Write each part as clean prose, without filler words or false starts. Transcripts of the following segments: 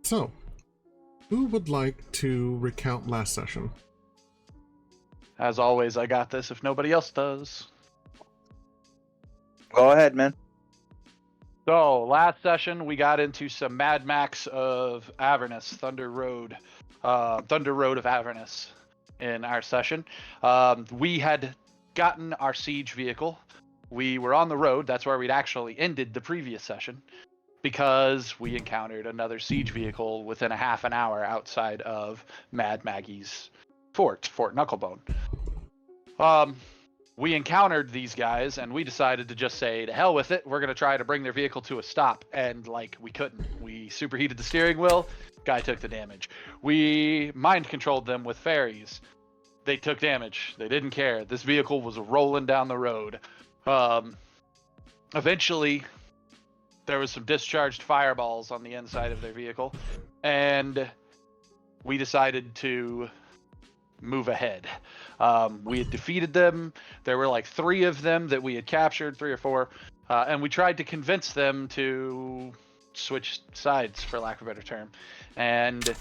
So, who would like to recount last session? As always, I got this if nobody else does. Go ahead, man. So, last session, we got into some Mad Max of Avernus, Thunder Road of Avernus in our session. We had gotten our siege vehicle. We were on the road. That's where we'd actually ended the previous session, because we encountered another siege vehicle within a half an hour outside of Mad Maggie's Fort Knucklebone. We encountered these guys, and we decided to just say, to hell with it, we're going to try to bring their vehicle to a stop, and, we couldn't. We superheated the steering wheel, guy took the damage. We mind-controlled them with fairies. They took damage. They didn't care. This vehicle was rolling down the road. Eventually, there was some discharged fireballs on the inside of their vehicle, and we decided to move ahead. We had defeated them. There were 3 of them that we had captured, 3 or 4, and we tried to convince them to switch sides, for lack of a better term, and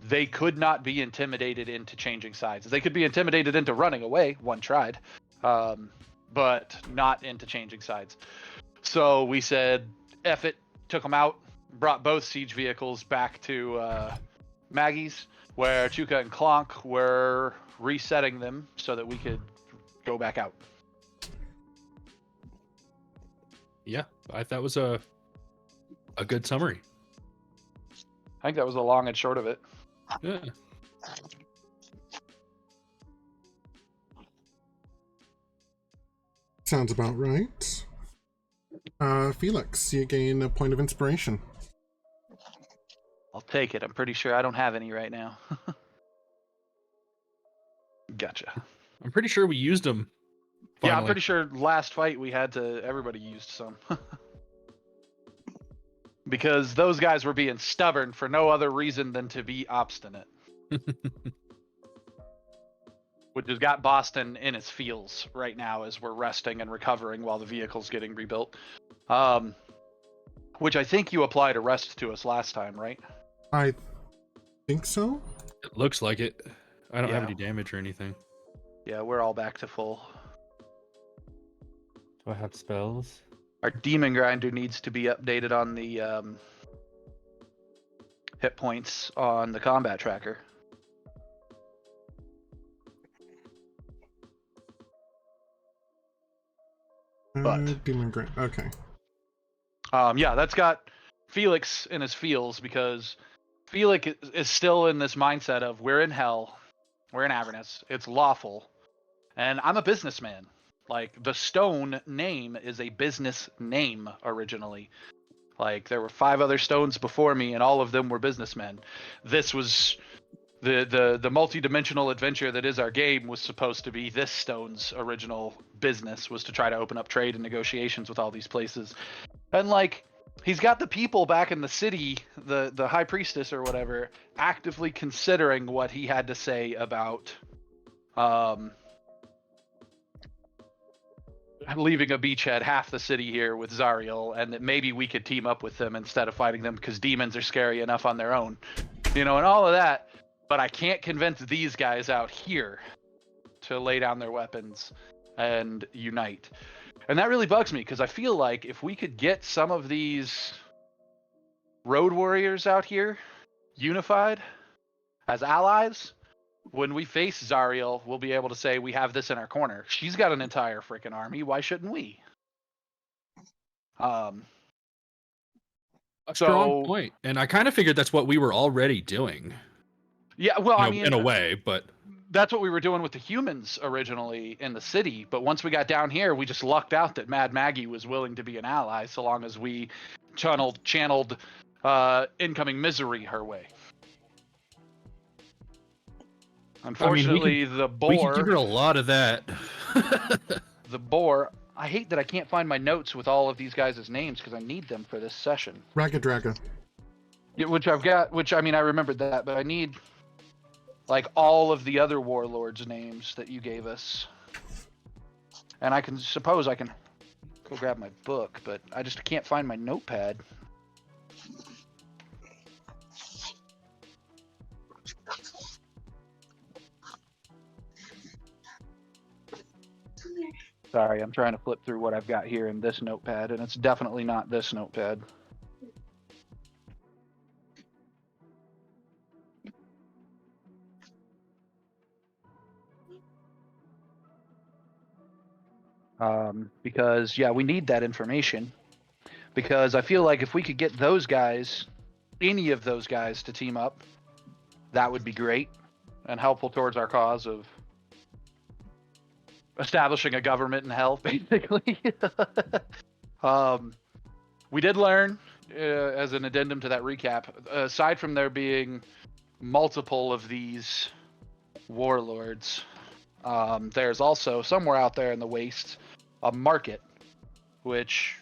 they could not be intimidated into changing sides. They could be intimidated into running away. One tried, but not into changing sides. So we said, F it, took them out, brought both siege vehicles back to Maggie's, where Chuka and Clonk were resetting them so that we could go back out. Yeah, that was a good summary. I think that was the long and short of it. Yeah. Sounds about right. Felix, you gain a point of inspiration. I'll take it. I'm pretty sure I don't have any right now. Gotcha. I'm pretty sure we used them. Yeah, I'm pretty sure last fight everybody used some. Because those guys were being stubborn for no other reason than to be obstinate. Which has got Boston in its feels right now as we're resting and recovering while the vehicle's getting rebuilt. Which I think you applied a rest to us last time, right? I think so. It looks like it. I don't have any damage or anything. Yeah, we're all back to full. Do I have spells? Our demon grinder needs to be updated on the hit points on the combat tracker. But Demon Grant. Okay. Yeah, that's got Felix in his feels, because Felix is still in this mindset of, we're in hell, we're in Avernus, it's lawful, and I'm a businessman. The stone name is a business name originally. There were 5 other stones before me, and all of them were businessmen. This was the multi-dimensional adventure that is our game was supposed to be this stone's original business, was to try to open up trade and negotiations with all these places. And he's got the people back in the city, the high priestess or whatever, actively considering what he had to say about leaving a beachhead half the city here with Zariel, and that maybe we could team up with them instead of fighting them, because demons are scary enough on their own, and all of that. But I can't convince these guys out here to lay down their weapons and unite. And that really bugs me, because I feel like if we could get some of these road warriors out here unified as allies, when we face Zariel, we'll be able to say we have this in our corner. She's got an entire freaking army. Why shouldn't we? A strong point. And I kind of figured that's what we were already doing. Yeah, well, I mean, in a way, but that's what we were doing with the humans originally in the city. But once we got down here, we just lucked out that Mad Maggie was willing to be an ally, so long as we channeled incoming misery her way. Unfortunately, the boar... We can give her a lot of that. The boar... I hate that I can't find my notes with all of these guys' names, because I need them for this session. Raggadragga. Yeah, which I've got... I remembered that, but I need... all of the other warlords' names that you gave us. And I can go grab my book, but I just can't find my notepad. Sorry, I'm trying to flip through what I've got here in this notepad, and it's definitely not this notepad. Because, yeah, we need that information. Because I feel like if we could get those guys, any of those guys, to team up, that would be great and helpful towards our cause of establishing a government in hell, basically. We did learn, as an addendum to that recap, aside from there being multiple of these warlords, there's also somewhere out there in the waste a market, which,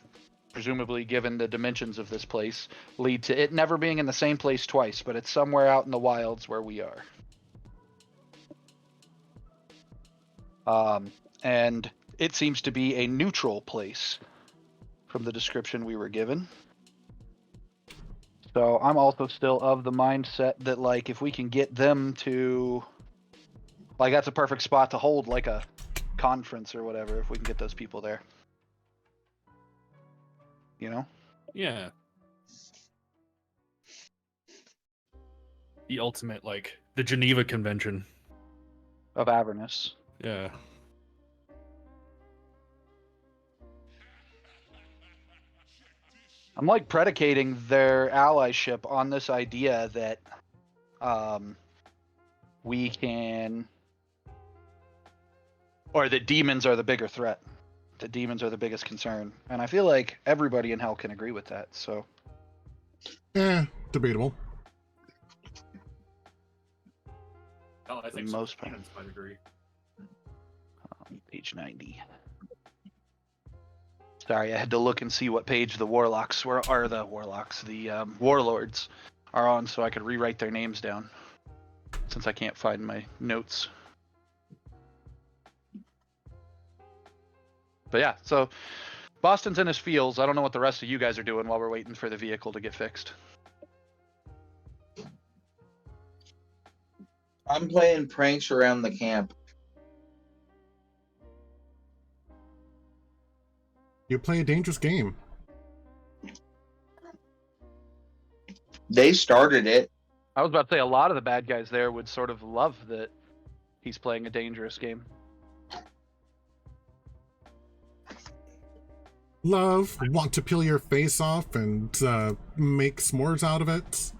presumably given the dimensions of this place, lead to it never being in the same place twice, but it's somewhere out in the wilds where we are. And it seems to be a neutral place from the description we were given. So I'm also still of the mindset that, like, if we can get them to, like, that's a perfect spot to hold, like, a conference or whatever, if we can get those people there. You know? Yeah. The ultimate, like, the Geneva Convention. Of Avernus. Yeah. I'm, like, predicating their allyship on this idea that we can, or that demons are the bigger threat. The demons are the biggest concern. And I feel like everybody in hell can agree with that, so. Debatable. Oh, I think most some demons might agree. Page 90. Sorry, I had to look and see what page the warlords are on, so I could rewrite their names down, since I can't find my notes. But yeah, so Boston's in his feels. I don't know what the rest of you guys are doing while we're waiting for the vehicle to get fixed. I'm playing pranks around the camp. You play a dangerous game. They started it. I was about to say, a lot of the bad guys there would sort of love that he's playing a dangerous game. Love, want to peel your face off and make s'mores out of it.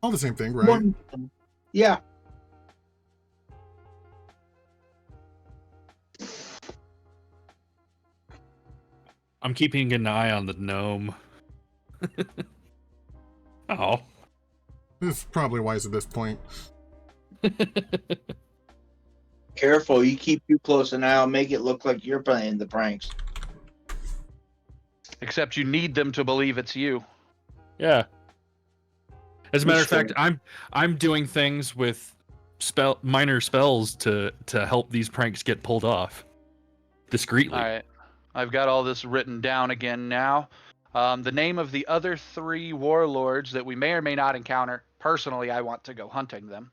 All the same thing, right? Yeah. I'm keeping an eye on the gnome. Oh. It's probably wise at this point. Careful, you keep too close and I'll make it look like you're playing the pranks. Except you need them to believe it's you. Yeah. As a matter of fact, I'm doing things with minor spells to help these pranks get pulled off discreetly. All right. I've got all this written down again now. The name of the other 3 warlords that we may or may not encounter. Personally, I want to go hunting them.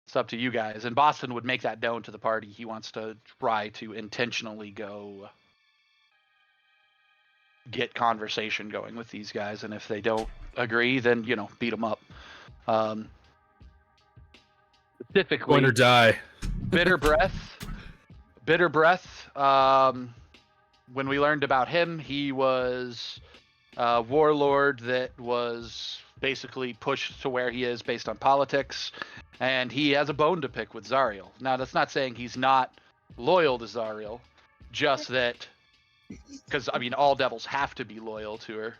It's up to you guys. And Boston would make that known to the party. He wants to try to intentionally go get conversation going with these guys. And if they don't agree, then, beat them up. Specifically, Win or die. Bitter Breath. When we learned about him, he was a warlord that was basically pushed to where he is based on politics, and he has a bone to pick with Zariel. Now, that's not saying he's not loyal to Zariel, just that, because, all devils have to be loyal to her.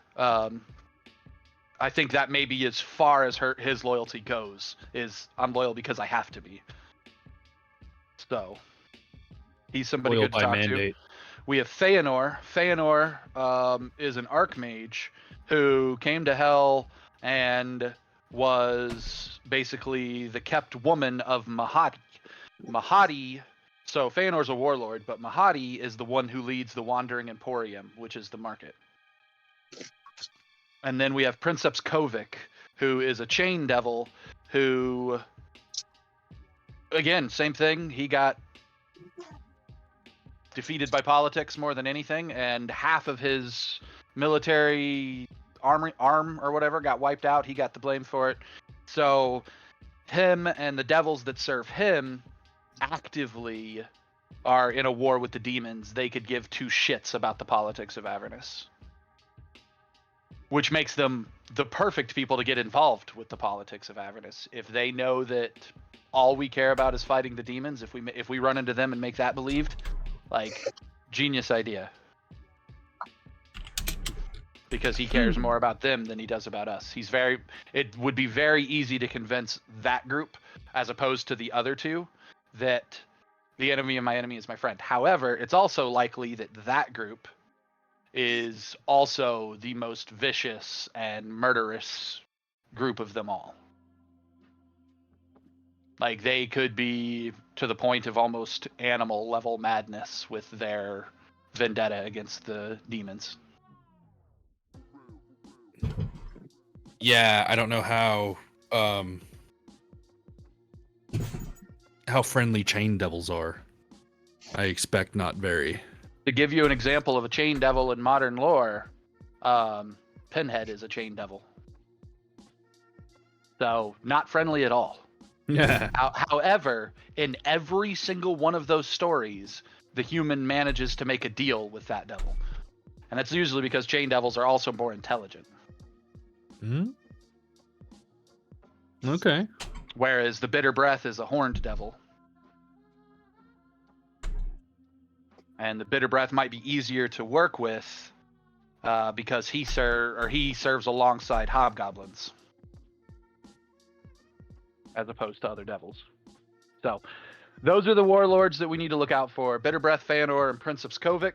I think that may be as far as his loyalty goes, is I'm loyal because I have to be. So, he's somebody Loyal good to by talk mandate. to. We have Feanor. Feanor is an archmage who came to hell and was basically the kept woman of Mahadi. So Feanor's a warlord, but Mahadi is the one who leads the Wandering Emporium, which is the market. And then we have Princeps Kovic, who is a chain devil who, again, same thing. He got defeated by politics more than anything, and half of his military arm or whatever got wiped out. He got the blame for it. So him and the devils that serve him actively are in a war with the demons. They could give two shits about the politics of Avernus, which makes them the perfect people to get involved with the politics of Avernus. If they know that all we care about is fighting the demons, if we run into them and make that believed, like, genius idea. Because he cares more about them than he does about us. It would be very easy to convince that group, as opposed to the other two, that the enemy of my enemy is my friend. However, it's also likely that that group is also the most vicious and murderous group of them all. Like, they could be to the point of almost animal level madness with their vendetta against the demons. Yeah, I don't know how friendly chain devils are. I expect not very. To give you an example of a chain devil in modern lore, Pinhead is a chain devil. So, not friendly at all. Yeah. However, in every single one of those stories, the human manages to make a deal with that devil. And that's usually because chain devils are also more intelligent. Hmm? Okay. Whereas the bitter breath is a horned devil. And the bitter breath might be easier to work with because he serves alongside hobgoblins as opposed to other devils. So those are the warlords that we need to look out for: Bitter Breath, Feanor, and Prince of Skovik,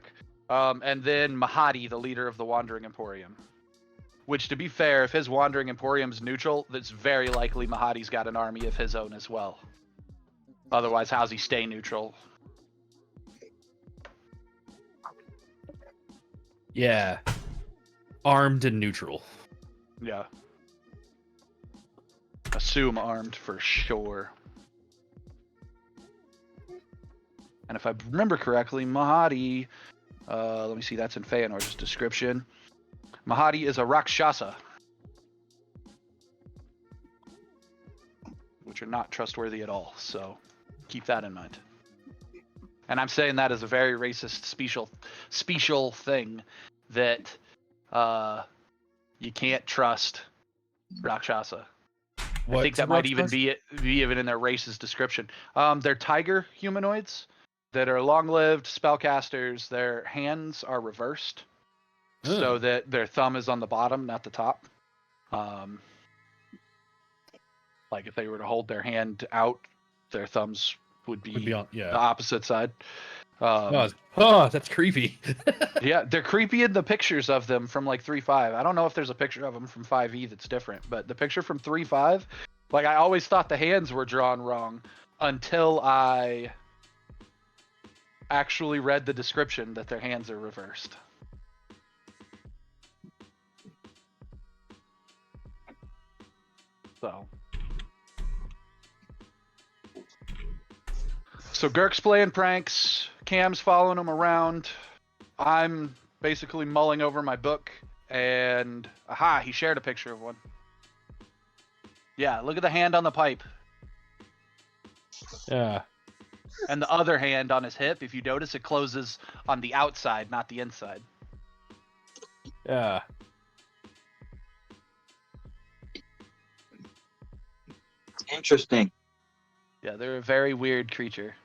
and then Mahadi, the leader of the Wandering Emporium. Which, to be fair, if his Wandering Emporium's neutral, that's very likely Mahadi's got an army of his own as well. Otherwise, how's he stay neutral? Yeah. Armed and neutral. Yeah. Assume armed for sure. And if I remember correctly, Mahadi, let me see, that's in Feanor's description. Mahadi is a Rakshasa, which are not trustworthy at all, so keep that in mind. And I'm saying that as a very racist special thing, that you can't trust Rakshasa. I think that might even be even in their race's description. They're tiger humanoids that are long-lived spellcasters. Their hands are reversed, so that their thumb is on the bottom, not the top. Like if they were to hold their hand out, their thumbs would be on, the opposite side. That's creepy. Yeah, they're creepy in the pictures of them from like 3.5. I don't know if there's a picture of them from 5e that's different, but the picture from 3.5, like I always thought the hands were drawn wrong until I actually read the description that their hands are reversed. So Girk's playing pranks, Cam's following him around. I'm basically mulling over my book, and aha, he shared a picture of one. Yeah, look at the hand on the pipe. Yeah. And the other hand on his hip, if you notice, it closes on the outside, not the inside. Yeah. Interesting. Yeah, they're a very weird creature.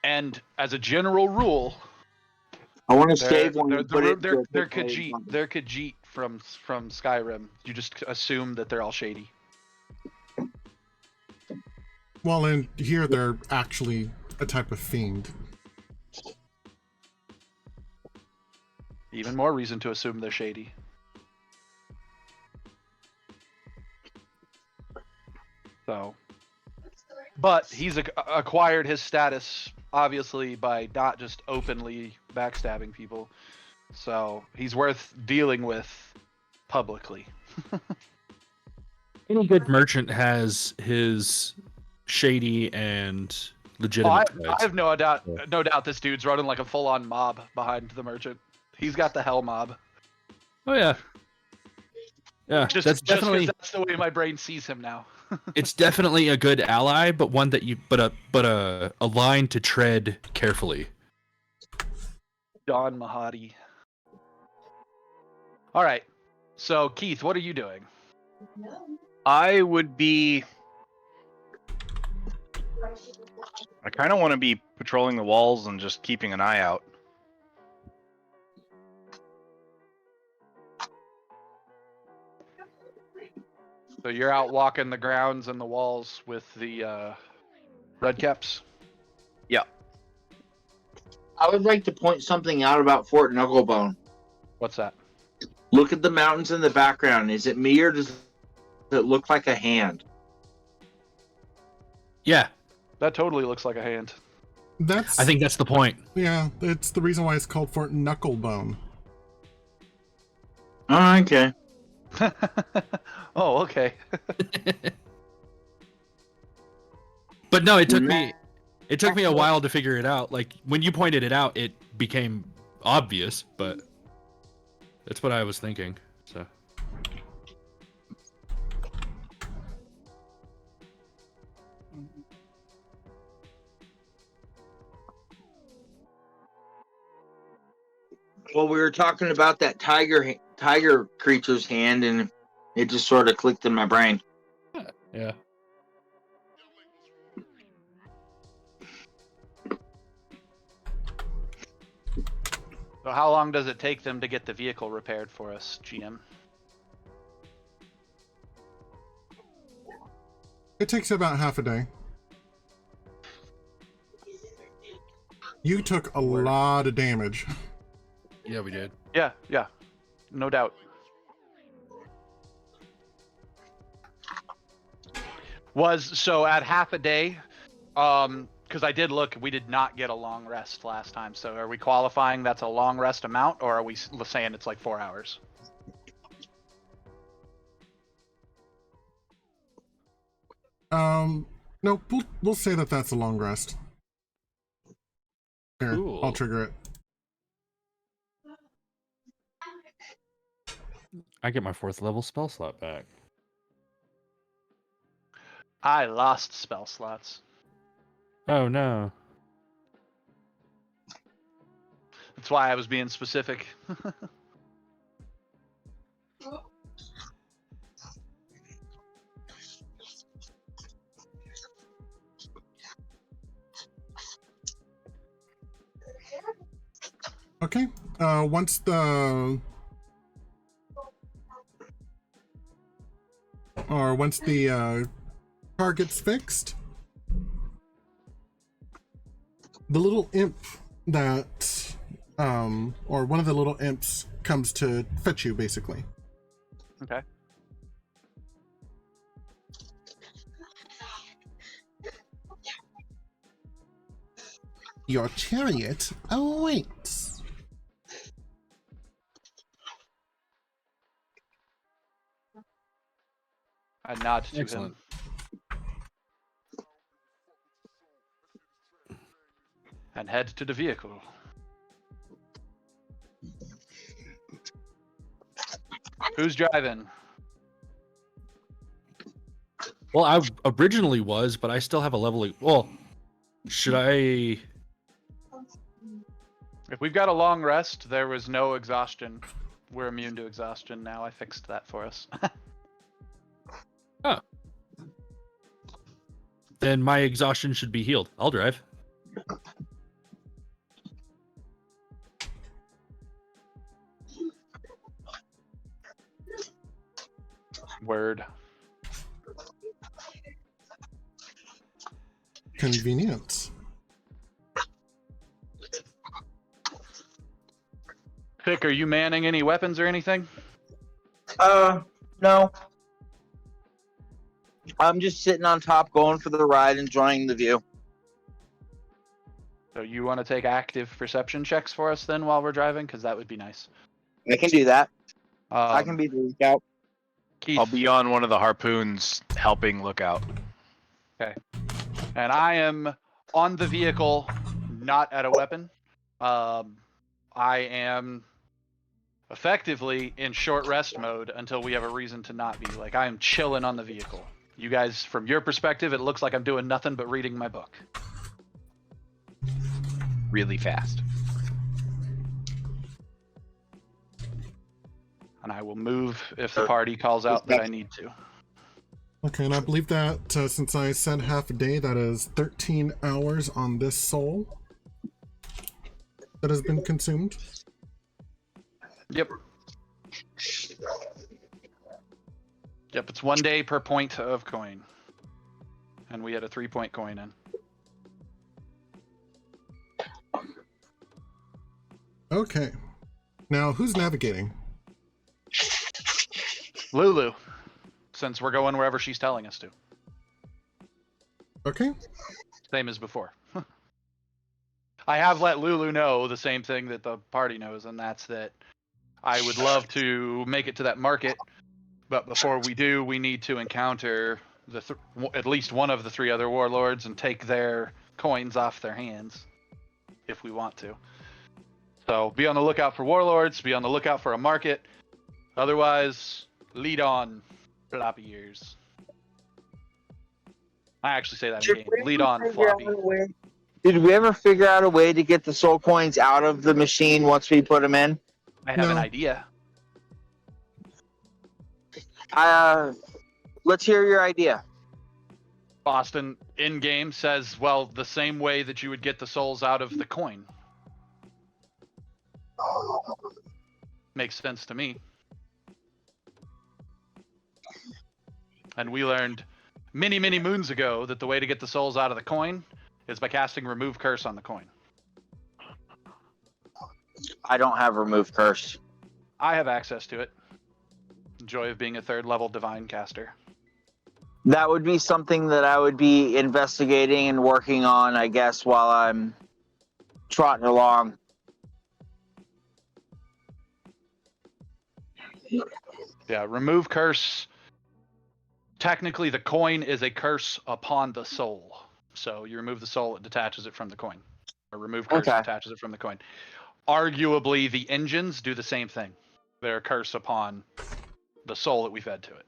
And as a general rule, I want to save one. They're Khajiit from Skyrim. You just assume that they're all shady. Well, and here they're actually a type of fiend. Even more reason to assume they're shady. So, but he's acquired his status, obviously, by not just openly backstabbing people. So he's worth dealing with publicly. Any good merchant has his shady and Oh, legitimate I sides. have no doubt this dude's running like a full-on mob behind the merchant. He's got the hell mob. Oh yeah, yeah. Just that's because definitely that's the way my brain sees him now. it's definitely a good ally, but one that you a line to tread carefully. Don Mahadi. All right. So Keith, what are you doing? I would be. I kind of want to be patrolling the walls and just keeping an eye out. So you're out walking the grounds and the walls with the redcaps. Yeah. I would like to point something out about Fort Knucklebone. What's that? Look at the mountains in the background. Is it me or does it look like a hand? Yeah, That totally looks like a hand. That's I think that's the point. yeah. It's the reason why it's called Fort Knucklebone. Oh, okay. Oh, okay. But no, it took me a while to figure it out. Like when you pointed it out, it became obvious, but that's what I was thinking. So Well, we were talking about that tiger creature's hand, and it just sort of clicked in my brain. yeah. So how long does it take them to get the vehicle repaired for us, GM? It takes about half a day. You took a lot of damage. Yeah, we did. Yeah, no doubt. So at half a day, because I did look, we did not get a long rest last time. So are we qualifying that's a long rest amount, or are we saying it's like 4 hours? No, we'll say that that's a long rest. Here, Cool. I'll trigger it. I get my 4th level spell slot back. I lost spell slots. Oh no. That's why I was being specific. Okay. Once the car gets fixed, the little imp that or one of the little imps comes to fetch you, basically. Okay. Your chariot awaits. I nod to Excellent. him. And head to the vehicle. Who's driving? Well, I originally was, but I still have a level. Well, should I? If we've got a long rest, there was no exhaustion. We're immune to exhaustion now. I fixed that for us. Oh. Then my exhaustion should be healed. I'll drive. Word. Convenient. Pick, are you manning any weapons or anything? No. I'm just sitting on top, going for the ride, enjoying the view. So you want to take active perception checks for us then while we're driving? Because that would be nice. I can do that. I Um, can be the lookout. Keith, I'll be on one of the harpoons helping look out. Okay. And I am on the vehicle, not at a weapon. I am effectively in short rest mode until we have a reason to not be. Like, I am chilling on the vehicle. You guys, from your perspective, it looks like I'm doing nothing but reading my book. Really fast. And I will move if the party calls out that I need to. Okay, and I believe that since I said half a day, that is 13 hours on this soul that has been consumed. Yep. Yep, it's 1 day per point of coin. And we had a 3-point coin in. Okay. Now, who's navigating? Lulu, since we're going wherever she's telling us to. Okay. Same as before. I have let Lulu know the same thing that the party knows, and that's that I would love to make it to that market, but before we do, we need to encounter at least one of the 3 other warlords and take their coins off their hands, if we want to. So be on the lookout for warlords, be on the lookout for a market. Otherwise, lead on, floppy ears. I actually say that in game. Lead on, floppy. Did we ever figure out a way to get the soul coins out of the machine once we put them in? I have an No. idea. Let's hear your idea. Boston, in-game, says, well, the same way that you would get the souls out of the coin. Makes sense to me. And we learned many, many moons ago that the way to get the souls out of the coin is by casting Remove Curse on the coin. I don't have remove curse. I have access to it. Joy of being a 3rd level divine caster. That would be something that I would be investigating and working on, I guess, while I'm trotting along. Yeah, Remove Curse. Technically, the coin is a curse upon the soul. So you remove the soul, it detaches it from the coin. Or Remove Curse detaches it from the coin. Arguably, the engines do the same thing. They're a curse upon the soul that we fed to it.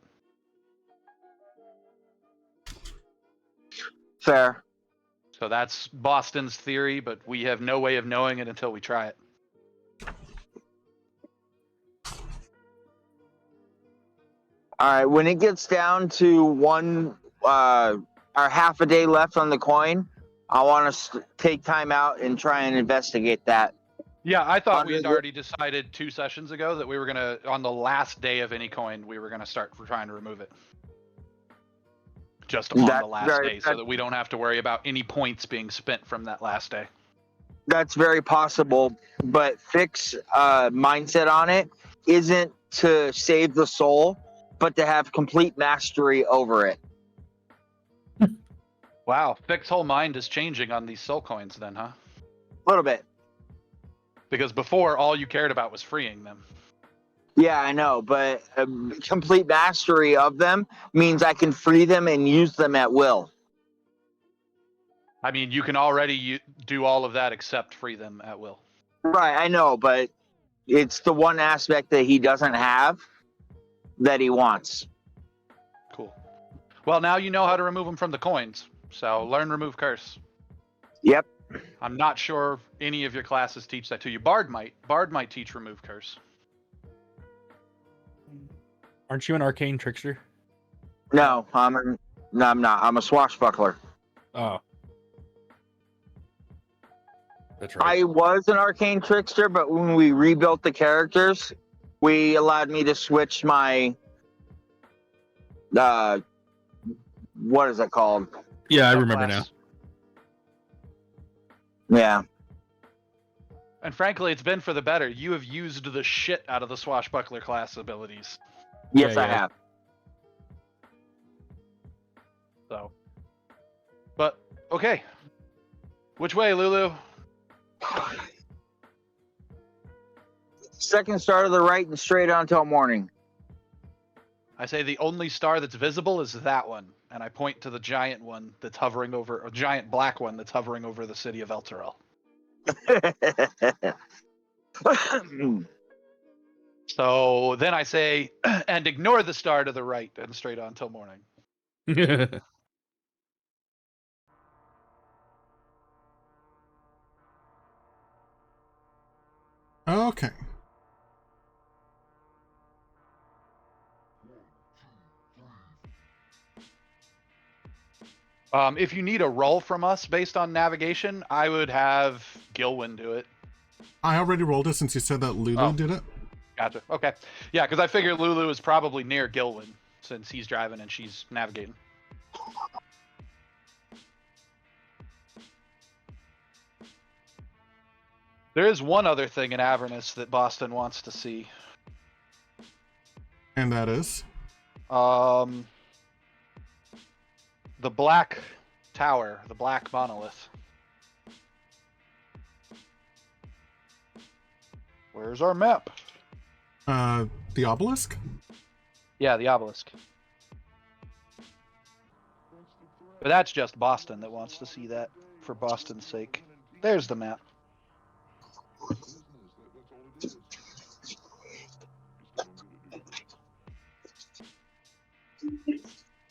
Fair. So that's Boston's theory, but we have no way of knowing it until we try it. All right, when it gets down to our half a day left on the coin, I want to take time out and try and investigate that. Yeah, I thought we had already decided 2 sessions ago that we were going to, on the last day of any coin, we were going to start trying to remove it. Just on the last day, so that we don't have to worry about any points being spent from that last day. That's very possible, but Fix mindset on it isn't to save the soul, but to have complete mastery over it. Wow, Fix's whole mind is changing on these soul coins then, huh? A little bit. Because before, all you cared about was freeing them. Yeah, I know, but complete mastery of them means I can free them and use them at will. I mean, you can already do all of that except free them at will. Right, I know, but it's the one aspect that he doesn't have that he wants. Cool. Well, now you know how to remove them from the coins. So learn Remove Curse. Yep. I'm not sure any of your classes teach that to you. Bard might. Bard might teach Remove Curse. Aren't you an arcane trickster? No, I'm not. I'm a swashbuckler. Oh. That's right. I was an arcane trickster, but when we rebuilt the characters, we allowed me to switch my what is it called? Yeah, I remember now. Yeah. And frankly, it's been for the better. You have used the shit out of the swashbuckler class abilities. Yes, Yeah, I yeah. have. So, but okay. Which way, Lulu? Second star to the right and straight on till morning. I say the only star that's visible is that one. and I point to the giant one that's hovering over, a giant black one that's hovering over the city of Elturel. So then I say, and ignore the star to the right and straight on till morning. Okay. If you need a roll from us based on navigation, I would have Gilwyn do it. I already rolled it since you said that Lulu Oh. did it. Gotcha. Okay. Yeah, because I figured Lulu is probably near Gilwyn since he's driving and she's navigating. There is one other thing in Avernus that Boston wants to see. And that is? The Black Tower, the Black Monolith. Where's our map? The obelisk? Yeah, the obelisk. But that's just Boston that wants to see that for Boston's sake. There's the map.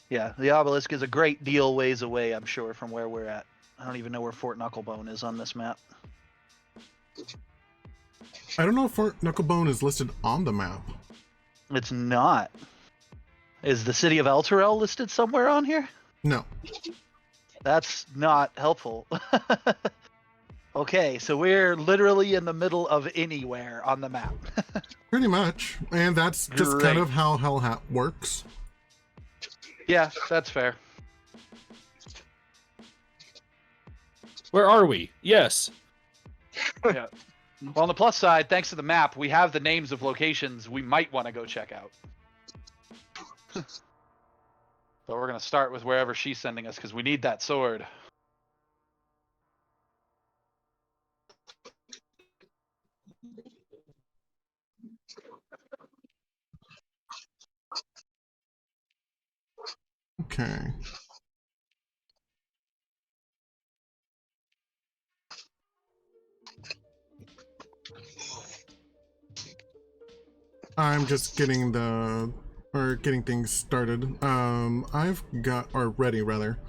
Yeah, the obelisk is a great deal ways away, I'm sure, from where we're at. I don't even know where Fort Knucklebone is on this map. I don't know if Fort Knucklebone is listed on the map. It's not. Is the city of Elturel listed somewhere on here? No. That's not helpful. Okay, so we're literally in the middle of anywhere on the map. Pretty much. And that's just Great. kind of how Hell Hat works. Yeah, that's fair. Where are we? Yes. Yeah. Well, on the plus side, thanks to the map, we have the names of locations we might want to go check out. So we're going to start with wherever she's sending us because we need that sword. Okay. I'm just getting getting things started. I've got, or ready rather.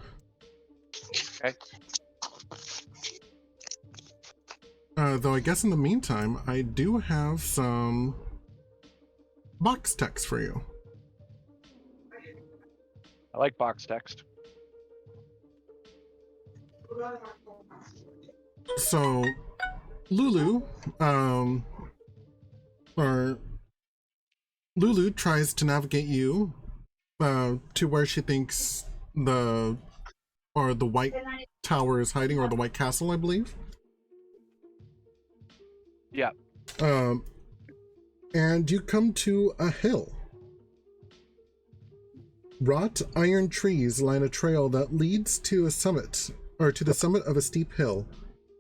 Okay. Though I guess in the meantime, I do have some box text for you. I like box text. So, Lulu, Lulu tries to navigate you to where she thinks the White Tower is hiding, or the White Castle, I believe. Yeah. And you come to a hill. Wrought iron trees line a trail that leads to a summit, or to the summit of a steep hill.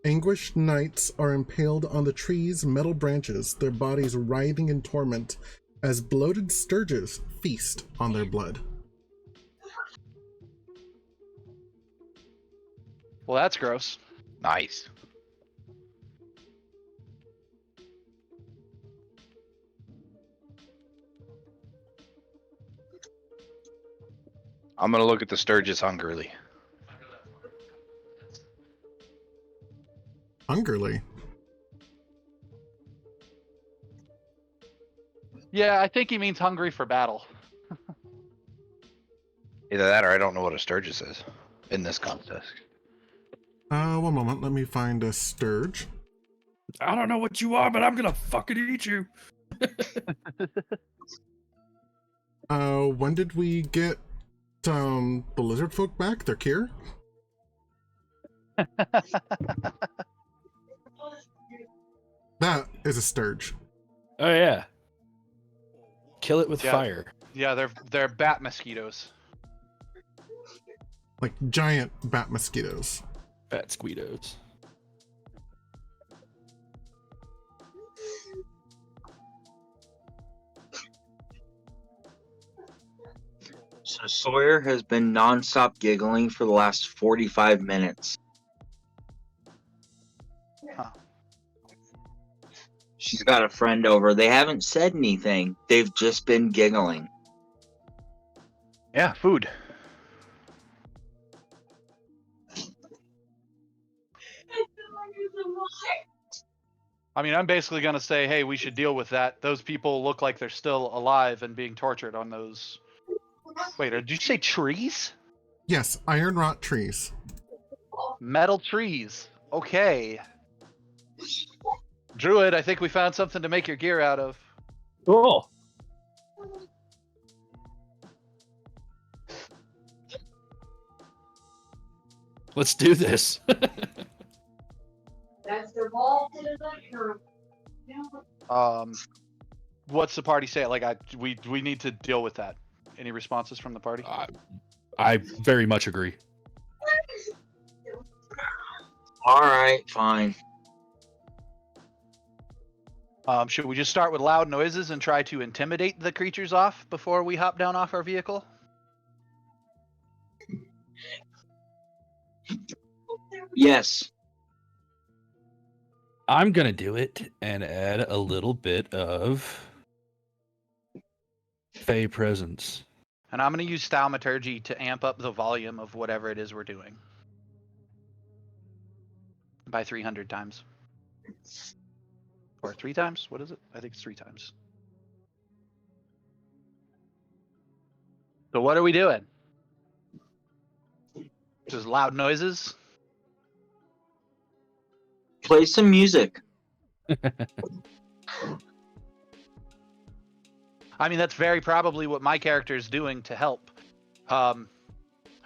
Anguished knights are impaled on the trees' metal branches, their bodies writhing in torment as bloated sturges feast on their blood. Well, that's gross. Nice. I'm gonna look at the Sturgis hungrily. Hungrily. Yeah, I think he means hungry for battle. Either that or I don't know what a Sturgis is in this context. One moment, let me find a sturge. I don't know what you are, but I'm gonna fucking eat you. When did we get the lizard folk back? They're here? That is a sturge. Oh yeah. Kill it with Yeah. fire. Yeah, they're bat mosquitoes. Like giant bat mosquitoes. Bat squeedos. So Sawyer has been nonstop giggling for the last 45 minutes. Huh. She's got a friend over. They haven't said anything. They've just been giggling. Yeah, food. I mean, I'm basically going to say, hey, we should deal with that. Those people look like they're still alive and being tortured on those. Wait, did you say trees? Yes, iron rot trees. Metal trees. Okay. Druid, I think we found something to make your gear out of. Cool. Let's do this. That's the ball to the room. What's the party say? Like, we need to deal with that. Any responses from the party? I very much agree. All right, fine. Should we just start with loud noises and try to intimidate the creatures off before we hop down off our vehicle? Yes. I'm gonna do it and add a little bit of Fey presence. And I'm going to use Thaumaturgy to amp up the volume of whatever it is we're doing. By 300 times. Or 3 times? What is it? I think it's 3 times. So what are we doing? Just loud noises? Play some music. I mean, that's very probably what my character is doing to help.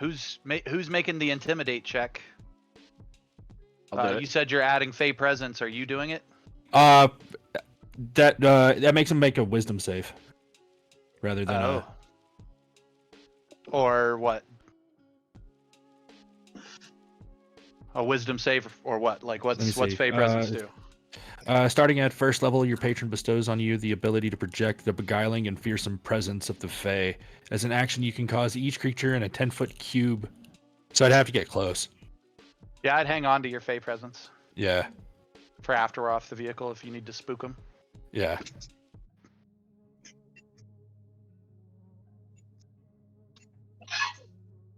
Who's making the intimidate check? I'll do You it. said you're adding Fey presence. Are you doing it? That makes him make a wisdom save rather than Or what? A wisdom save or what? Like what's Fey presence do? Starting at first level, your patron bestows on you the ability to project the beguiling and fearsome presence of the Fey. As an action, you can cause each creature in a 10-foot cube. So I'd have to get close. Yeah, I'd hang on to your Fey presence Yeah. for after we're off the vehicle if you need to spook them. Yeah.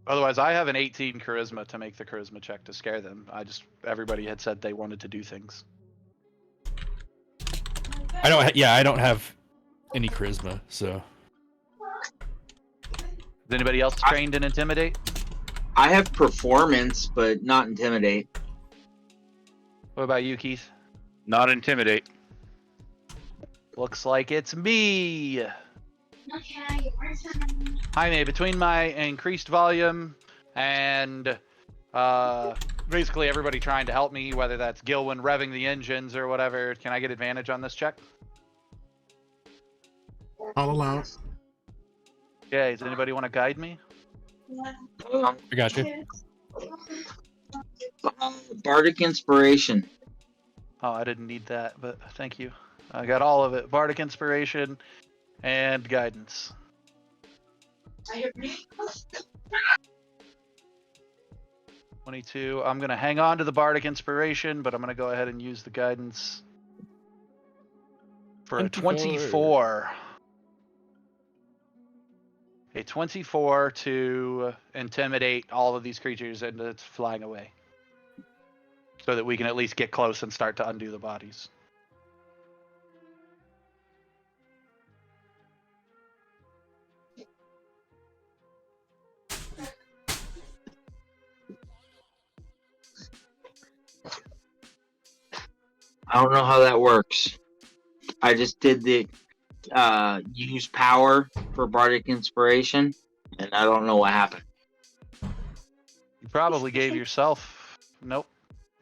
Otherwise, I have an 18 charisma to make the charisma check to scare them. Everybody had said they wanted to do things. I don't have any charisma, so. Is anybody else trained in intimidate? I have performance, but not intimidate. What about you, Keith? Not intimidate. Looks like it's me. Okay, Hi, May. Between my increased volume and basically everybody trying to help me, whether that's Gilwyn revving the engines or whatever, can I get advantage on this check? I'll allow it. Yeah, does anybody want to guide me? I got you. Bardic Inspiration. Oh, I didn't need that, but thank you. I got all of it. Bardic Inspiration and Guidance. 22. I'm going to hang on to the Bardic Inspiration, but I'm going to go ahead and use the Guidance for a 24. A 24 to intimidate all of these creatures and it's flying away. So that we can at least get close and start to undo the bodies. I don't know how that works. I just did the use power for Bardic Inspiration, and I don't know what happened. You probably gave yourself... Nope.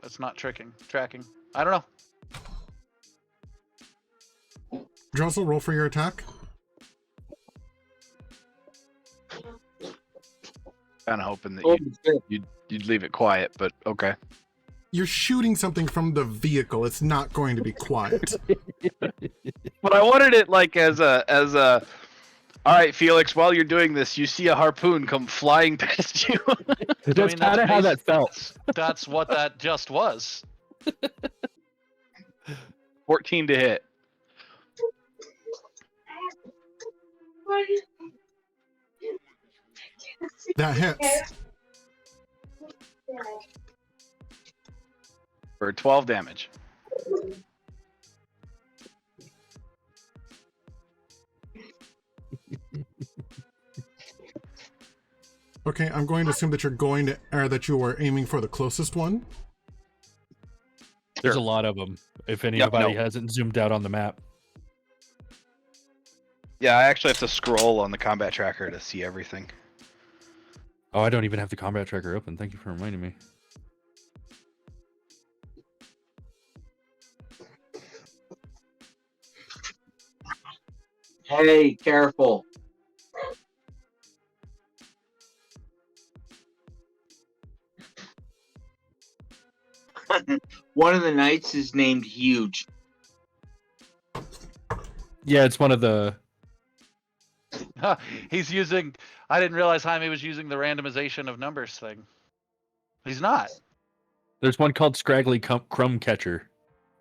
That's not tracking. I don't know. Druzzl, roll for your attack. Kind of hoping that Oh, shit. you'd leave it quiet, but okay. You're shooting something from the vehicle. It's not going to be quiet. But I wanted it like as a All right, Felix. While you're doing this, you see a harpoon come flying past you. That's kind of how that felt. That's what that just was. 14 to hit. That hits. For 12 damage. Okay, I'm going to assume that you're going to, or that you were aiming for the closest one. There's Sure. a lot of them. If Yep, anybody no. hasn't zoomed out on the map. Yeah, I actually have to scroll on the combat tracker to see everything. Oh, I don't even have the combat tracker open. Thank you for reminding me. Hey, careful. One of the knights is named Huge. Yeah, it's one of the. He's using. I didn't realize Jaime was using the randomization of numbers thing. He's not. There's one called Scraggly Crumb Catcher.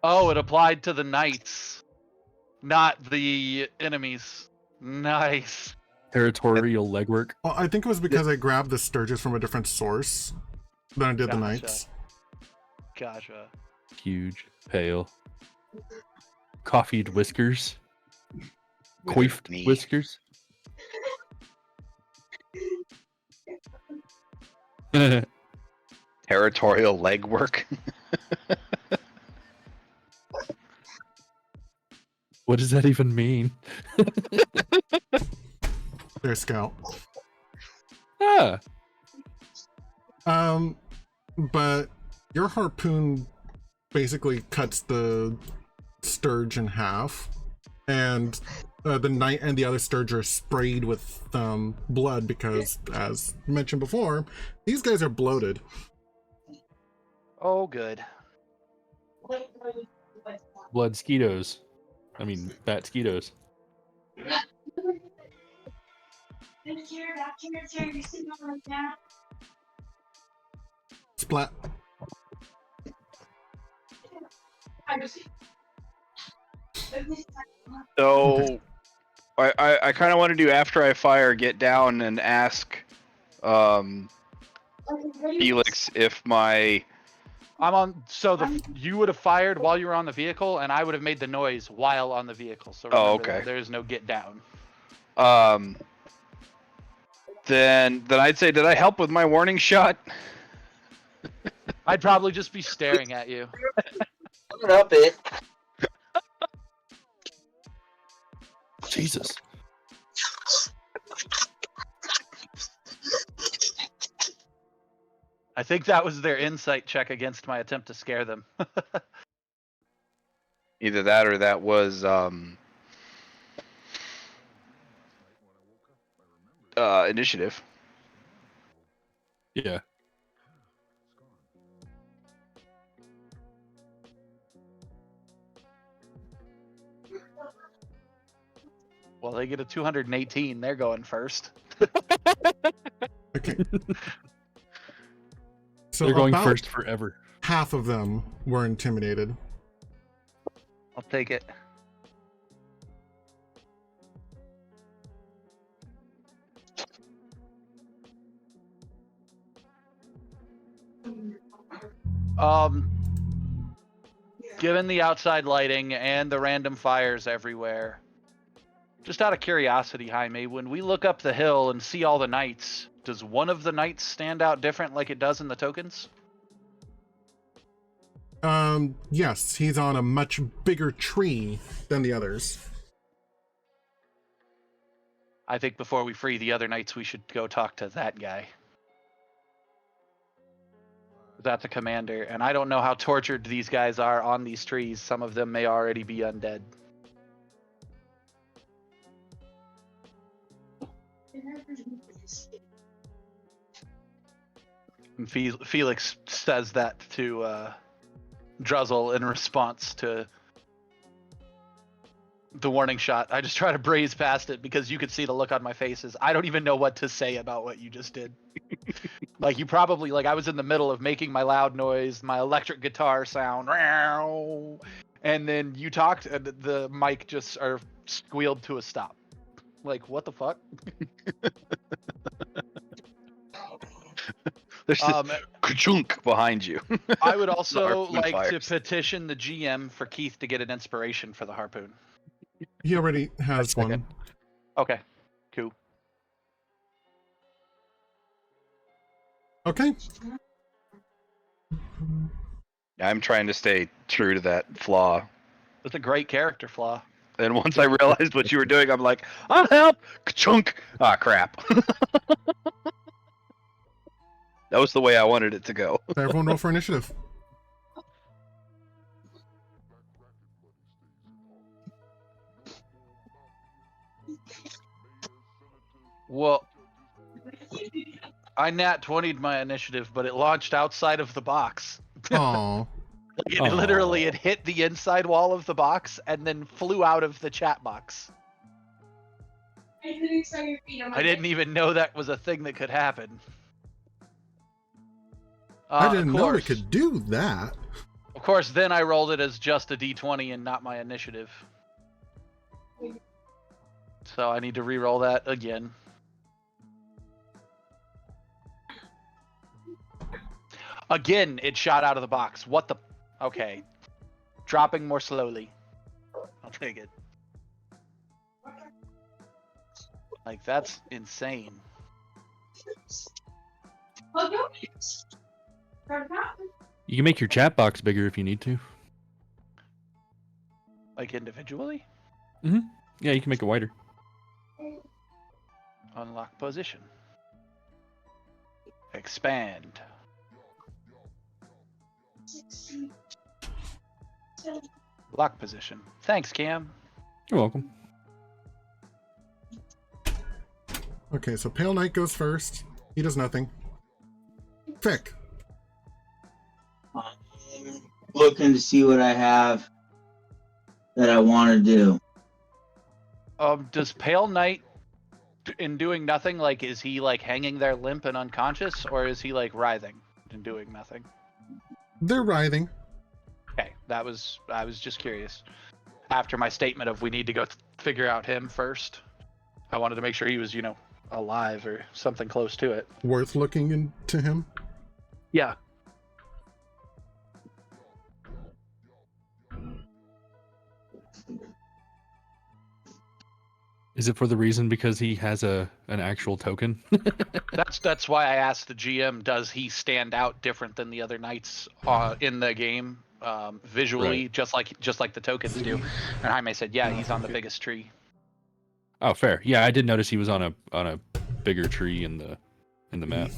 Oh, it applied to the knights, not the enemies. Nice. Territorial legwork. Well, I think it was because I grabbed the Sturgis from a different source than I did the Gotcha. Knights. Gotcha. Huge, pale, coffeed whiskers, coiffed Me. whiskers. Territorial legwork. What does that even mean? Their Scout. Ah, But your harpoon basically cuts the Sturge in half, and the knight and the other Sturge are sprayed with blood because, as mentioned before, these guys are bloated. Oh, good. blood skeetos. I mean, bat skeetos. Splat. So, I kind of want to do after I fire, get down and ask Felix if my I'm on. So you would have fired while you were on the vehicle, and I would have made the noise while on the vehicle. So remember okay. that there is no get down. then I'd say, did I help with my warning shot? I'd probably just be staring at you. Put up it. Jesus. I think that was their insight check against my attempt to scare them. Either that or that was initiative. Yeah. Well, they get a 218. They're going first. Okay. So They're going about first forever. half of them were intimidated. I'll take it. Given the outside lighting and the random fires everywhere, just out of curiosity, Jaime, when we look up the hill and see all the knights, does one of the knights stand out different like it does in the tokens? Yes, he's on a much bigger tree than the others. I think before we free the other knights, we should go talk to that guy. That's a commander, and I don't know how tortured these guys are on these trees. Some of them may already be undead. And Felix says that to Druzzl in response to the warning shot. I just try to breeze past it because you could see the look on my faces. I don't even know what to say about what you just did. Like you probably like I was in the middle of making my loud noise, my electric guitar sound, and then you talked and the mic just squealed to a stop. Like what the fuck? There's this ka-chunk behind you. I would also harpoon like to fires. petition the GM for Keith to get an inspiration for the harpoon. He already has one. Okay, cool. Okay. I'm trying to stay true to that flaw. That's a great character flaw. And once I realized what you were doing, I'm like, I'll help! Ka-chunk! Ah, crap. That was the way I wanted it to go. Everyone roll for initiative. Well, I nat 20'd my initiative, but it launched outside of the box. Oh, It literally it hit the inside wall of the box and then flew out of the chat box. I didn't even know that was a thing that could happen. I didn't of know course, it could do that. Of course, then I rolled it as just a d20 and not my initiative. So I need to re-roll that again. Again, it shot out of the box. What the? Okay. Dropping more slowly. I'll take it. Like, that's insane. You can make your chat box bigger if you need to. Like, individually? Yeah, you can make it wider. Unlock position. Expand. Lock position. Thanks, Cam. You're welcome. Okay, so Pale Knight goes first. He does nothing. Fick. I'm looking to see what I have that I want to do. Does Pale Knight, in doing nothing, like, is he, like, hanging there limp and unconscious, or is he, like, writhing and doing nothing? They're writhing. Okay, I was just curious. After my statement of we need to go figure out him first, I wanted to make sure he was, alive or something close to it. Worth looking into him. Yeah. Is it for the reason because he has an actual token? That's why I asked the GM, does he stand out different than the other knights in the game visually, Right. just like the tokens do? And Jaime said, yeah, he's on the biggest tree. Oh, fair. Yeah, I did notice he was on a bigger tree in the map.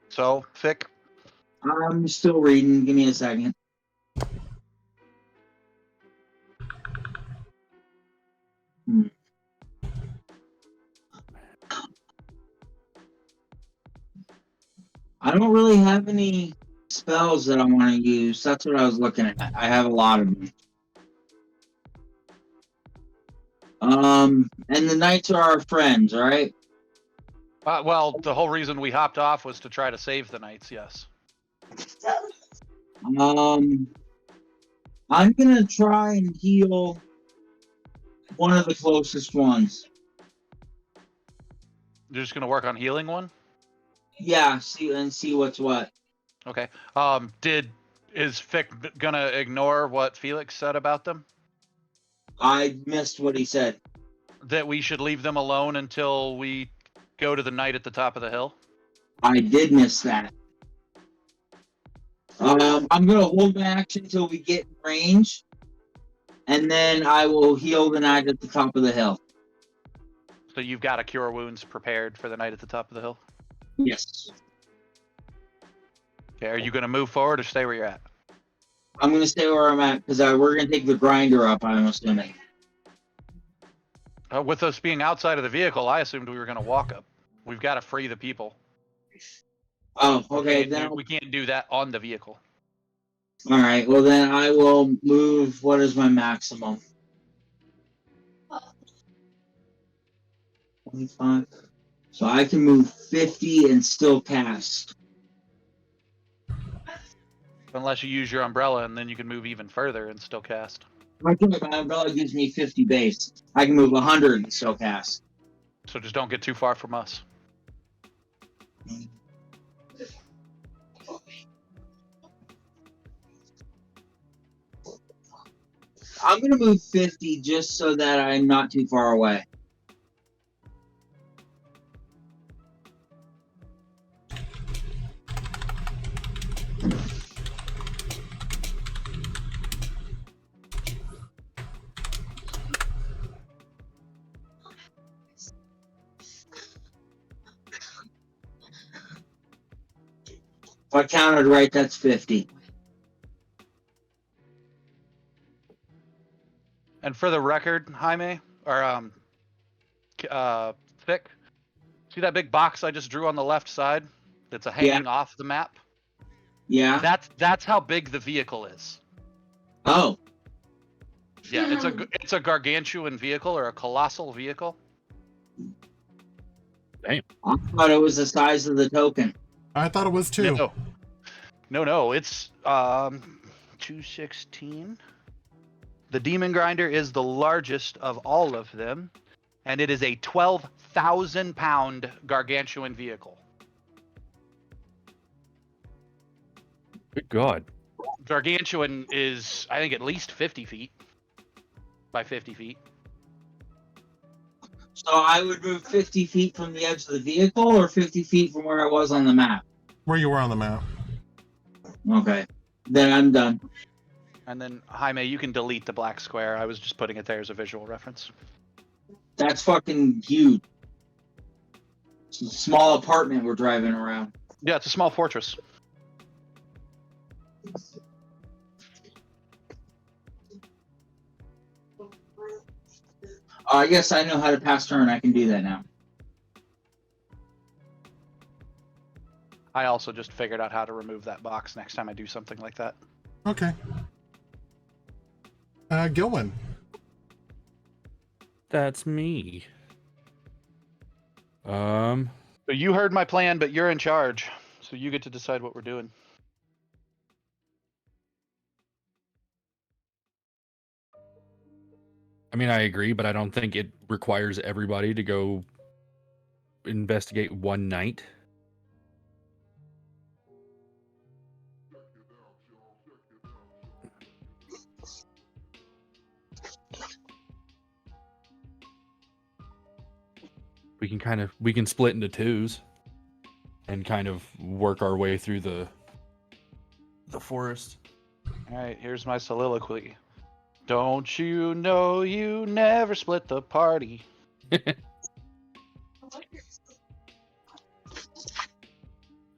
So, Fick, I'm still reading. Give me a second. I don't really have any spells that I want to use. That's what I was looking at. I have a lot of them. And the knights are our friends, right? well, the whole reason we hopped off was to try to save the knights. Yes. I'm gonna try and heal one of the closest ones. You're just gonna work on healing one. Yeah, see what's what. Okay. Is Fick gonna ignore what Felix said about them? I missed what he said. That we should leave them alone until we go to the knight at the top of the hill? I did miss that. I'm gonna hold my action until we get in range, and then I will heal the knight at the top of the hill. So you've got a cure wounds prepared for the knight at the top of the hill? Yes. Okay, are you gonna move forward or stay where you're at? I'm gonna stay where I'm at because we're gonna take the grinder up. I'm assuming. With us being outside of the vehicle, I assumed we were gonna walk up. We've got to free the people. Oh, okay. We can't do that on the vehicle. All right. Well, then I will move. What is my maximum? 25. So I can move 50 and still cast. Unless you use your umbrella, and then you can move even further and still cast. My umbrella gives me 50 base. I can move 100 and still cast. So just don't get too far from us. I'm going to move 50 just so that I'm not too far away. If I counted right, that's 50. And for the record, Jaime, or Thick, see that big box I just drew on the left side that's hanging off the map? Yeah. That's how big the vehicle is. Oh. Yeah, it's a gargantuan vehicle or a colossal vehicle. I thought it was the size of the token. I thought it was too. No, it's 216. The Demon Grinder is the largest of all of them, and it is a 12,000-pound gargantuan vehicle. Good God. Gargantuan is, I think, at least 50 feet by 50 feet. So I would move 50 feet from the edge of the vehicle or 50 feet from where I was on the map? Where you were on the map. Okay. Then I'm done. And then, Jaime, you can delete the black square. I was just putting it there as a visual reference. That's fucking huge. It's a small apartment we're driving around. Yeah, it's a small fortress. I guess I know how to pass turn. I can do that now. I also just figured out how to remove that box next time I do something like that. Okay. Gilwin. That's me. So you heard my plan, but you're in charge. So you get to decide what we're doing. I mean, I agree, but I don't think it requires everybody to go investigate one night. We can split into twos and kind of work our way through the forest. All right, here's my soliloquy. Don't you know you never split the party? So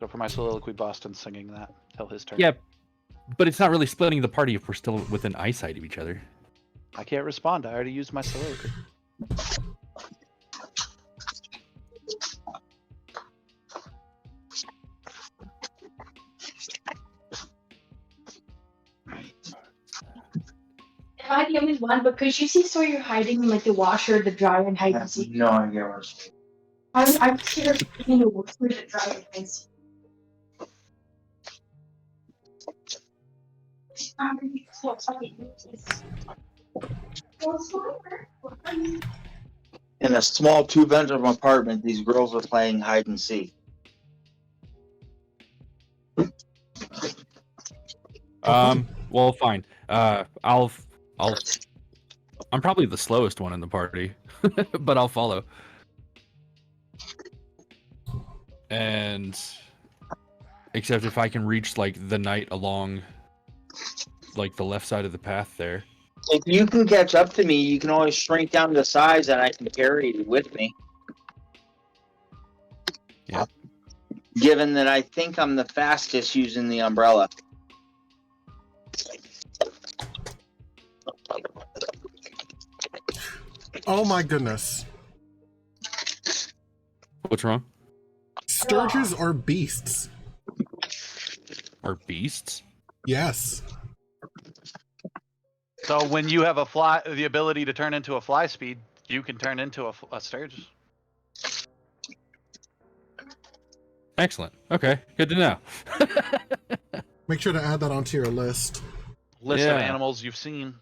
for my soliloquy, Boston's singing that till his turn. Yeah, but it's not really splitting the party if we're still within eyesight of each other. I can't respond. I already used my soliloquy. Am I the only one? But could you see so you're hiding in like the washer, the dryer, and hide and seek? No idea where it's. I'm scared of being in the washer, the dryer, and hide and seek. In a small two-bedroom apartment, these girls are playing hide and seek. Well, fine. I'm probably the slowest one in the party, but I'll follow. And except if I can reach like the knight along like the left side of the path there. If you can catch up to me, you can always shrink down to size and I can carry you with me. Yeah. Given that I think I'm the fastest using the umbrella. Oh my goodness. What's wrong? Sturges are beasts. Or beasts? Yes. So when you have the ability to turn into a fly speed, you can turn into a Sturge. Excellent. Okay, good to know. Make sure to add that onto your list. List of Yeah. animals you've seen.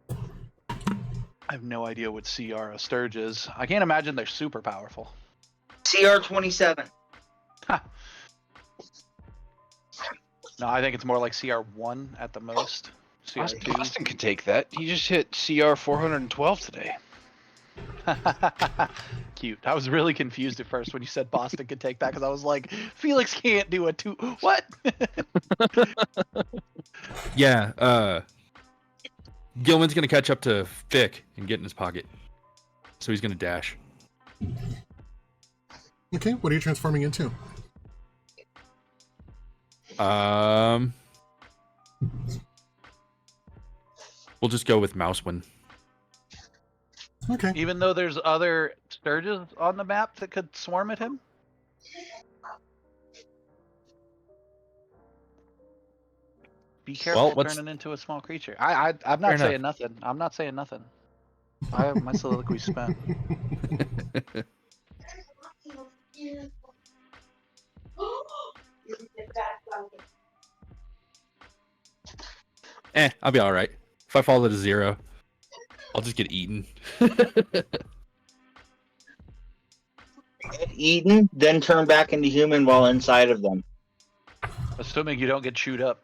I have no idea what CR a Sturge is. I can't imagine they're super powerful. CR-27. No, I think it's more like CR1 at the most. CR2. Boston could take that. He just hit CR 412 today. Cute. I was really confused at first when you said Boston could take that because I was like, Felix can't do a 2. What? Yeah, Gilman's gonna catch up to Vic and get in his pocket. So he's gonna dash. Okay, what are you transforming into? We'll just go with Mousewind. Okay. Even though there's other Sturges on the map that could swarm at him? Be careful turning into a small creature. I'm not saying nothing. I'm not saying nothing. I have my soliloquy spent. I'll be alright. If I fall to 0, I'll just get eaten. Get eaten, then turn back into human while inside of them. Assuming you don't get chewed up.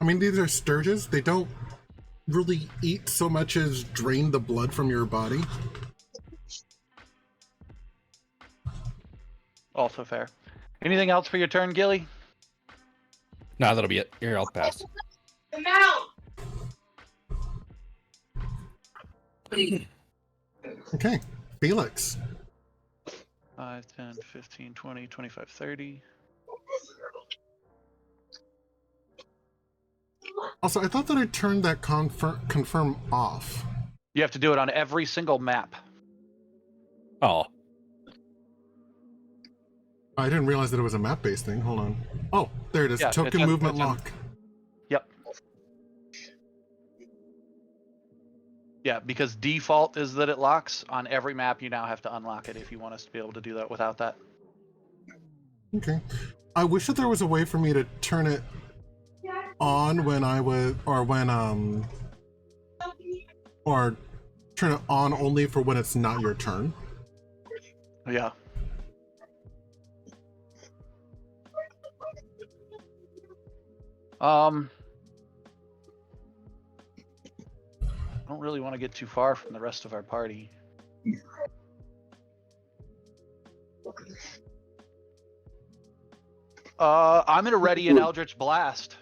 I mean, these are Sturges. They don't really eat so much as drain the blood from your body. Also fair. Anything else for your turn, Gilly? Nah, that'll be it. Here, I'll pass. Come out! Okay, Felix. 5, 10, 15, 20, 25, 30. Also, I thought that I turned that confirm off. You have to do it on every single map. Oh. I didn't realize that it was a map-based thing. Hold on. Oh, there it is. Yeah, Token movement lock. Yep. Yeah, because default is that it locks. On every map, you now have to unlock it if you want us to be able to do that without that. Okay. I wish that there was a way for me to turn it on when I would, or turn it on only for when it's not your turn. Yeah. I don't really want to get too far from the rest of our party. I'm gonna ready an Eldritch Blast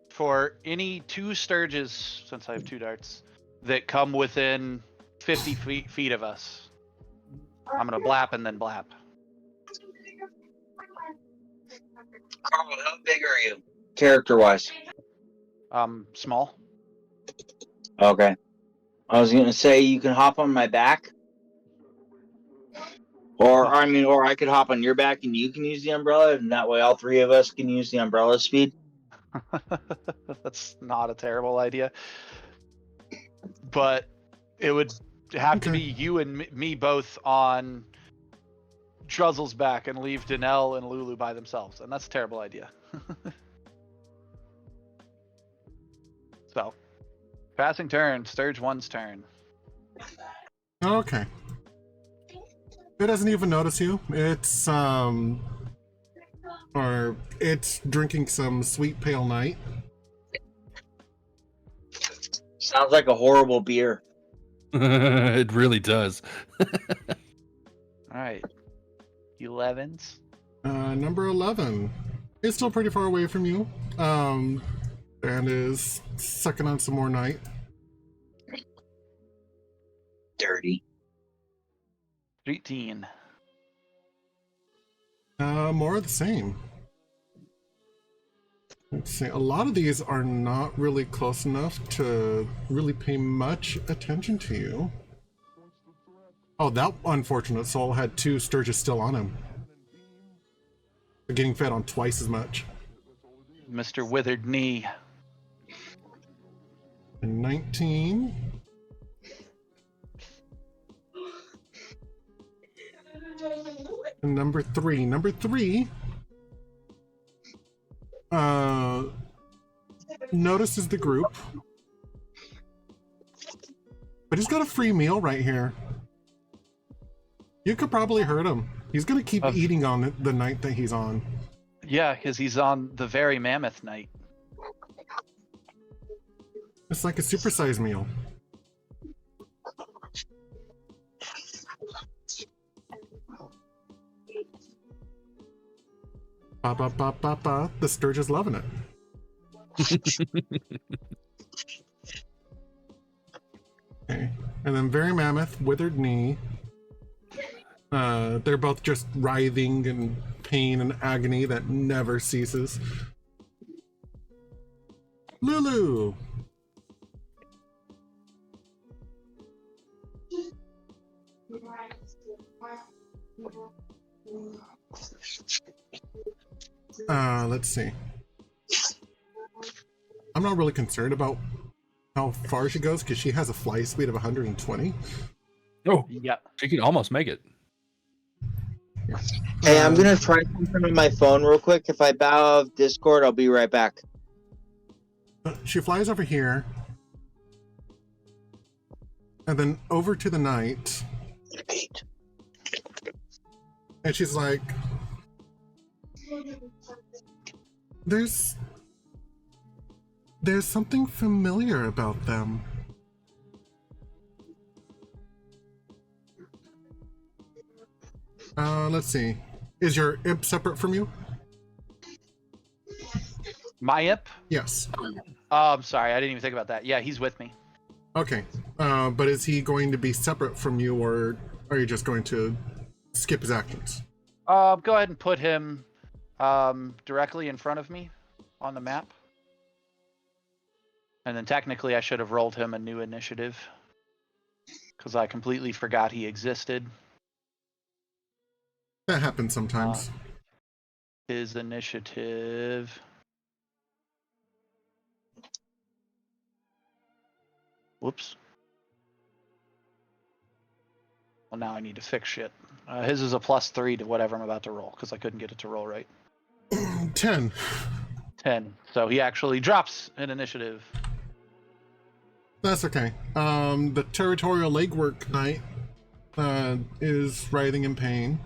for any 2 Sturges, since I have 2 darts, that come within 50 feet of us. I'm gonna blap and then blap. Carl, how big are you? Character-wise. Small. Okay. I was gonna say you can hop on my back. Or I could hop on your back and you can use the umbrella, and that way all 3 of us can use the umbrella speed. That's not a terrible idea. But it would have to be you and me both on Druzzl's back and leave Danelle and Lulu by themselves. And that's a terrible idea. So, passing turn, Sturge 1's turn. Okay. It doesn't even notice you. It's it's drinking some sweet pale night. Sounds like a horrible beer. It really does. Alright. 11s. Number 11 is still pretty far away from you. And is sucking on some more night. Dirty. 18. More of the same. Let's see. A lot of these are not really close enough to really pay much attention to you. Oh, that unfortunate soul had 2 Sturges still on him. They're getting fed on twice as much. Mr. Withered Knee. And 19. And number 3. Number 3 notices the group. But he's got a free meal right here. You could probably hurt him. He's gonna keep eating on the night that he's on. Yeah, because he's on the very mammoth night. It's like a supersized meal. Ba ba ba ba ba. The Sturge is loving it. Okay. And then very mammoth, withered knee. They're both just writhing in pain and agony that never ceases. Lulu! Let's see. I'm not really concerned about how far she goes because she has a fly speed of 120. Oh, Yep. she can almost make it. Hey, I'm gonna try something on my phone real quick. If I bow out of Discord, I'll be right back. She flies over here. And then over to the knight. And she's like, There's something familiar about them. Let's see. Is your imp separate from you? My imp? Yes. Oh, I'm sorry. I didn't even think about that. Yeah, he's with me. Okay. But is he going to be separate from you, or are you just going to skip his actions? Go ahead and put him directly in front of me on the map. And then technically I should have rolled him a new initiative because I completely forgot he existed. That happens sometimes. His initiative. Whoops. Well, now I need to fix shit. His is a +3 to whatever I'm about to roll because I couldn't get it to roll right. 10. 10. So he actually drops an initiative. That's okay. The territorial legwork knight is writhing in pain.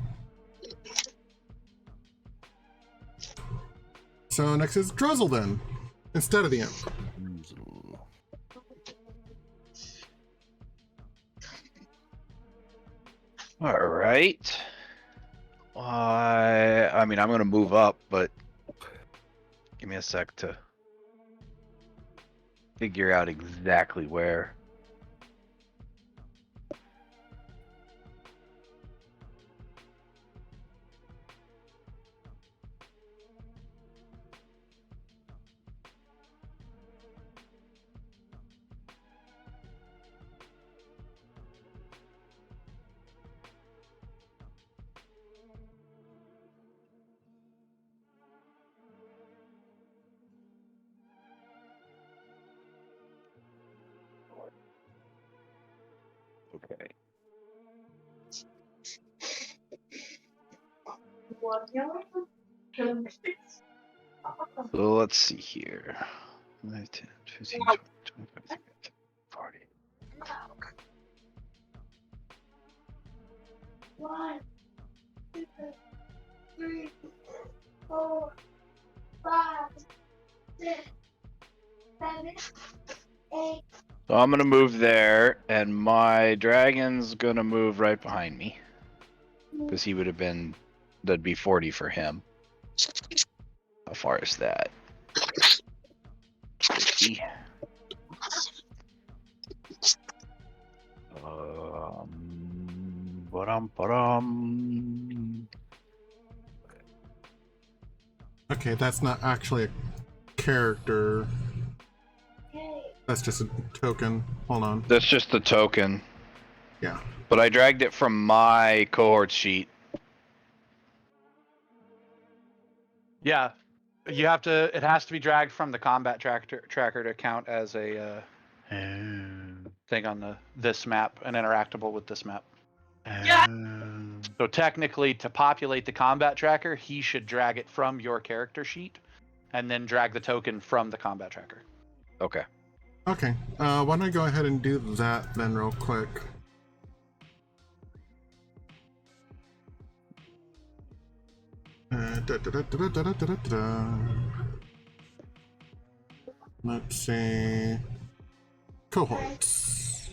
So next is Druzzl then, instead of the imp. All right. I mean, I'm gonna move up, but give me a sec to figure out exactly where. Okay. So let's see here. 9, 10, 15, 20, 25, 30, 40. 1, 2, 3, 4, 5, 6, 7, 8. So I'm gonna move there, and my dragon's gonna move right behind me. Because he would have been, that'd be 40 for him. How far is that? 50. Ba-dum. Okay, that's not actually a character. That's just a token. Hold on. That's just the token. Yeah. But I dragged it from my cohort sheet. Yeah, you have to. It has to be dragged from the combat tracker to count as a thing on this map, an interactable with this map. So technically, to populate the combat tracker, he should drag it from your character sheet, and then drag the token from the combat tracker. Okay. Okay. Why don't I go ahead and do that then real quick? Let's see. Cohorts.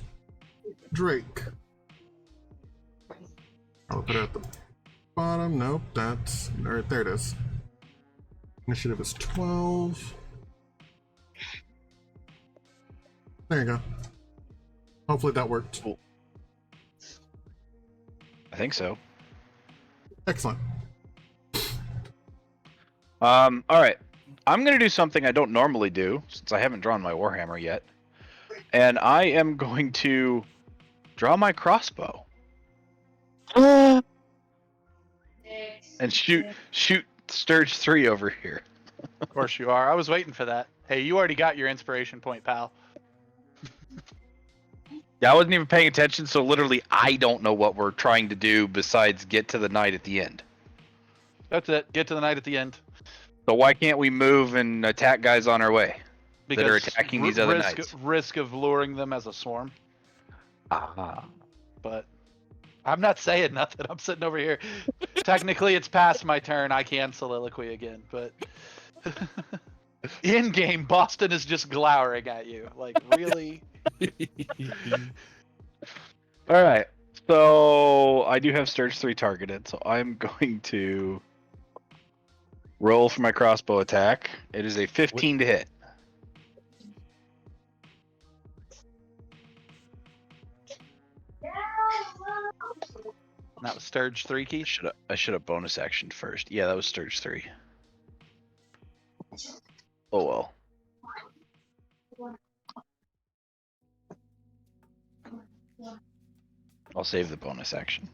Drake. I'll put it at the bottom. Nope, that's... Or, there it is. Initiative is 12. There you go. Hopefully that worked. Cool. I think so. Excellent. All right. I'm going to do something I don't normally do, since I haven't drawn my Warhammer yet. And I am going to draw my crossbow. And shoot Sturge 3 over here. Of course you are. I was waiting for that. Hey, you already got your inspiration point, pal. Yeah, I wasn't even paying attention, so literally I don't know what we're trying to do besides get to the knight at the end. That's it. Get to the knight at the end. So why can't we move and attack guys on our way that are attacking these other knights? Risk of luring them as a swarm. Ah. But I'm not saying nothing. I'm sitting over here. Technically, it's past my turn. I can soliloquy again, but in game, Boston is just glowering at you. Like, really? All right. So I do have Sturge 3 targeted, so I'm going to roll for my crossbow attack. It is a 15 to hit. That was Sturge 3 key. I should have bonus action first. Yeah, that was Sturge 3. Oh well. I'll save the bonus action.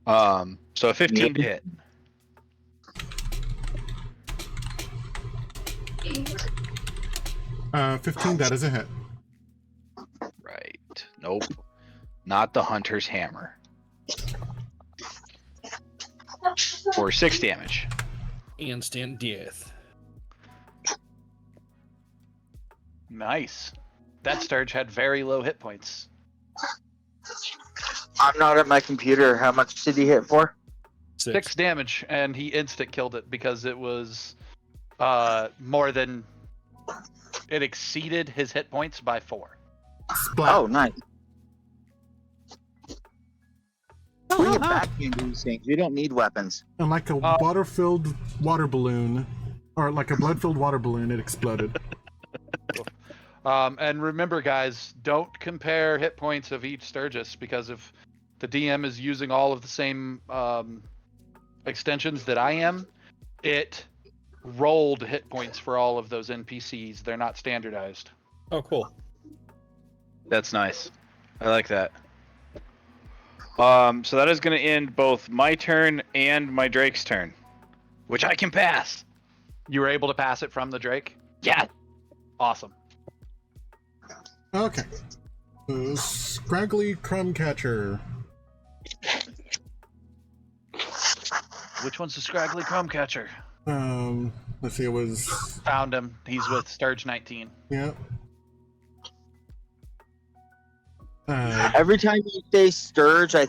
So a 15 to hit. Uh, 15, that is a hit. Right. Nope. Not the hunter's hammer. For 6 damage. Instant death. Nice. That Sturge had very low hit points. I'm not at my computer. How much did he hit for? 6 damage, and he instant killed it because it was more than... It exceeded his hit points by 4. Splat. Oh, nice. Bring it back into these things. We don't need weapons. And like a water-filled water balloon, or like a blood-filled water balloon, it exploded. And remember, guys, don't compare hit points of each Sturgis, because if the DM is using all of the same extensions that I am, it rolled hit points for all of those NPCs. They're not standardized. Oh, cool. That's nice. I like that. So that is going to end both my turn and my Drake's turn, which I can pass. You were able to pass it from the Drake? Yeah. Awesome. Okay. Scraggly crumb catcher. Which one's the Scraggly Crumb Catcher? Let's see, it was... Found him. He's with Sturge 19. Yeah. Every time you say Sturge, I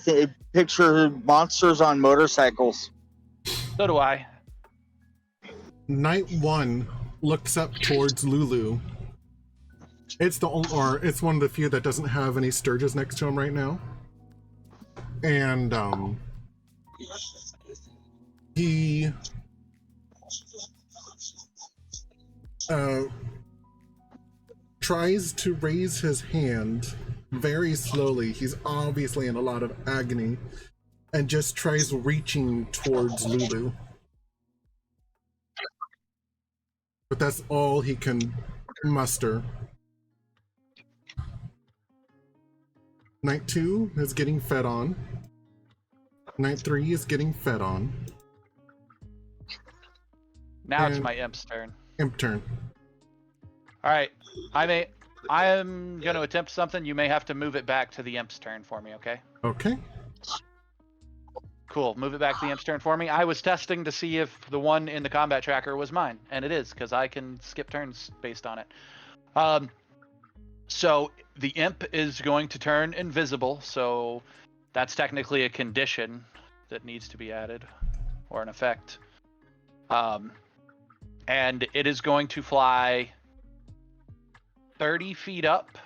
picture monsters on motorcycles. So do I. Knight 1 looks up towards Lulu. It's the only, or it's one of the few that doesn't have any Sturges next to him right now. And he tries to raise his hand very slowly. He's obviously in a lot of agony, and just tries reaching towards Lulu. But that's all he can muster. Night 2 is getting fed on. Night 3 is getting fed on. Now it's And- my imp's turn. Imp turn. All right, I am going to attempt something. You may have to move it back to the imp's turn for me, okay? Okay. Cool. Move it back to the imp's turn for me. I was testing to see if the one in the combat tracker was mine, and it is, because I can skip turns based on it. So the imp is going to turn invisible, so that's technically a condition that needs to be added, or an effect. And it is going to fly 30 feet up,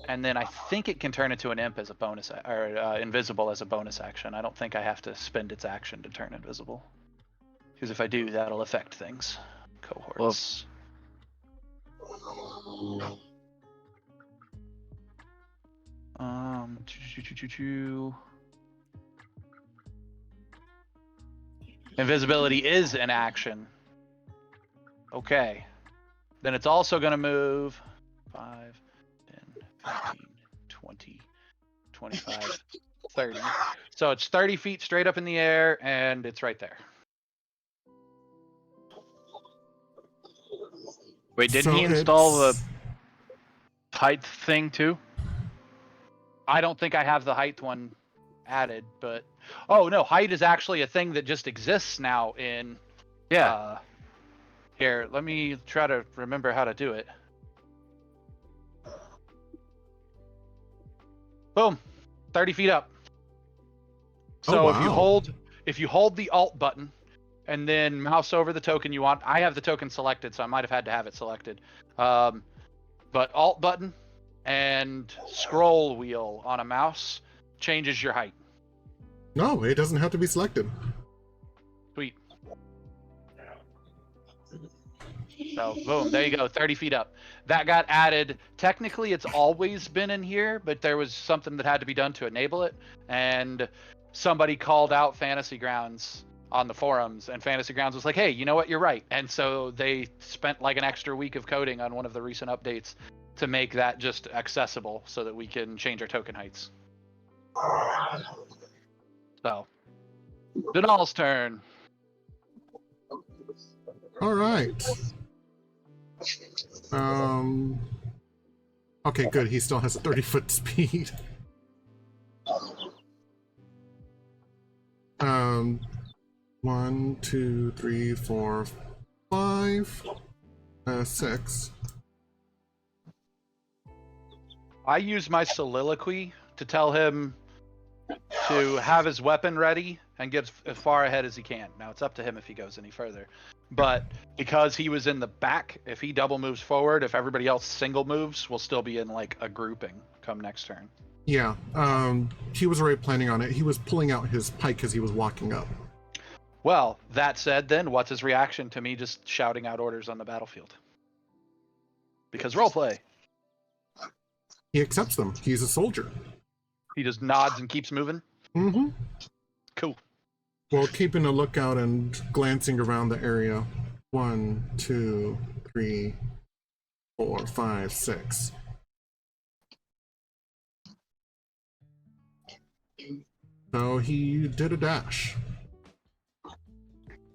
and then I think it can turn into an imp as a bonus, or invisible as a bonus action. I don't think I have to spend its action to turn invisible, because if I do, that'll affect things. Cohorts. Invisibility is an action. Okay. Then it's also going to move 5, 10, 15, 20, 25, 30. So it's 30 feet straight up in the air, and it's right there. Wait, didn't So he install the it's- height thing too? I don't think I have the height one added, but... Oh, no, height is actually a thing that just exists now in... Yeah. Here, let me try to remember how to do it. Boom, 30 feet up. So Oh, if you wow. hold the Alt button and then mouse over the token you want, I have the token selected, so I might have had to have it selected. But Alt button and scroll wheel on a mouse changes your height. No, it doesn't have to be selected. Sweet. So, boom, there you go, 30 feet up. That got added. Technically, it's always been in here, but there was something that had to be done to enable it. And somebody called out Fantasy Grounds on the forums, and Fantasy Grounds was like, hey, you know what, you're right. And so they spent like an extra week of coding on one of the recent updates to make that just accessible so that we can change our token heights. So, Denal's turn. All right. Okay, good. He still has a 30-foot speed. 1, 2, 3, 4, 5, 6. I use my soliloquy to tell him to have his weapon ready and get as far ahead as he can. Now, it's up to him if he goes any further. But because he was in the back, if he double moves forward, if everybody else single moves, we'll still be in like a grouping come next turn. Yeah, he was already planning on it. He was pulling out his pike as he was walking up. Well, that said, then what's his reaction to me just shouting out orders on the battlefield? Because roleplay. He accepts them. He's a soldier. He just nods and keeps moving. Mm-hmm. Cool. Well, keeping a lookout and glancing around the area. 1, 2, 3, 4, 5, 6. So he did a dash.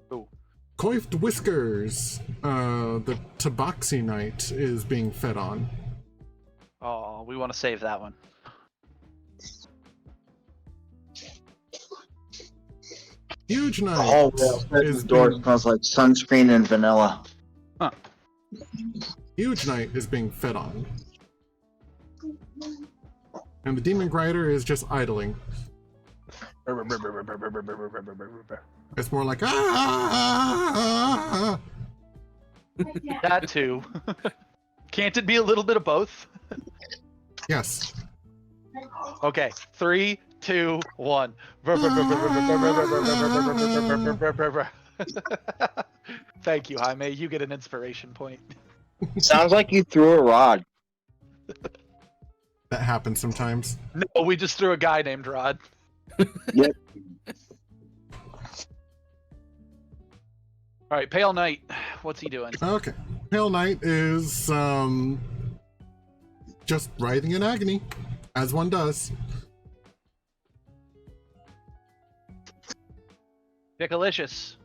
Cool. Coiffed Whiskers. The Tabaxi Knight is being fed on. Oh, we want to save that one. Huge The Knight whole is door being, smells like sunscreen and vanilla. Huh. Huge Knight is being fed on. And the Demon Rider is just idling. It's more like ah. That too. Can't it be a little bit of both? Yes. Okay, 3, 2, 1. Thank you, Jaime. You get an inspiration point. Sounds like you threw a rod. That happens sometimes. No, we just threw a guy named Rod. Yep. All right, Pale Knight. What's he doing? Okay. Pale Knight is just writhing in agony, as one does. Dickalicious.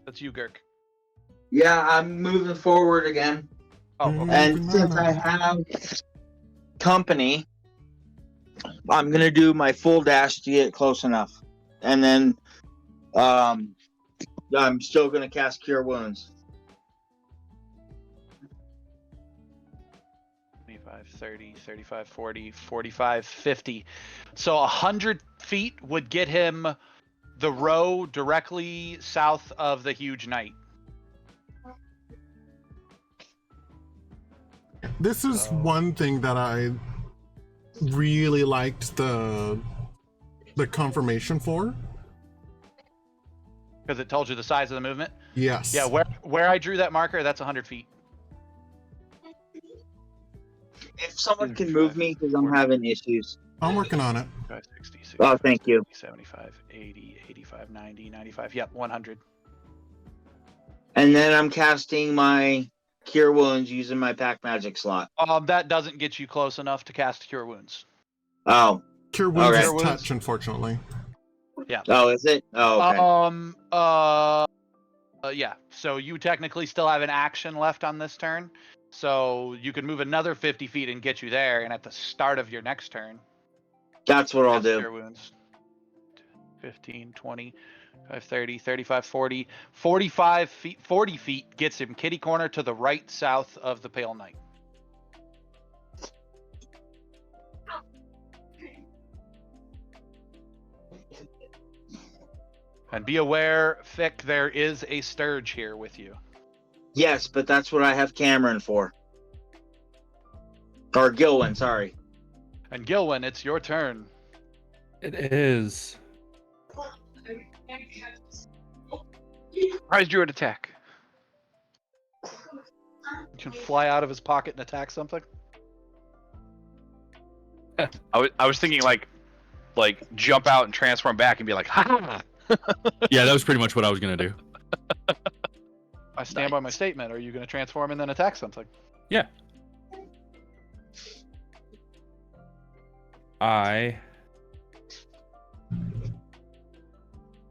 That's you, Girk. Yeah, I'm moving forward again. Oh, okay. And since I have company, I'm gonna do my full dash to get close enough, and then I'm still gonna cast Cure Wounds. 25, 30, 35, 40, 45, 50. So 100 feet would get him the row directly south of the huge knight. This is one thing that I really liked the confirmation for. Because it told you the size of the movement? Yes. Yeah, where I drew that marker, that's 100 feet. If someone can move me, because I'm having issues. I'm working on it. 5, 60, 60, Oh, thank you. 75, 80, 85, 90, 95. Yep, 100. And then I'm casting my Cure Wounds using my Pack Magic slot. That doesn't get you close enough to cast Cure Wounds. Oh. Cure Wounds Okay. is touch, unfortunately. Yeah. Oh, is it? Oh, okay. Yeah. So you technically still have an action left on this turn. So you can move another 50 feet and get you there, and at the start of your next turn, That's what I'll cast do. Cure Wounds. 15, 20, 30, 35, 40. 45 feet, 40 feet gets him kitty corner to the right south of the Pale Knight. And be aware, Fick, there is a Sturge here with you. Yes, but that's what I have Cameron for. Or Gilwin, sorry. And Gilwin, it's your turn. It is. Surprised you would attack. You can fly out of his pocket and attack something. I was thinking like jump out and transform back and be like, ha! Yeah, that was pretty much what I was gonna do. I stand by my statement. Are you going to transform and then attack something? Yeah. I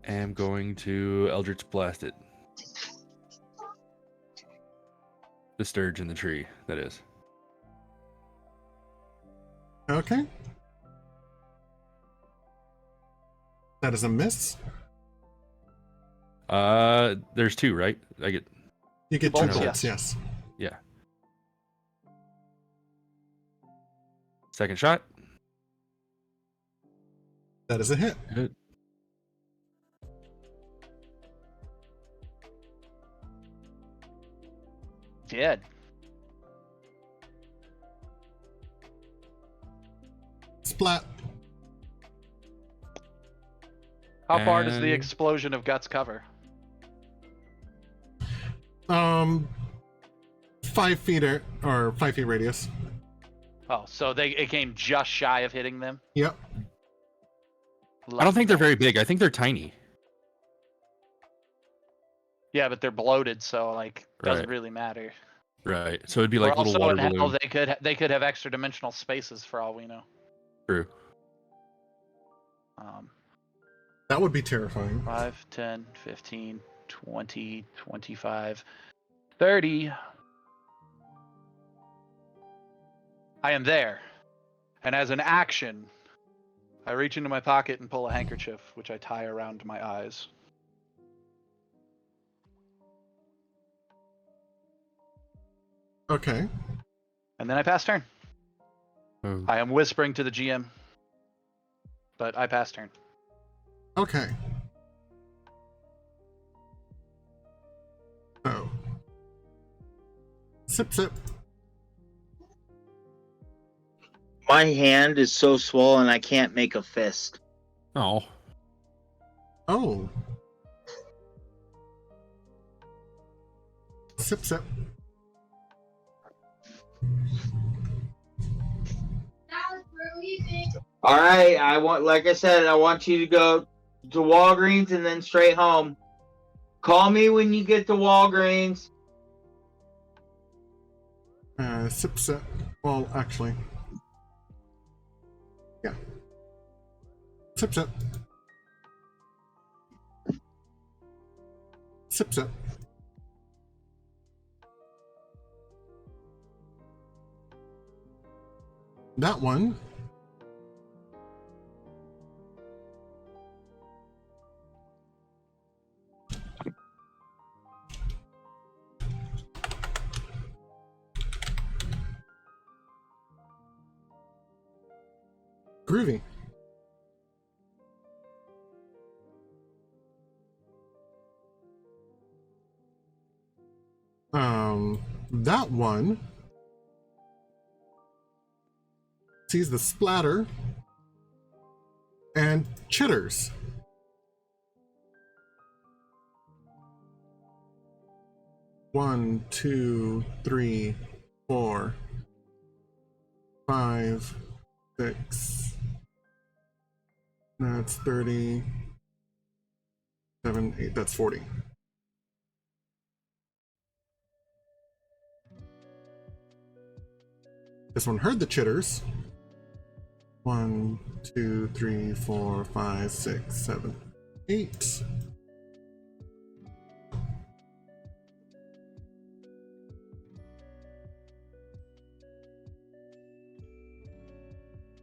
am going to Eldritch Blast it. The Sturge in the tree, that is. Okay. That is a miss. There's two, right? You get two Bolts, bolts, yes. yes. Yeah. Second shot. That is a hit. Good. Dead. Splat. How far does the And- explosion of guts cover? 5 feet or 5 feet radius. Oh, so it came just shy of hitting them? Yep. I don't think they're very big. I think they're tiny. Yeah, but they're bloated, so like doesn't Right. really matter. Right. So it'd be Or like little also water in hell, balloons. they could have extra dimensional spaces for all we know. True. That would be terrifying. 5, 10, 15, 20, 25, 30. I am there. And as an action, I reach into my pocket and pull a handkerchief, which I tie around my eyes. Okay. And then I pass turn. Oh. I am whispering to the GM, but I pass turn. Okay. Oh. Sip, sip. My hand is so swollen I can't make a fist. Oh. Oh. Sip, sip. All right, like I said, I want you to go to Walgreens and then straight home. Call me when you get to Walgreens. Sip set. Well, actually. Yeah. Sip set. Sip set. That one. Groovy. That one sees the splatter and chitters. One, two, three, 4, 5, 6. That's 30. 7, 8. That's 40. This one heard the chitters. 1, 2, 3, 4, 5, 6, 7, 8.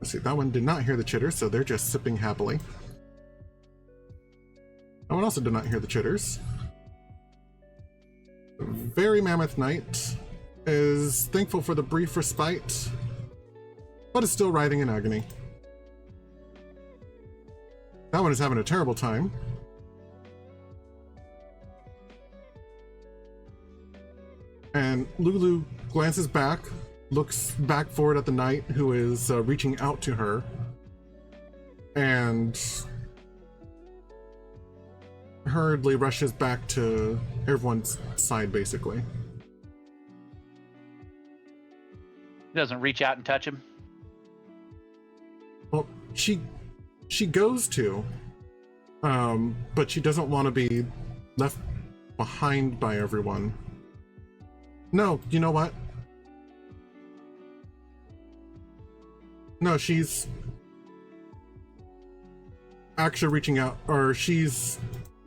Let's see, that one did not hear the chitters, so they're just sipping happily. That one also did not hear the chitters. Very Mammoth Knight is thankful for the brief respite, but is still writhing in agony. That one is having a terrible time. And Lulu glances back, looks back forward at the knight who is reaching out to her, and hurriedly rushes back to everyone's side, basically. He doesn't reach out and touch him. Well, she goes to, but she doesn't want to be left behind by everyone. No, you know what? No, she's actually reaching out, or she's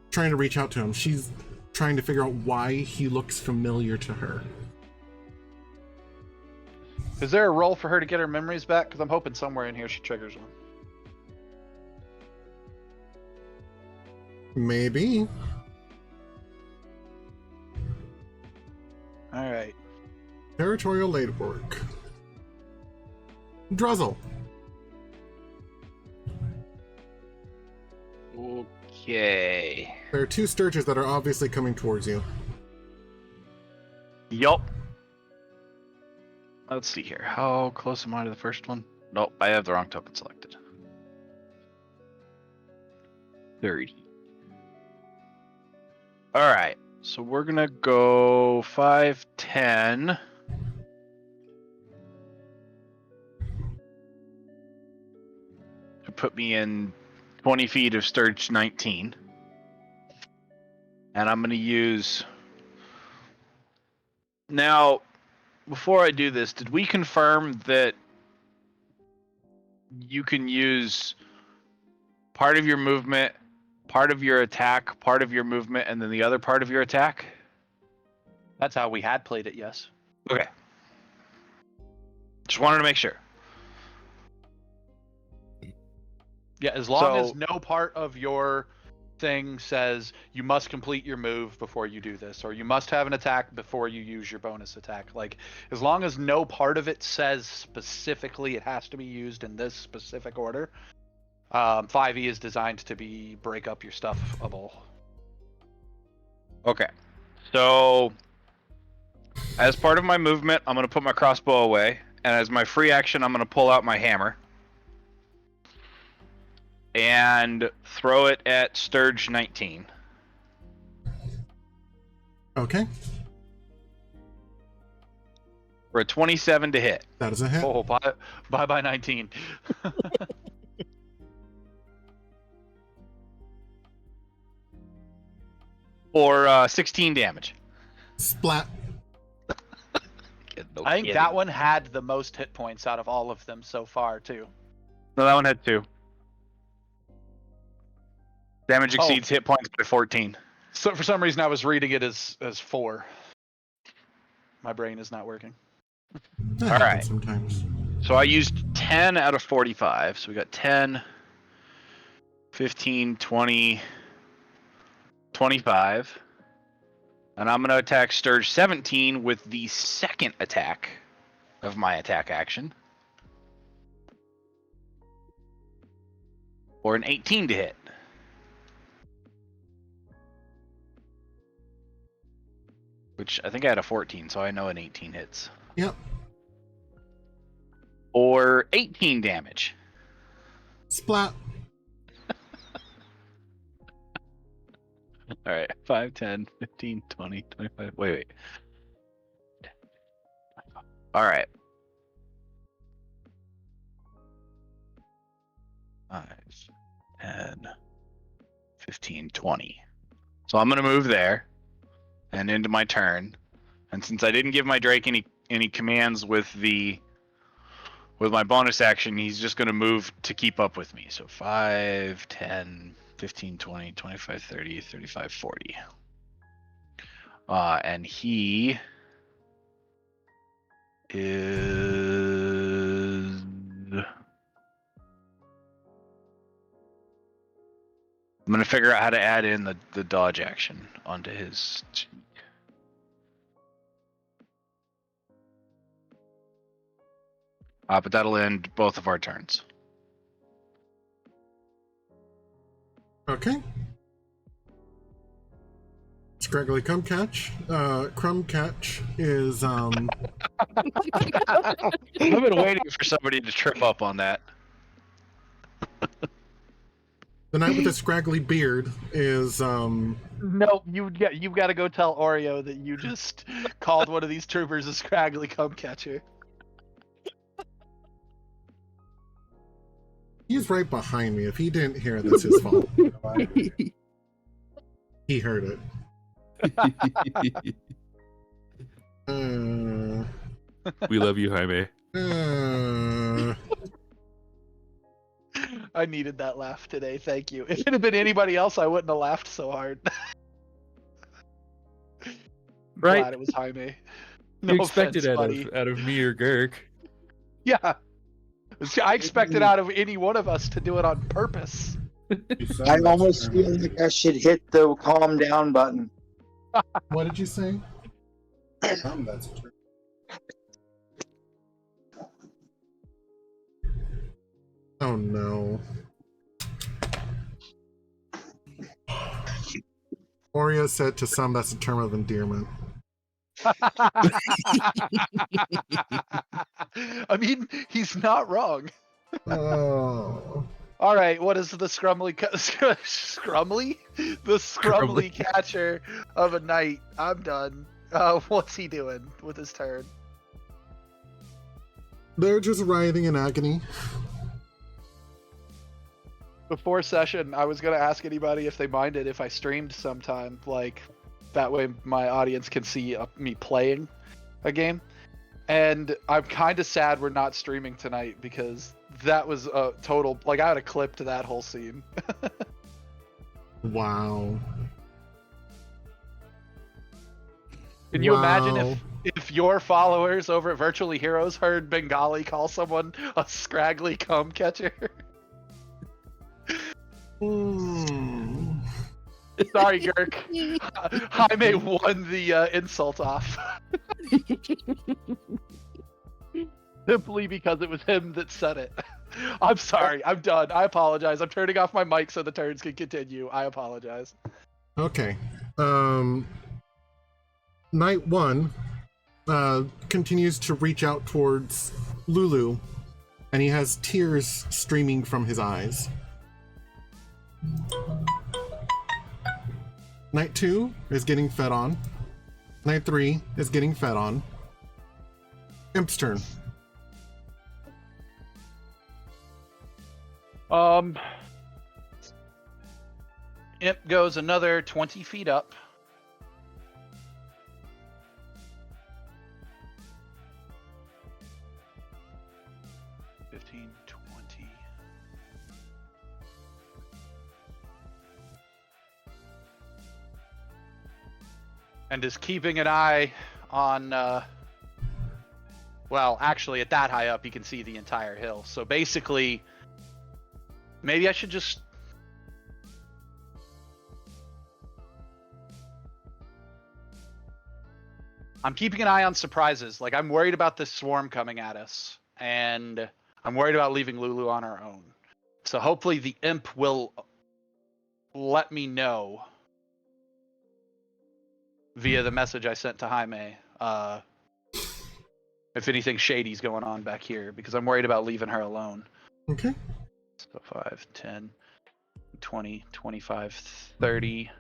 trying to reach out to him. She's trying to figure out why he looks familiar to her. Is there a roll for her to get her memories back? Because I'm hoping somewhere in here she triggers one. Maybe. All right. Territorial late work. Druzzl. Okay. There are 2 Sturges that are obviously coming towards you. Yup. Let's see here. How close am I to the first one? Nope, I have the wrong token selected. 30. Alright, so we're gonna go 5, 10. To put me in 20 feet of Sturge 19. And I'm gonna use... Now, before I do this, did we confirm that you can use part of your movement, part of your attack, part of your movement, and then the other part of your attack? That's how we had played it, yes. Okay. Just wanted to make sure. Yeah, as long as So- no part of your thing says you must complete your move before you do this, or you must have an attack before you use your bonus attack. Like, as long as no part of it says specifically it has to be used in this specific order, 5e is designed to be break up your stuffable. Okay. So, as part of my movement, I'm going to put my crossbow away. And as my free action, I'm going to pull out my hammer. And throw it at Sturge 19. Okay, For a 27 to hit. that is a hit. Oh, bye 19. For 16 damage. Splat. Getting No I think kidding. that one had the most hit points out of all of them so far, too. No, that one had 2. Damage Oh. exceeds hit points by 14. So for some reason, I was reading it as 4. My brain is not working. That All happens right. sometimes. So I used 10 out of 45. So we got 10, 15, 20, 25. And I'm going to attack Sturge 17 with the second attack of my attack action. Or an 18 to hit. Which I think I had a 14, so I know an 18 hits. Yep. Or 18 damage. Splat. All right, 5, 10, 15, 20, 25. Wait. All right. 5, 10, 15, 20. So I'm going to move there and into my turn. And since I didn't give my Drake any commands with my bonus action, he's just going to move to keep up with me. So 5, 10, 15, 20, 25, 30, 35, 40. And he is... I'm going to figure out how to add in the dodge action onto his... but that'll end both of our turns. Okay. Scraggly Crumb Catch. Crumb Catch is I've been waiting for somebody to trip up on that. the knight with the scraggly beard is Nope, you've got to go tell Oreo that you just called one of these troopers a scraggly cum catcher. he's right behind me. If he didn't hear it, that's his fault. He heard it. We love you, Jaime. I needed that laugh today. Thank you. If it had been anybody else, I wouldn't have laughed so hard. Right. Glad it was Jaime. You expected offense, out of me or Girk. Yeah. I expected out of any one of us to do it on purpose. I almost feel like I should hit the calm down button. What did you say? That's true. Oh no. Oreo said to some that's a term of endearment. I mean, he's not wrong. Oh. All right, what is the scrumbly catcher of a knight? I'm done. What's he doing with his turn? They're just writhing in agony. Before session, I was gonna ask anybody if they minded if I streamed sometime, like that way my audience can see me playing a game. And I'm kind of sad we're not streaming tonight because that was a total, like I had a clip to that whole scene. Wow. Can you imagine if your followers over at Virtually Heroes heard Bengali call someone a scraggly cum catcher? Sorry, Girk. Jaime won the insult off. Simply because it was him that said it. I'm sorry. I'm done. I apologize. I'm turning off my mic so the turns can continue. I apologize. Okay. Knight 1 continues to reach out towards Lulu, and he has tears streaming from his eyes. Knight 2 is getting fed on. Knight 3 is getting fed on. Imp's turn. Imp goes another 20 feet up. 15, 20. And is keeping an eye on, well, actually, at that high up, you can see the entire hill. So basically, maybe I should just... I'm keeping an eye on surprises. Like, I'm worried about this swarm coming at us. And I'm worried about leaving Lulu on her own. So hopefully the imp will let me know via the message I sent to Jaime, if anything shady's going on back here, because I'm worried about leaving her alone. Okay. So 5, 10, 20, 25, 30.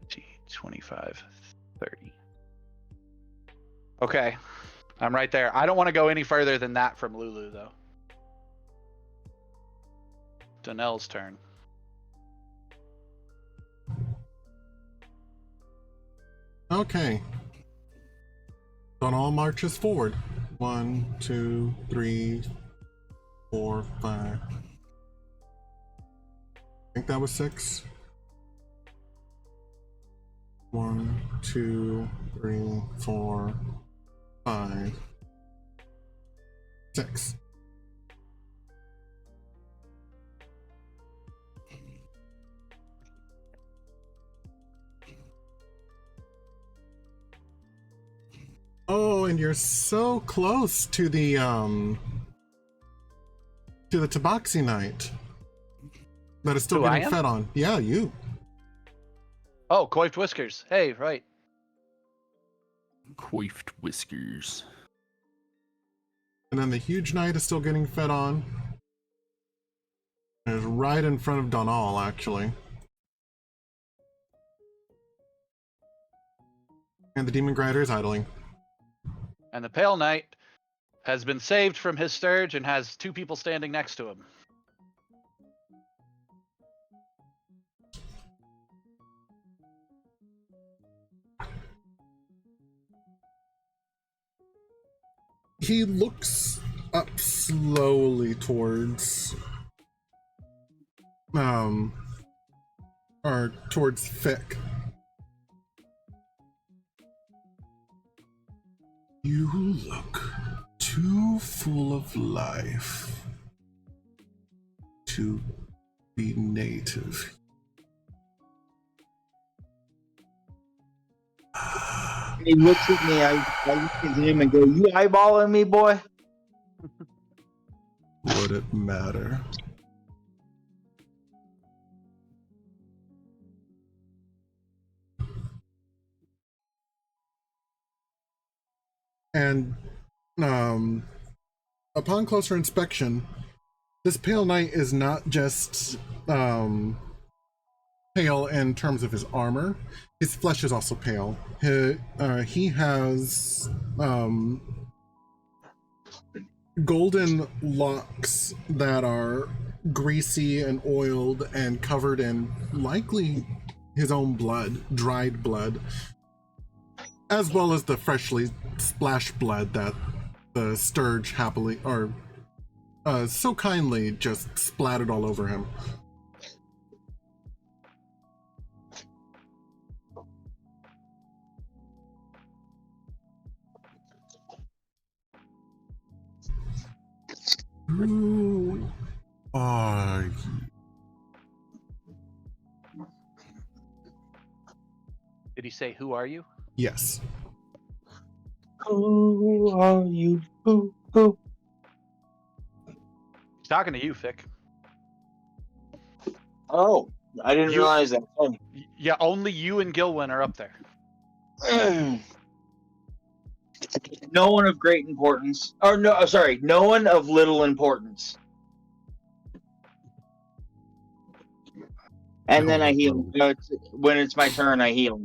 T 25, 30. Okay. I'm right there. I don't want to go any further than that from Lulu, though. Donnell's turn. Okay. Donnell marches forward. 1, 2, 3, 4, 5. I think that was 6. 1, 2, 3, 4, 5, 6. Oh, and you're so close to the Tabaxi Knight that is still Who, I getting am? fed on. Yeah, you. Oh, coiffed whiskers. Hey, right. Coiffed whiskers. And then the huge knight is still getting fed on. And is right in front of Donnell, actually. And the demon grider is idling. And the Pale Knight has been saved from his scourge and has 2 people standing next to him. He looks up slowly towards towards Fick. You look too full of life to be native. He looks at me, I look at him and go, "You eyeballing me, boy?" Would it matter? And upon closer inspection, this pale knight is not just pale in terms of his armor. His flesh is also pale. He has golden locks that are greasy and oiled and covered in likely his own blood, dried blood, as well as the freshly splashed blood that the Sturge happily, or so kindly, just splattered all over him. Who are you? Did he say, "Who are you"? Yes. Who are you? Who? He's talking to you, Fick. Oh, I didn't realize that. Oh. Yeah, only you and Gilwyn are up there. No one of great importance. Or no, sorry, no one of little importance. And then I heal. When it's my turn, I heal.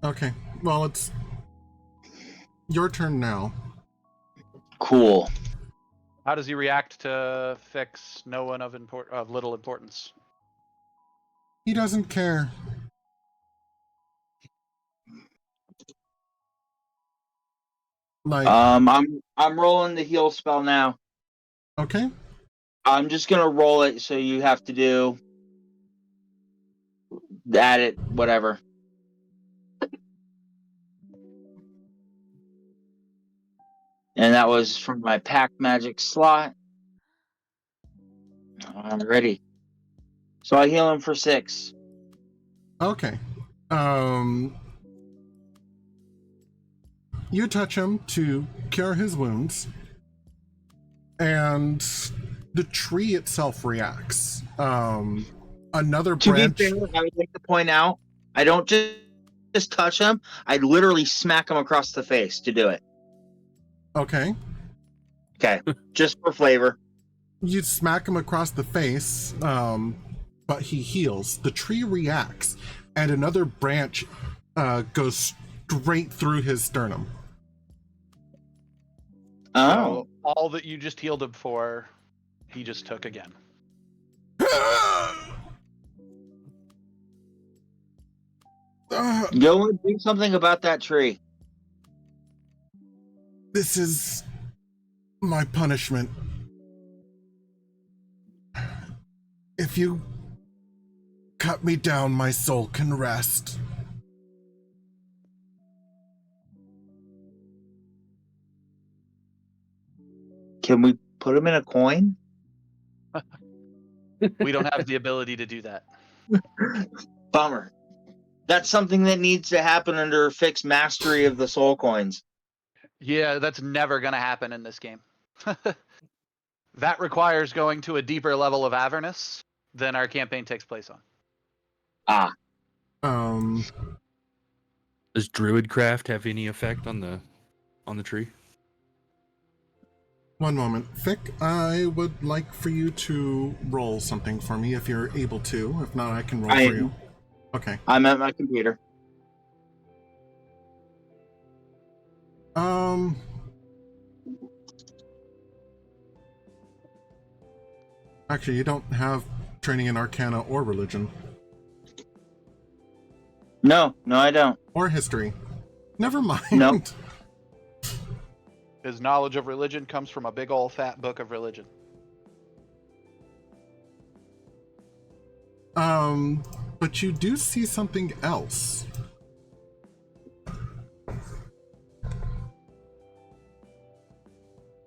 Okay. Well, your turn now. Cool. How does he react to fix no one of little importance? He doesn't care. Like, I'm rolling the heal spell now. okay. I'm just gonna roll it, so you have to do add it, whatever. And that was from my pack magic slot. I'm ready. So I heal him for 6. Okay. You touch him to cure his wounds, and the tree itself reacts. Another To branch. be fair, I would like to point out, I don't just touch him. I literally smack him across the face to do it. Okay. Okay, just for flavor. You smack him across the face, but he heals. The tree reacts, and another branch goes straight through his sternum. Oh. So all that you just healed him for, he just took again. Go and do something about that tree. This is my punishment. If you cut me down, my soul can rest. Can we put him in a coin? We don't have the ability to do that. Bummer. That's something that needs to happen under fixed mastery of the soul coins. Yeah, that's never going to happen in this game. That requires going to a deeper level of Avernus than our campaign takes place on. Ah. Does Druidcraft have any effect on the tree? One moment. Vic, I would like for you to roll something for me if you're able to. If not, I can roll for you. Okay. I'm at my computer. Actually, you don't have training in Arcana or religion. No, I don't. Or history. Never mind. No. His knowledge of religion comes from a big old fat book of religion. But you do see something else.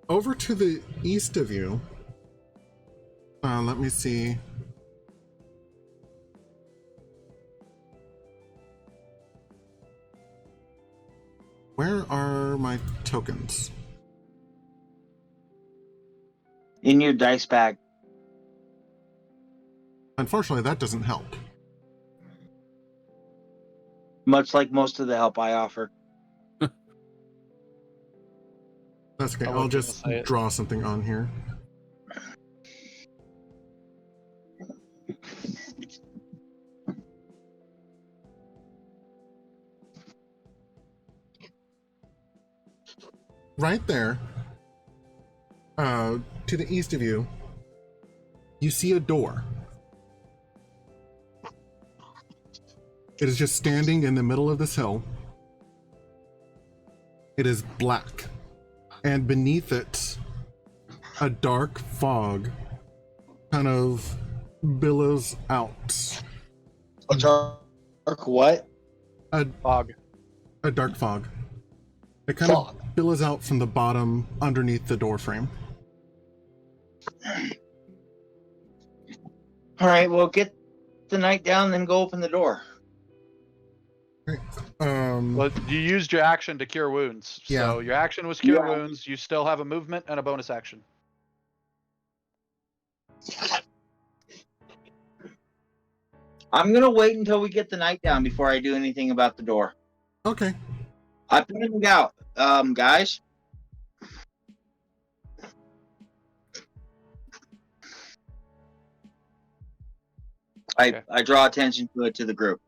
Over to the east of you. Let me see. Where are my tokens? In your dice bag. Unfortunately, that doesn't help. Much like most of the help I offer. That's okay. I I'll wasn't just gonna say it. draw something on here. Right there, to the east of you, you see a door. It is just standing in the middle of this hill. It is black, and beneath it, a dark fog kind of billows out. A dark what? Fog. A dark fog. It kind Fog. of billows out from the bottom underneath the door frame. All right, well, get the night down, then go open the door. Well, you used your action to cure wounds. Yeah. So your action was cure Yeah. wounds. You still have a movement and a bonus action. I'm gonna wait until we get the night down before I do anything about the door. Okay. I pointed out, guys. Okay. I draw attention to it to the group.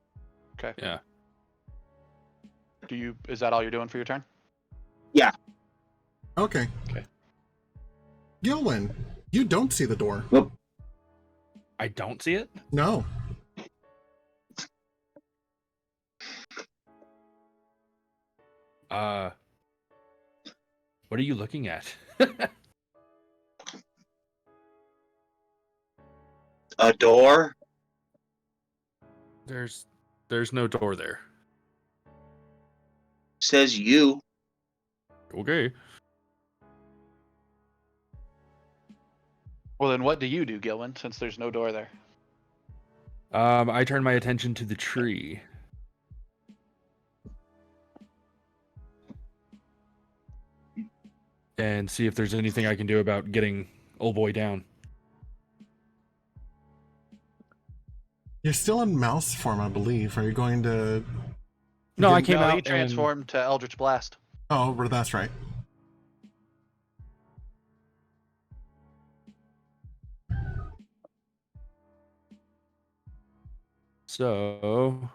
Okay. Yeah. Is that all you're doing for your turn? Okay. Okay. Gilwin, you don't see the door. I don't see it. No. What are you looking at? A door? There's no door there. Says you. Okay. Well, then what do you do, Gilwin, since there's no door there? I turn my attention to the tree. And see if there's anything I can do about getting old boy down. You're still in mouse form, I believe. Are you going to... No, I came No, out he transformed to Eldritch Blast. Oh, well, that's right. So,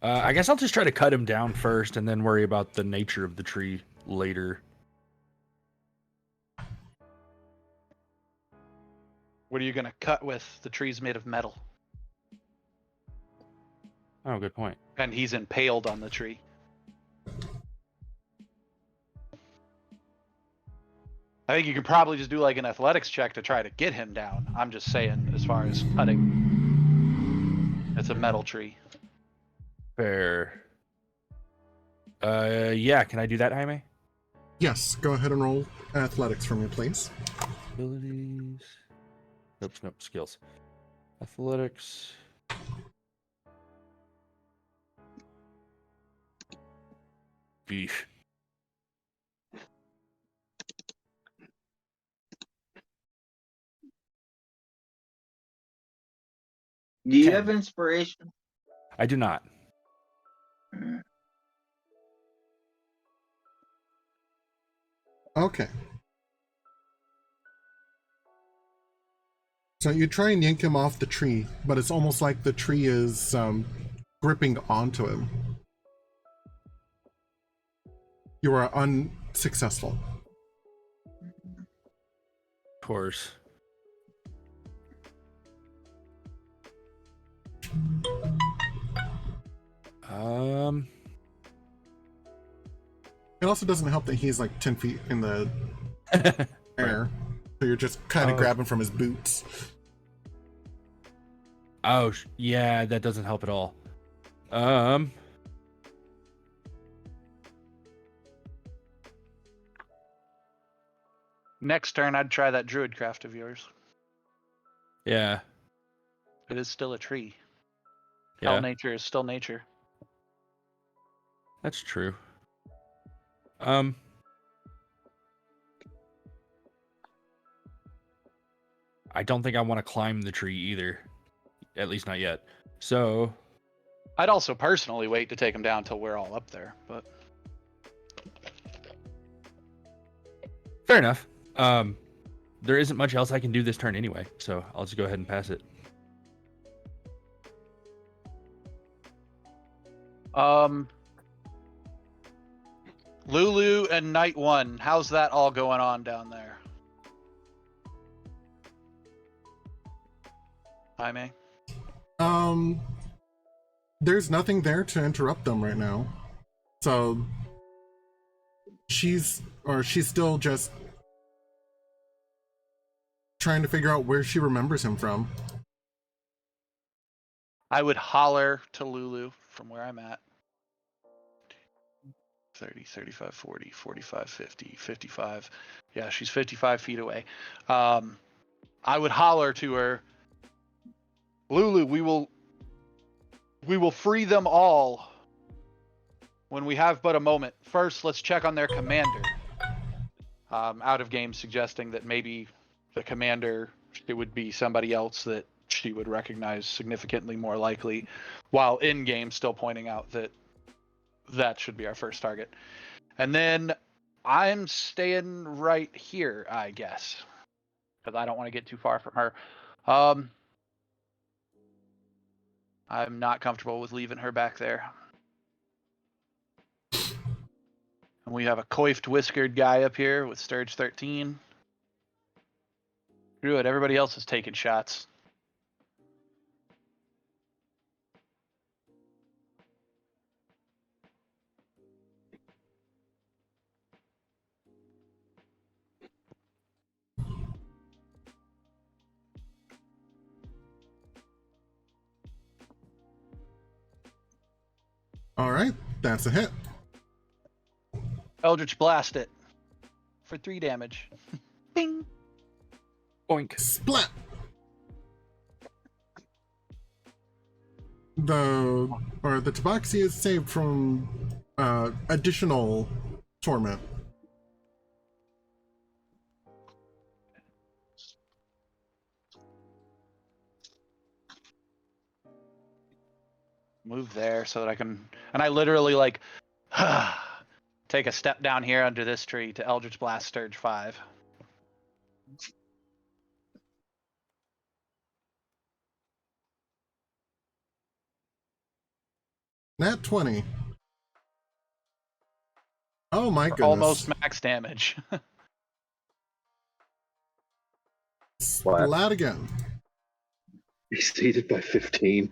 I guess I'll just try to cut him down first and then worry about the nature of the tree later. What are you going to cut with? The tree's made of metal. Oh, good point. And he's impaled on the tree. I think you could probably just do like an athletics check to try to get him down. I'm just saying, as far as cutting. It's a metal tree. Fair. Yeah, can I do that, Jaime? Yes, go ahead and roll athletics for me, please. Abilities. Nope, skills. Athletics. Beef. Do you 10. have inspiration? I do not. Okay. So you try and yank him off the tree, but it's almost like the tree is gripping onto him. You are unsuccessful. Of course. It also doesn't help that he's like 10 feet in the air. So you're just kind of grabbing from his boots. Oh, yeah, that doesn't help at all. Next turn, I'd try that druid craft of yours. Yeah. It is still a tree. Yeah. Hell, nature is still nature. That's true. I don't think I want to climb the tree either. At least not yet. So, I'd also personally wait to take him down till we're all up there, but fair enough. There isn't much else I can do this turn anyway, so I'll just go ahead and pass it. Lulu and Night One, how's that all going on down there? Jaime? There's nothing there to interrupt them right now. So she's still just trying to figure out where she remembers him from. I would holler to Lulu from where I'm at. 30, 35, 40, 45, 50, 55. Yeah, she's 55 feet away. I would holler to her, Lulu, we will free them all when we have but a moment. First, let's check on their commander. Out of game suggesting that maybe the commander, it would be somebody else that she would recognize significantly more likely, while in game still pointing out that that should be our first target. And then I'm staying right here, I guess, because I don't want to get too far from her. I'm not comfortable with leaving her back there. And And we have a coiffed, whiskered guy up here with Sturge 13. Screw it, everybody else is taking shots. All right, that's a hit. Eldritch Blast it for 3 damage. Bing! Boink. Splat. The tabaxi is saved from additional torment. Move there so that I can, and I literally like take a step down here under this tree to Eldritch Blast Sturge 5. Nat 20. Oh my goodness. Almost max damage. Splat again. Exceeded by 15.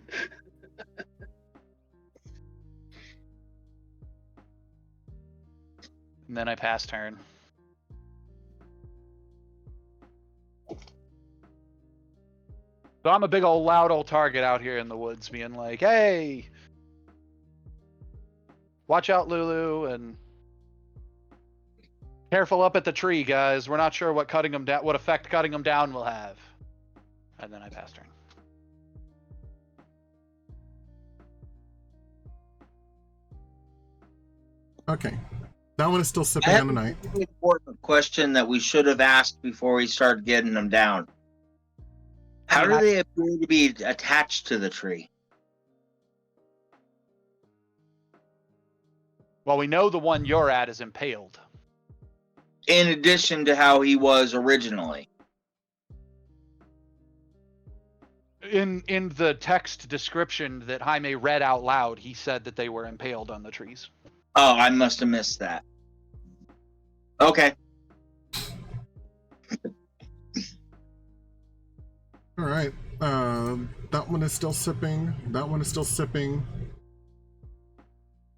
And then I pass turn. So I'm a big old loud old target out here in the woods being like, hey, watch out, Lulu, and careful up at the tree, guys. We're not sure what effect cutting them down will have. And then I pass turn. Okay. That one is still sipping on the night. An important question that we should have asked before we started getting them down. How do they appear to be attached to the tree? Well, we know the one you're at is impaled. In addition to how he was originally. In the text description that Jaime read out loud, he said that they were impaled on the trees. Oh, I must have missed that. Okay. All right. That one is still sipping. That one is still sipping.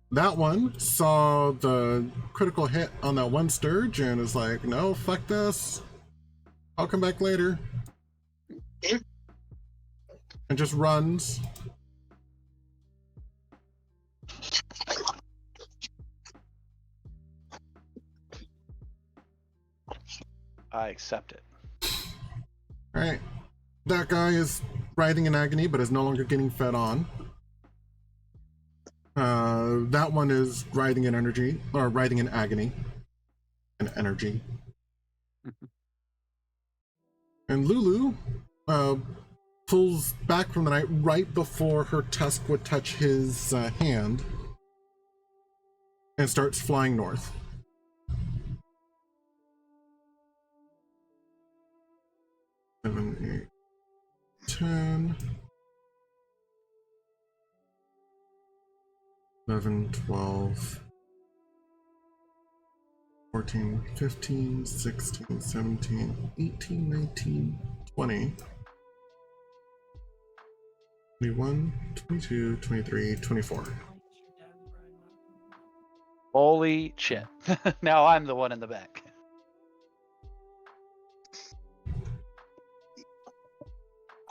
That one saw the critical hit on that one Sturge and is like, no, fuck this. I'll come back later. And just runs. I accept it. All right. That guy is writhing in agony, but is no longer getting fed on. That one is writhing in energy, or writhing in agony. And energy. And Lulu pulls back from the night right before her tusk would touch his hand. And starts flying north. 7, 8, 10, 11, 12, 14, 15, 16, 17, 18, 19, 20, 21, 22, 23, 24. Holy shit. Now I'm the one in the back.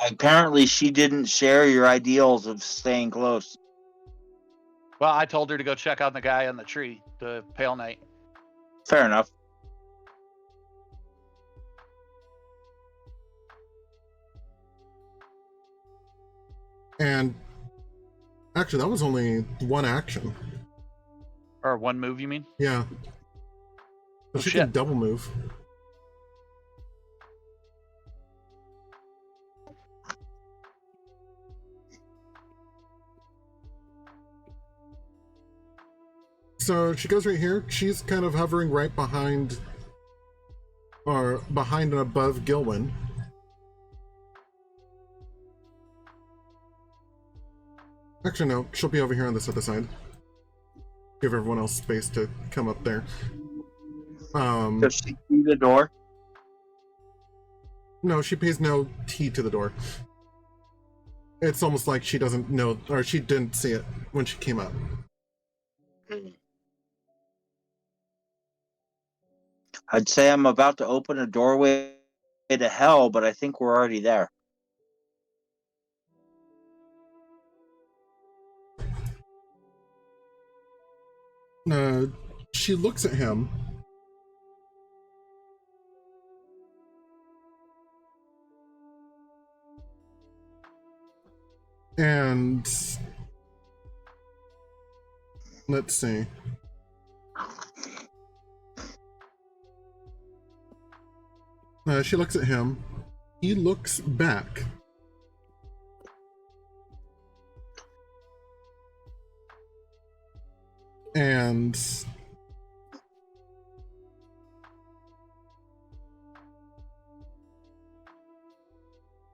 Apparently, she didn't share your ideals of staying close. Well, I told her to go check out the guy on the tree, the Pale Knight. Fair enough. And actually, that was only one action. Or one move, you mean? Yeah. But Oh, she shit. can double move. So she goes right here. She's kind of hovering right behind, or behind and above Gilwyn. Actually, no. She'll be over here on this other side. give everyone else space to come up there. Does she see the door? No, she pays no heed to the door. It's almost like she doesn't know, or she didn't see it when she came up. I'd say I'm about to open a doorway to hell, but I think we're already there. She looks at him. And let's see. She looks at him. He looks back. And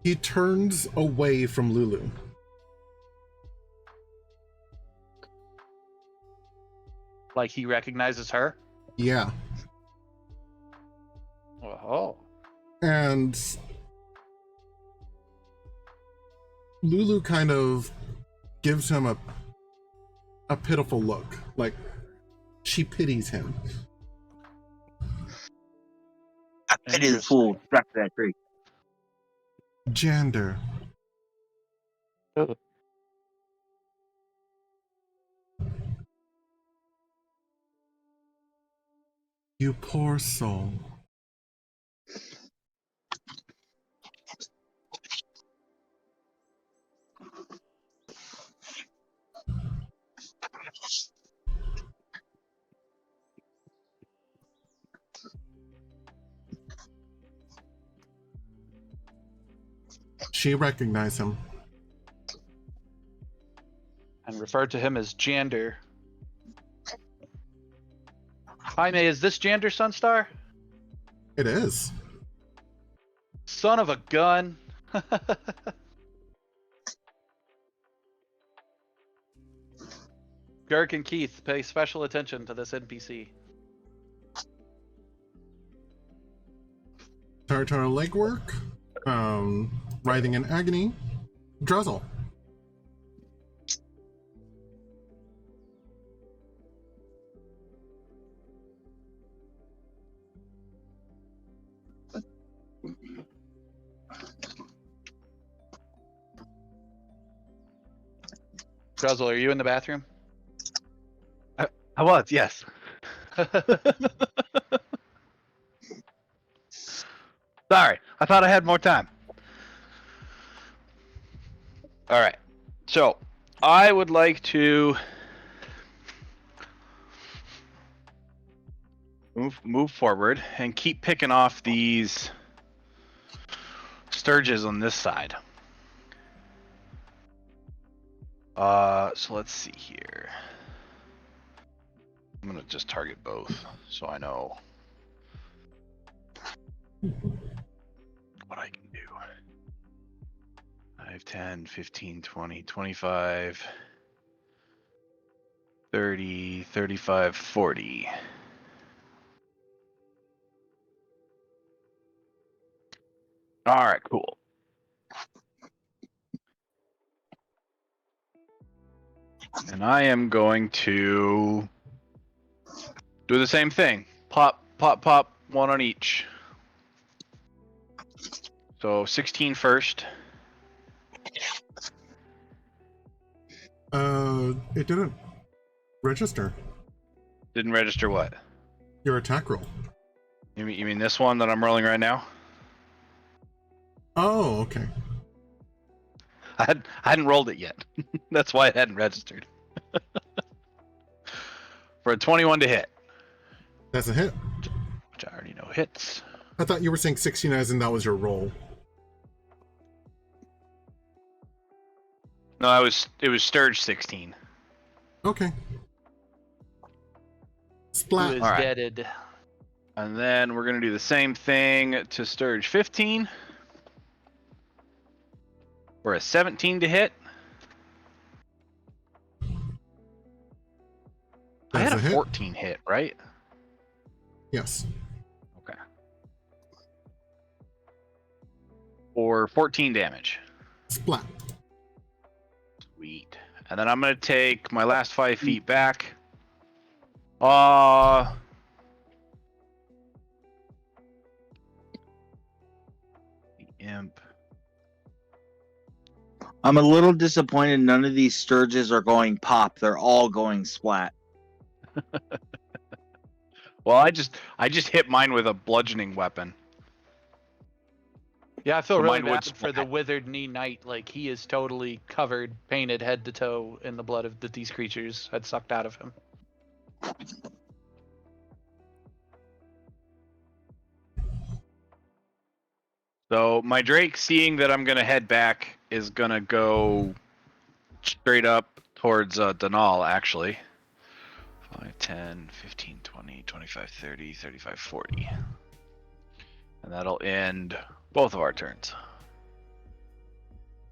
he turns away from Lulu. Like he recognizes her? Yeah. Oh. And Lulu kind of gives him a pitiful look, like she pities him. I pity the fool strapped to that tree. Jander. You poor soul. She recognized him. And referred to him as Jander. Jaime, is this Jander Sunstar? It is. Son of a gun. Garrick and Keith, pay special attention to this NPC. Tartar legwork. Writhing in agony. Druzzl. Druzzl, are you in the bathroom? I was, yes. Sorry, I thought I had more time. All right, so I would like to move forward and keep picking off these sturges on this side. So let's see here. I'm gonna just target both so I know what I can do. 5, 10, 15, 20, 25, 30, 35, 40. All right, cool. And I am going to do the same thing. Pop, pop, pop, one on each. So 16 first. It didn't register. Didn't register what? Your attack roll. You mean this one that I'm rolling right now? Oh, okay. I hadn't rolled it yet. That's why it hadn't registered. For a 21 to hit. That's a hit. Which I already know hits. I thought you were saying 16 as in that was your roll. No, it was Sturge 16. Okay. Who Splat. is All right. deaded? And then we're going to do the same thing to Sturge 15. For a 17 to hit. I had That's a a hit. 14 hit, right? Yes. Okay. Or 14 damage. Splat. Sweet. And then I'm gonna take my last 5 feet back. The imp. I'm a little disappointed none of these Sturges are going pop. They're all going splat. Well, I just hit mine with a bludgeoning weapon. Yeah, I feel So really mine would bad for the splat. withered knee knight. Like, he is totally covered, painted head to toe in the blood that these creatures had sucked out of him. So my Drake, seeing that I'm gonna head back, is gonna go straight up towards Denal, actually. 5, 10, 15, 20, 25, 30, 35, 40. And that'll end both of our turns.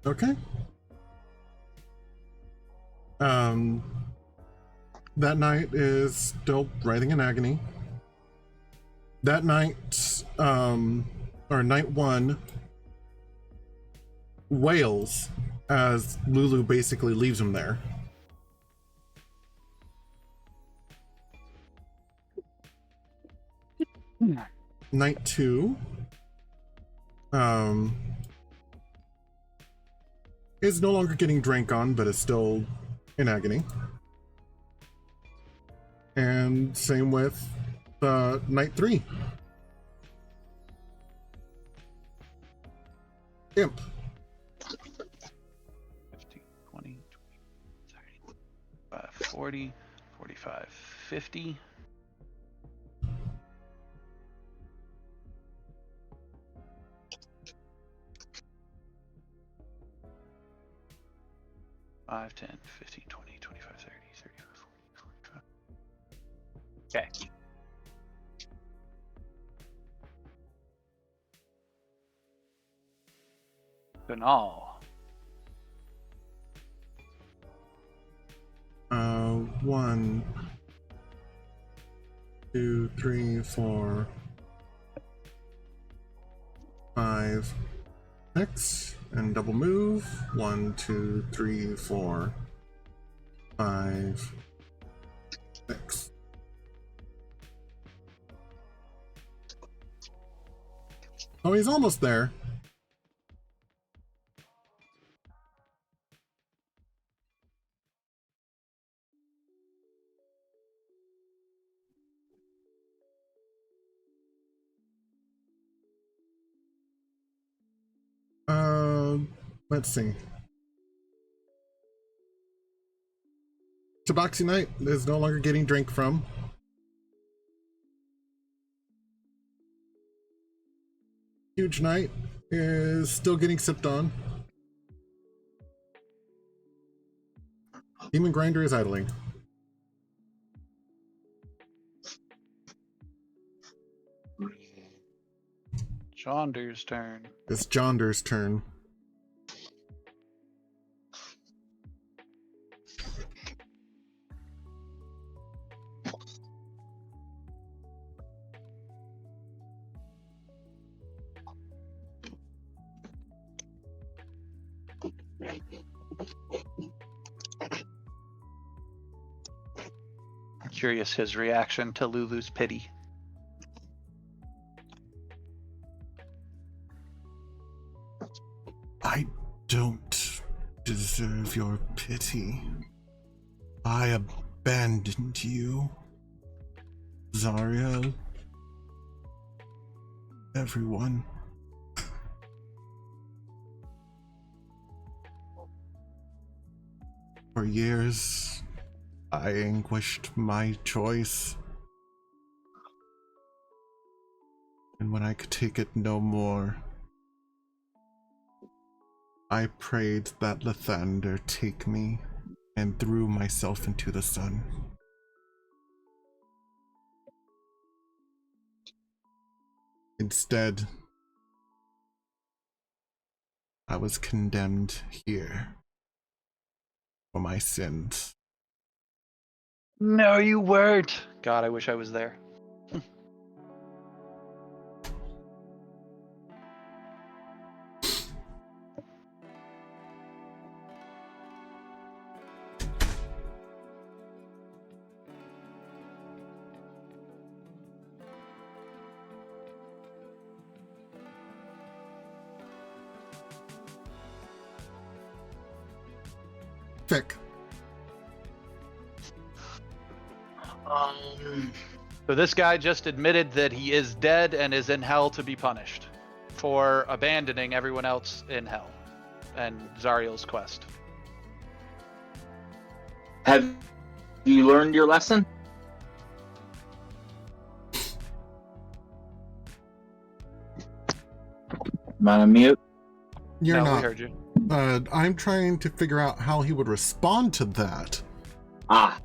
Okay. That knight is still writhing in agony. That knight, or Knight 1, wails as Lulu basically leaves him there. Knight 2, is no longer getting drank on, but is still in agony. And same with Knight 3. Imp. 15, 20, 30, 40, 45, 50. Five, 10, 15, 20, 25, 30, 35, 40, 45. Okay. Denal. 1, 2, 3, 4, 5, 6, and double move. 1, 2, 3, 4, 5, 6. Oh, he's almost there. Let's see. Tabaxi Knight is no longer getting drink from. Huge Knight is still getting sipped on. Demon Grinder is idling. Jonder's turn. It's Jonder's turn. Curious his reaction to Lulu's pity. I don't deserve your pity. I abandoned you, Zariel. Everyone. For years, I anguished my choice. And when I could take it no more, I prayed that Lathander take me and threw myself into the sun. Instead, I was condemned here for my sins. No, you weren't. God, I wish I was there. Fick. So this guy just admitted that he is dead and is in hell to be punished for abandoning everyone else in hell and Zariel's quest. Have you learned your lesson? Am I on mute? You're No, we not. heard you. I'm trying to figure out how he would respond to that. Ah.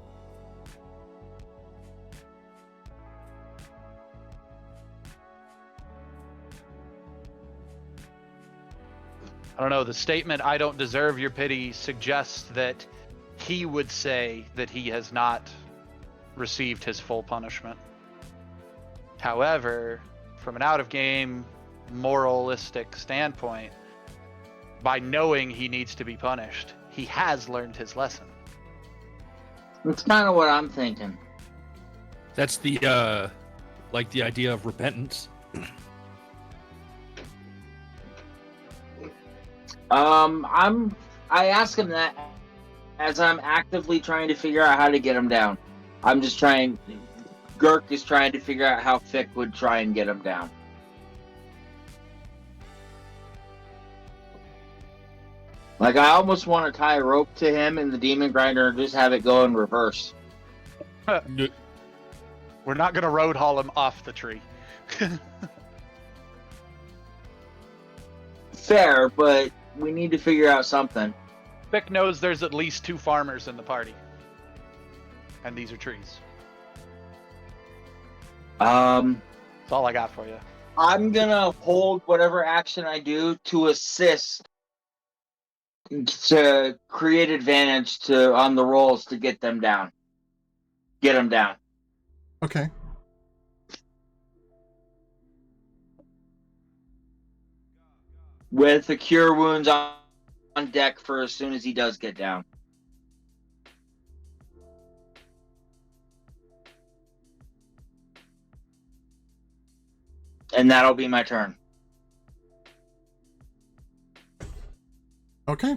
I don't know. The statement, "I don't deserve your pity," suggests that he would say that he has not received his full punishment. However, from an out-of-game moralistic standpoint, by knowing he needs to be punished, he has learned his lesson. That's kind of what I'm thinking. That's the the idea of repentance. I ask him that as I'm actively trying to figure out how to get him down. Gurk is trying to figure out how Fick would try and get him down. Like, I almost want to tie a rope to him in the demon grinder and just have it go in reverse. We're not going to road haul him off the tree. Fair, but we need to figure out something. Vic knows there's at least 2 farmers in the party. And these are trees. That's all I got for you. I'm gonna hold whatever action I do to assist to create advantage on the rolls to get them down. Get them down. Okay. With the cure wounds on deck for as soon as he does get down. And that'll be my turn. Okay.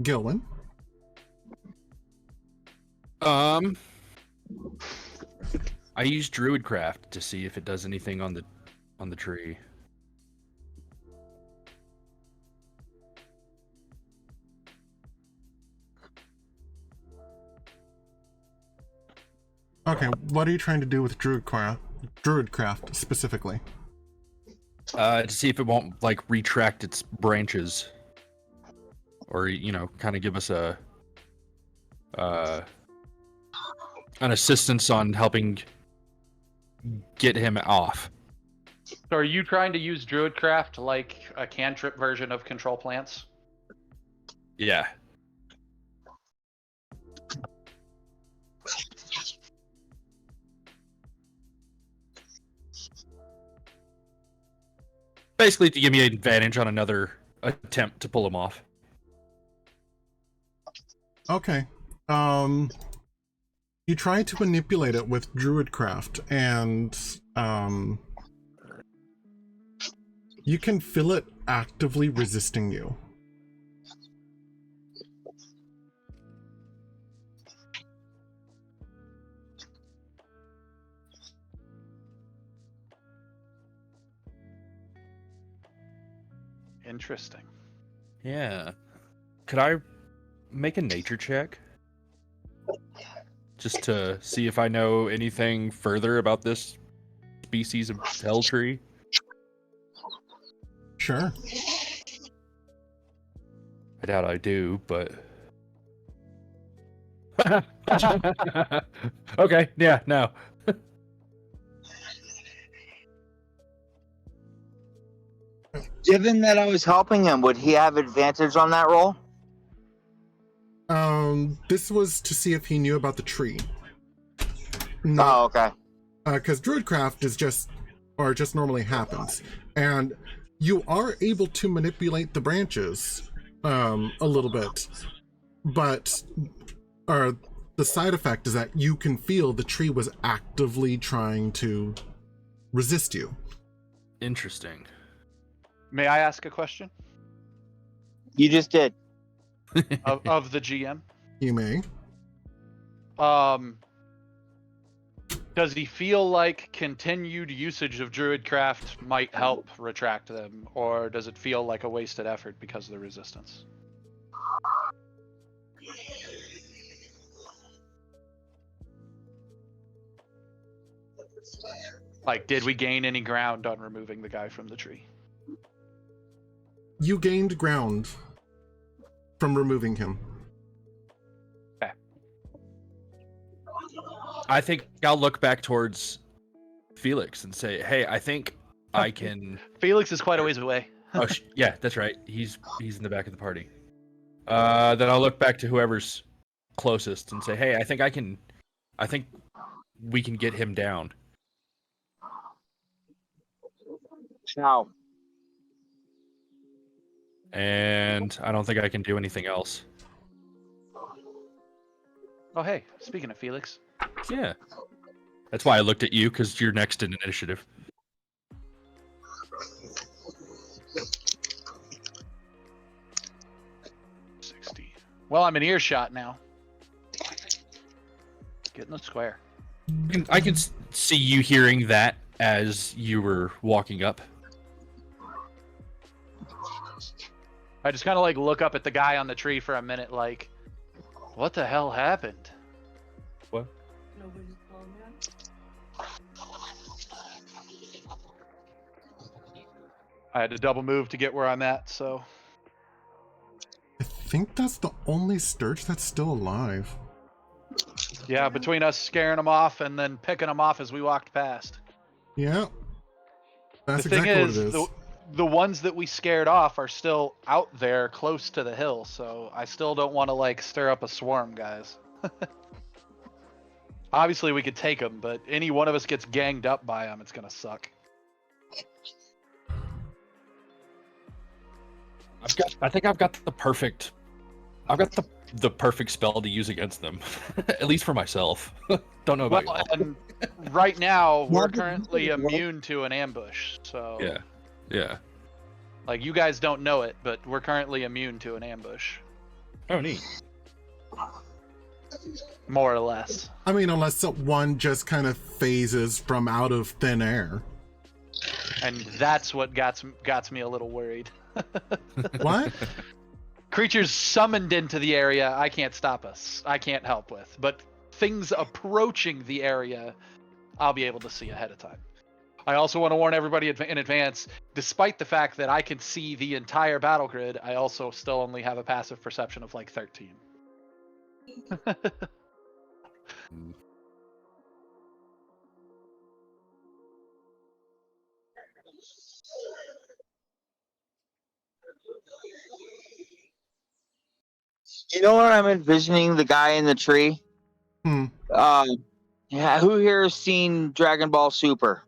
Gilwin. I use Druidcraft to see if it does anything on the tree. Okay, what are you trying to do with Druidcraft specifically? To see if it won't retract its branches, or kind of give us an assistance on helping get him off. So are you trying to use Druidcraft like a cantrip version of Control Plants? Yeah. Basically to give me an advantage on another attempt to pull him off. Okay. You try to manipulate it with Druidcraft, and you can feel it actively resisting you. Interesting. Yeah. Could I make a nature check? Just to see if I know anything further about this species of hell tree? Sure. I doubt I do, but... Okay, yeah, no. Given that I was helping him, would he have advantage on that roll? This was to see if he knew about the tree. Oh, okay. Because druidcraft is just normally happens, and you are able to manipulate the branches a little bit, but the side effect is that you can feel the tree was actively trying to resist you. Interesting. May I ask a question You just did. of the GM? You may. Does he feel like continued usage of druidcraft might help retract them, or does it feel like a wasted effort because of the resistance? Like, did we gain any ground on removing the guy from the tree? You gained ground from removing him. Okay. I think I'll look back towards Felix and say, "Hey, I think I can." Felix is quite a ways away. Oh, yeah, that's right. He's in the back of the party. Then I'll look back to whoever's closest and say, "Hey, I think we can get him down." How? And I don't think I can do anything else. Oh, hey, speaking of Felix. Yeah. That's why I looked at you, because you're next in initiative. Well, I'm in earshot now. Get in the square. I can see you hearing that as you were walking up. I just kind of like look up at the guy on the tree for a minute, like, what the hell happened? What? I had to double move to get where I'm at, so. I think that's the only Sturge that's still alive. Yeah, between us scaring them off and then picking them off as we walked past. Yeah. That's The thing exactly is, what it is. the ones that we scared off are still out there close to the hill, so I still don't want to like stir up a swarm, guys. Obviously we could take them, but any one of us gets ganged up by them, it's gonna suck. I think I've got the perfect spell to use against them. At least for myself. Don't know about Well, you. and right now we're currently immune to an ambush, so Yeah. like you guys don't know it, but we're currently immune to an ambush, Oh, neat. more or less. I mean, unless one just kind of phases from out of thin air. And that's what got me a little worried. What? Creatures summoned into the area, I can't stop us. I can't help with. But things approaching the area, I'll be able to see ahead of time. I also want to warn everybody in advance, despite the fact that I can see the entire battle grid, I also still only have a passive perception of like 13. You know what I'm envisioning? The guy in the tree. Hmm. Yeah. Who here has seen Dragon Ball Super?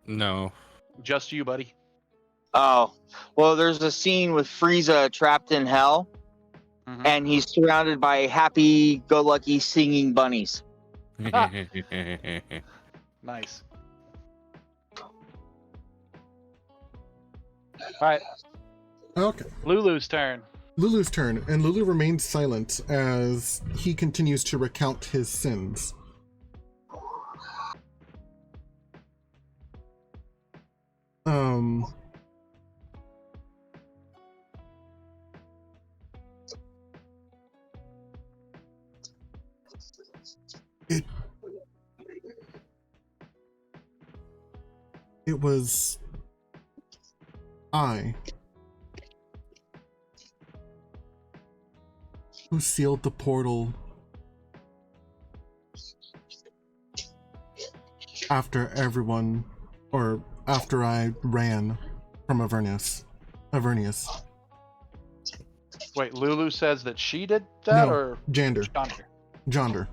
No. Just you, buddy. Oh, well, there's a scene with Frieza trapped in hell, and he's surrounded by happy-go-lucky singing bunnies. Nice. Alright, Okay. Lulu's turn. Lulu's turn, and Lulu remains silent as he continues to recount his sins. It was I who sealed the portal after I ran. from Avernus. Wait, Lulu says that she did that, No, or Jander. Jonder?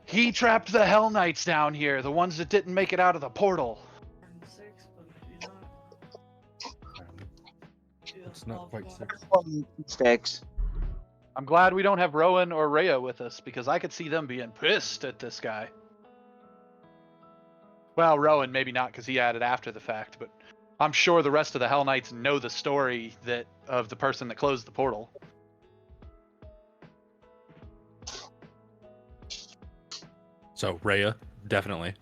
He trapped the Hell Knights down here, the ones that didn't make it out of the portal. It's not quite six. Mistakes. I'm glad we don't have Rowan or Rhea with us, because I could see them being pissed at this guy. Well, Rowan maybe not, because he added after the fact, but I'm sure the rest of the Hell Knights know the story of the person that closed the portal. So Rhea, definitely.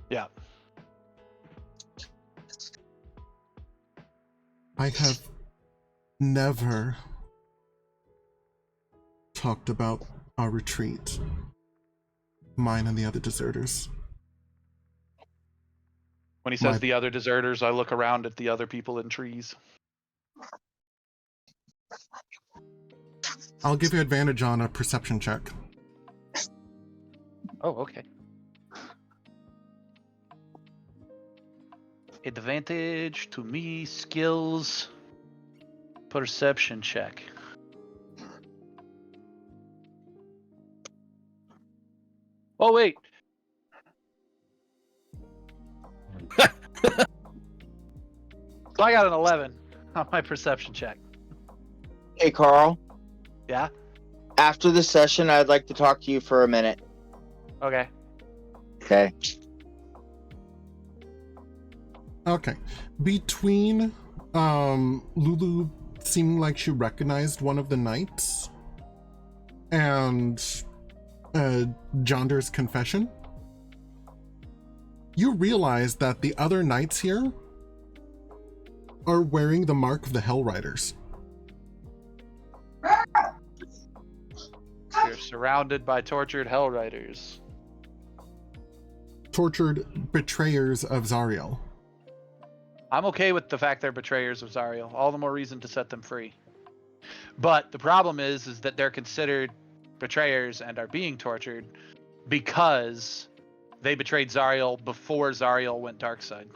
Yeah. I have never talked about our retreat. Mine and the other deserters. When he says the other deserters, I look around at the other people in trees. I'll give you advantage on a perception check. Oh, okay. Advantage to me, skills, perception check. Oh, wait. So I got an 11 on my perception check. Hey, Carl. Yeah? After the session, I'd like to talk to you for a minute. Okay. Okay. Okay. Between Lulu seeming like she recognized one of the knights and Jonder's confession, you realize that the other knights here are wearing the mark of the Hell Riders. You're surrounded by tortured Hell Riders. Tortured betrayers of Zariel. I'm okay with the fact they're betrayers of Zariel. All the more reason to set them free. But the problem is that they're considered betrayers and are being tortured because they betrayed Zariel before Zariel went dark side.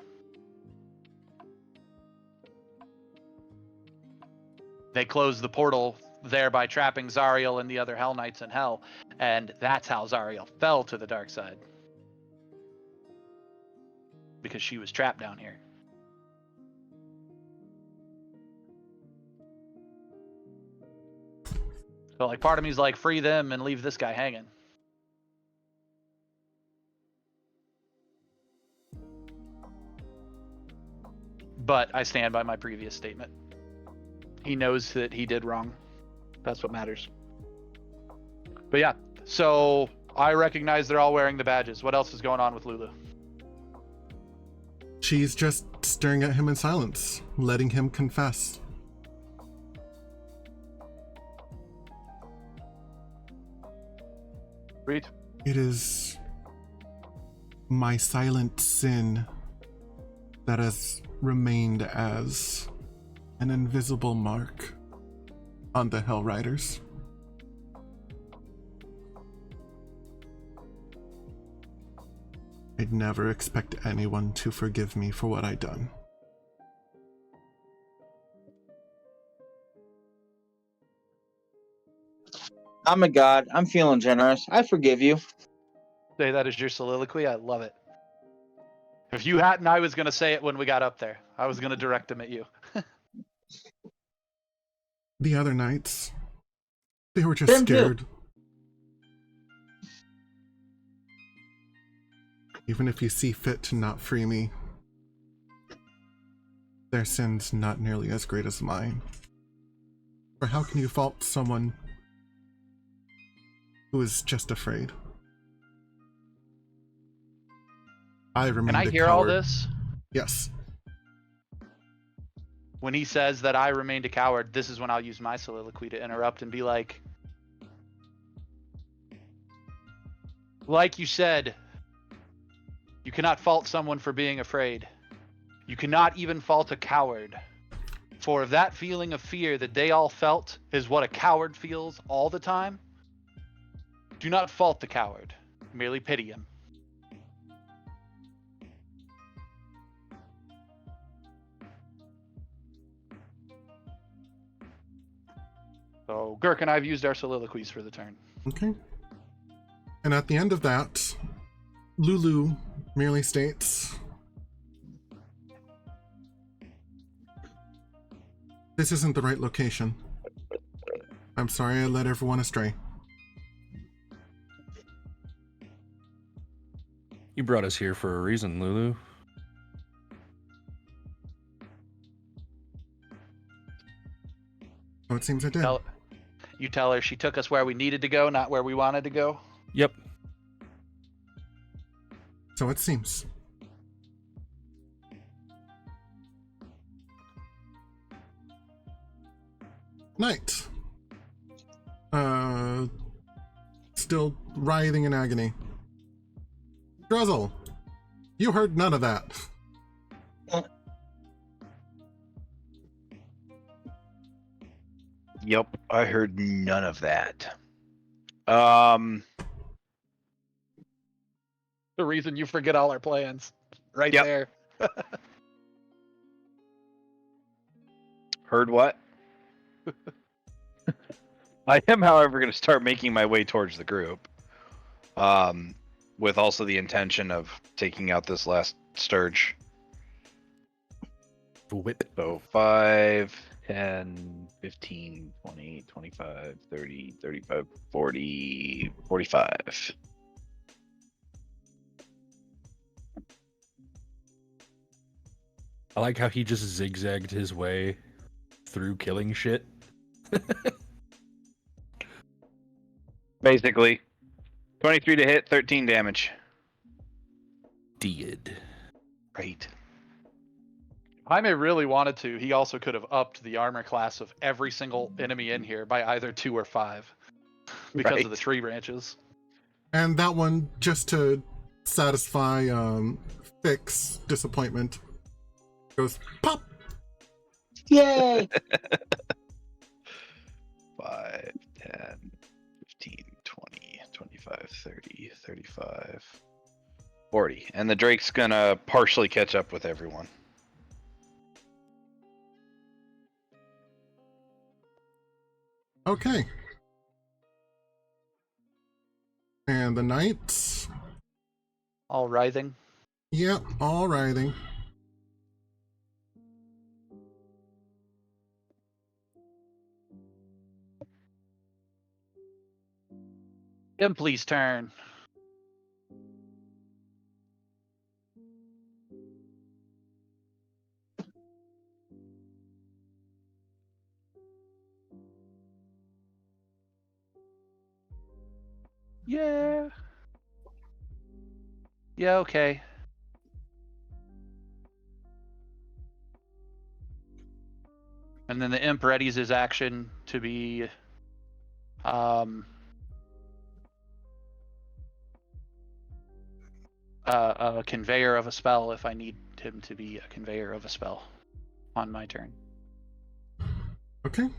They closed the portal there by trapping Zariel and the other Hell Knights in Hell, and that's how Zariel fell to the dark side. Because she was trapped down here. So, like, part of me's like, free them and leave this guy hanging. But I stand by my previous statement. He knows that he did wrong. That's what matters. But yeah, so I recognize they're all wearing the badges. What else is going on with Lulu? She's just staring at him in silence, letting him confess. Read. It is my silent sin that has remained as an invisible mark on the Hell Riders. I'd never expect anyone to forgive me for what I'd done. I'm a god. I'm feeling generous. I forgive you. Say that as your soliloquy. I love it. If you hadn't, I was going to say it when we got up there. I was going to direct them at you. The other knights, they were just Them too. scared. Even if you see fit to not free me, their sin's not nearly as great as mine. For how can you fault someone who is just afraid? I remained Can I a hear all coward. this? Yes. When he says that I remained a coward, this is when I'll use my soliloquy to interrupt and be like you said, you cannot fault someone for being afraid. You cannot even fault a coward. For if that feeling of fear that they all felt is what a coward feels all the time, do not fault the coward. Merely pity him. So Girk and I have used our soliloquies for the turn. Okay. And at the end of that, Lulu merely states, "This isn't the right location. I'm sorry I led everyone astray." You brought us here for a reason, Lulu. Oh, it seems I did. You tell her she took us where we needed to go, not where we wanted to go. Yep. So it seems. Night. Still writhing in agony. Druzzl, you heard none of that. Yep, I heard none of that. Um, The reason you forget all our plans. Right Yep. there. heard what? I am, however, going to start making my way towards the group. With also the intention of taking out this last Sturge. Whip. So 5, 10, 15, 20, 25, 30, 35, 40, 45. I like how he just zigzagged his way through killing shit. Basically, 23 to hit, 13 damage. Did. Right. Jaime really wanted to. He also could have upped the armor class of every single enemy in here by either 2 or 5 because Right. of the tree branches. And that one, just to satisfy Fix disappointment, goes pop. Yay! 5, 10, 15, 20, 25, 30, 35, 40. And the Drake's gonna partially catch up with everyone. Okay. And the knights, All writhing. yep, all writhing. Impley's turn. Yeah. Yeah, okay. And then the imp readies his action to be a conveyor of a spell if I need him to be a conveyor of a spell on my turn. Okay.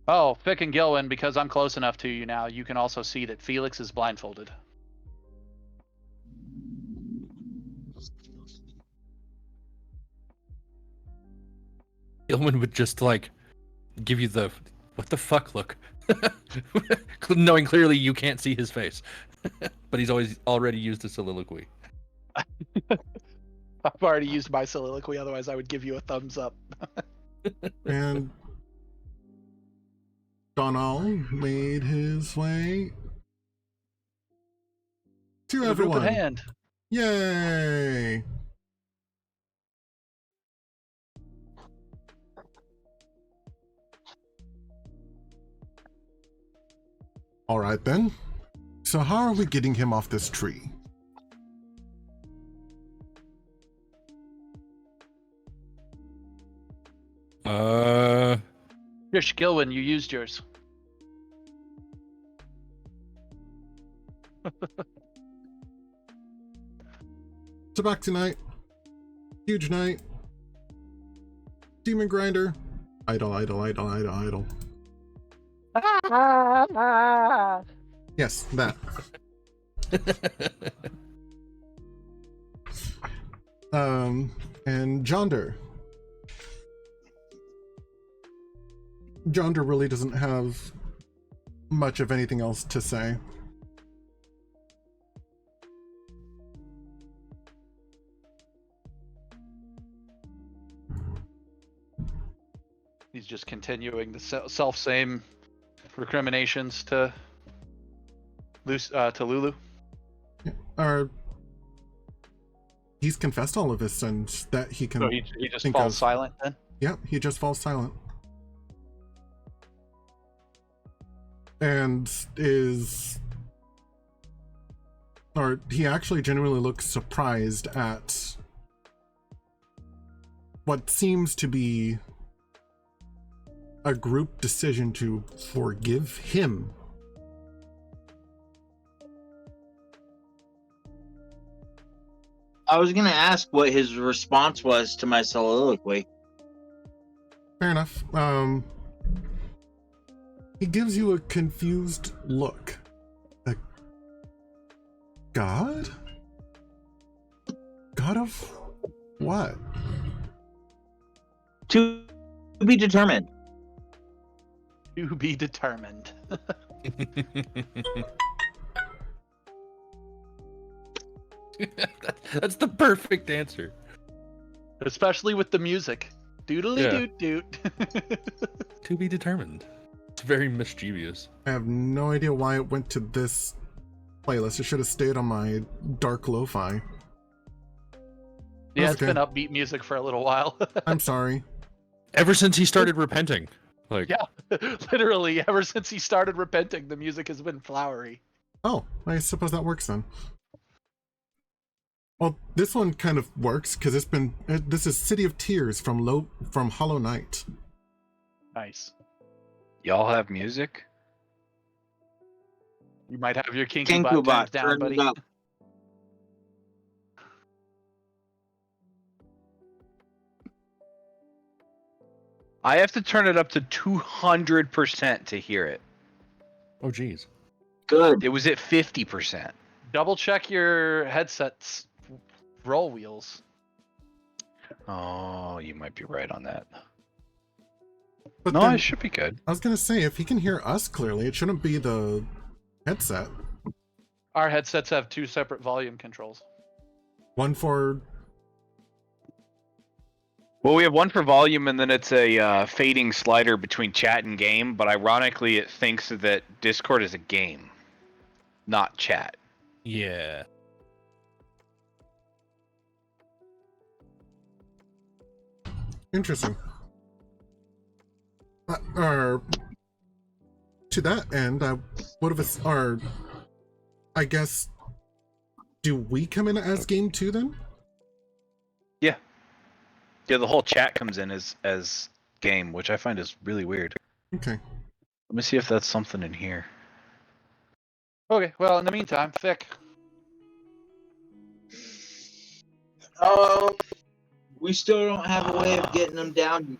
Oh, Fick and Gilwin, because I'm close enough to you now, you can also see that Felix is blindfolded. Ilman would just like give you the what the fuck look, knowing clearly you can't see his face, but he's already used a soliloquy. I've already used my soliloquy, otherwise I would give you a thumbs up. And Donal made his way to The group everyone. at hand. Yay! All right then. So how are we getting him off this tree? Fish Gilwin, you used yours. So back tonight. Huge night. Demon Grinder. Idle, idle, idle, idle, idle. Yes, that. And Jonder. Jonder really doesn't have much of anything else to say. He's just continuing the self-same recriminations to Lulu. He's confessed all of his sins that he can. So he just think falls of. silent then? Yep, he just falls silent. And he actually genuinely looks surprised at what seems to be a group decision to forgive him. I was gonna ask what his response was to my soliloquy. Fair enough. He gives you a confused look. A god? God of what? To be determined. To be determined. That's the perfect answer. Especially with the music. Doodly doot doot. To be determined. It's very mischievous. I have no idea why it went to this playlist. It should have stayed on my dark lo-fi. Yeah, That's it's okay. been upbeat music for a little while. I'm sorry. Ever since he started repenting. Like, Yeah, literally, ever since he started repenting, the music has been flowery. Oh, I suppose that works then. Well, this one kind of works because this is City of Tears from Hollow Knight. Nice. Y'all have music? You might have your kinky Kinku butt turned bot, down, turn buddy. it up. I have to turn it up to 200% to hear it. oh geez. Good. It was at 50%. Double check your headset's roll wheels. Oh, you might be right on that. But No, then, it should be good. I was gonna say, if he can hear us clearly, it shouldn't be the headset. Our headsets have 2 separate volume controls. One for... Well, we have one for volume, and then it's a fading slider between chat and game. But ironically, it thinks that Discord is a game, not chat. Yeah. Interesting. To that end, what of us are... I guess... Do we come in as game 2 then? Yeah. Yeah, the whole chat comes in as game, which I find is really weird. Okay. Let me see if that's something in here. Okay, well, in the meantime, Fick. We still don't have a way of getting them down.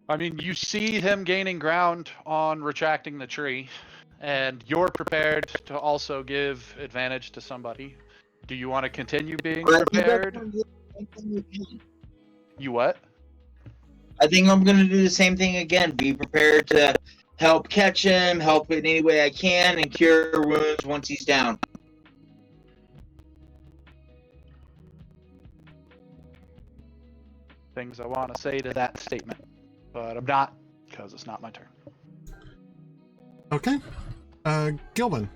I mean, you see him gaining ground on retracting the tree, and you're prepared to also give advantage to somebody. Do you want to continue being prepared? You what? I think I'm gonna do the same thing again. Be prepared to help catch him, help in any way I can, and cure wounds once he's down. Things I want to say to that statement, but I'm not, because it's not my turn. Okay. Gilman.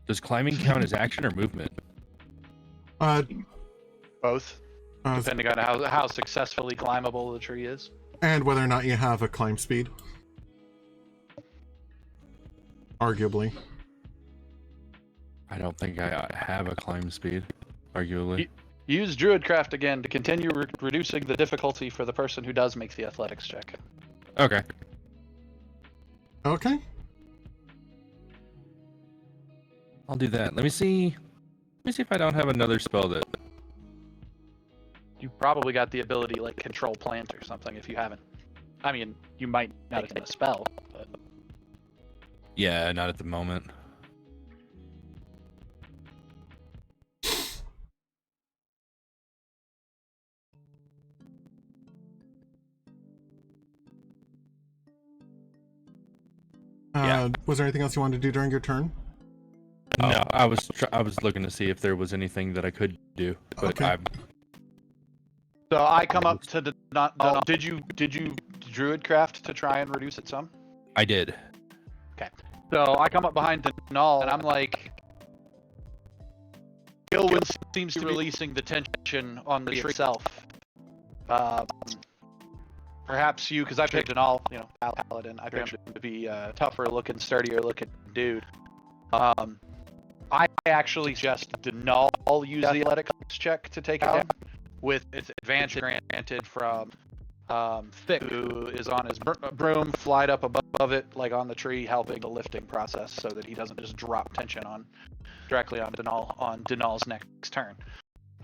Does climbing count as action or movement? Both, depending on how successfully climbable the tree is. And whether or not you have a climb speed. Arguably. I don't think I have a climb speed, arguably. Use Druidcraft again to continue reducing the difficulty for the person who does make the athletics check. Okay. Okay. I'll do that. Let me see if I don't have another spell that... You probably got the ability like control plant or something if you haven't. I mean, you might not have done a spell, but Yeah, not at the moment. Yeah. Was there anything else you wanted to do during your turn? No, I was looking to see if there was anything that I could do, but Okay. So I come up to Denal. Did you druidcraft to try and reduce it some? I did. So I come up behind Denal and I'm like, Gilwyn seems to be releasing the tension on the tree itself. Perhaps you, because I picked Denal, paladin. I picked him to be tougher looking, sturdier looking dude. I actually suggest Denal use the athletics check to take it down, with its advantage granted from Thick, who is on his broom, flied up above it, like on the tree, helping the lifting process, so that he doesn't just drop tension directly on Denal's next turn.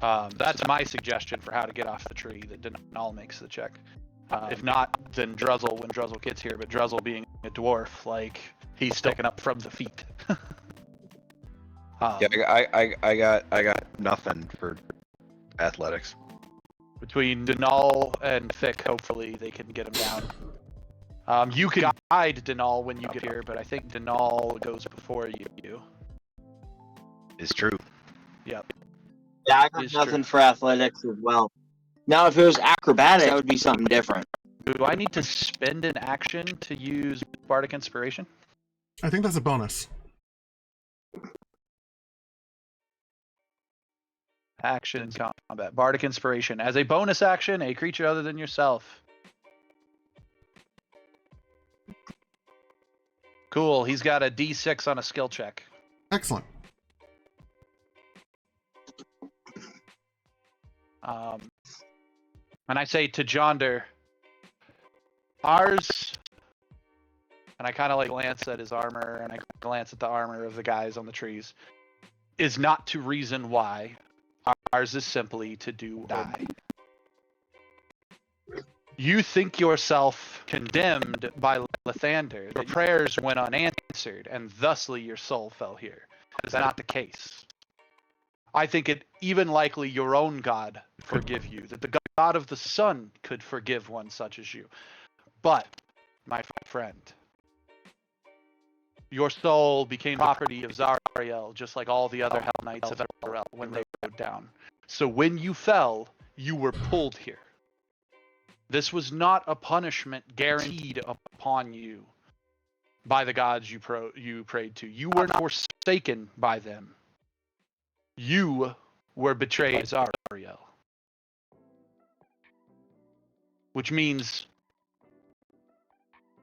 That's my suggestion for how to get off the tree. That Denal makes the check. If not, then Druzzl when Druzzl gets here. But Druzzl being a dwarf, like he's sticking up from the feet. Yeah, I got nothing for athletics. Between Denal and Thick, hopefully they can get him down. You can guide Denal when you get here, but I think Denal goes before you. It's true. Yep. Yeah, I got nothing for athletics as well. Now, if it was acrobatic, that would be something different. Do I need to spend an action to use Bardic Inspiration? I think that's a bonus. Action combat. Bardic Inspiration. As a bonus action, a creature other than yourself. Cool. He's got a D6 on a skill check. Excellent. And I say to Jonder, ours, and I kind of like glance at his armor, and I glance at the armor of the guys on the trees, is not to reason why. Ours is simply to do or die. You think yourself condemned by Lathander. Your prayers went unanswered, and thusly your soul fell here. Is that not the case? I think it even likely your own God forgive you, that the God of the sun could forgive one such as you. But, my friend, your soul became property of Zariel, just like all the other Hell Knights of Zariel when they rode down. So when you fell, you were pulled here. This was not a punishment guaranteed upon you by the gods you prayed to. You were not forsaken by them. You were betrayed, Zariel. Which means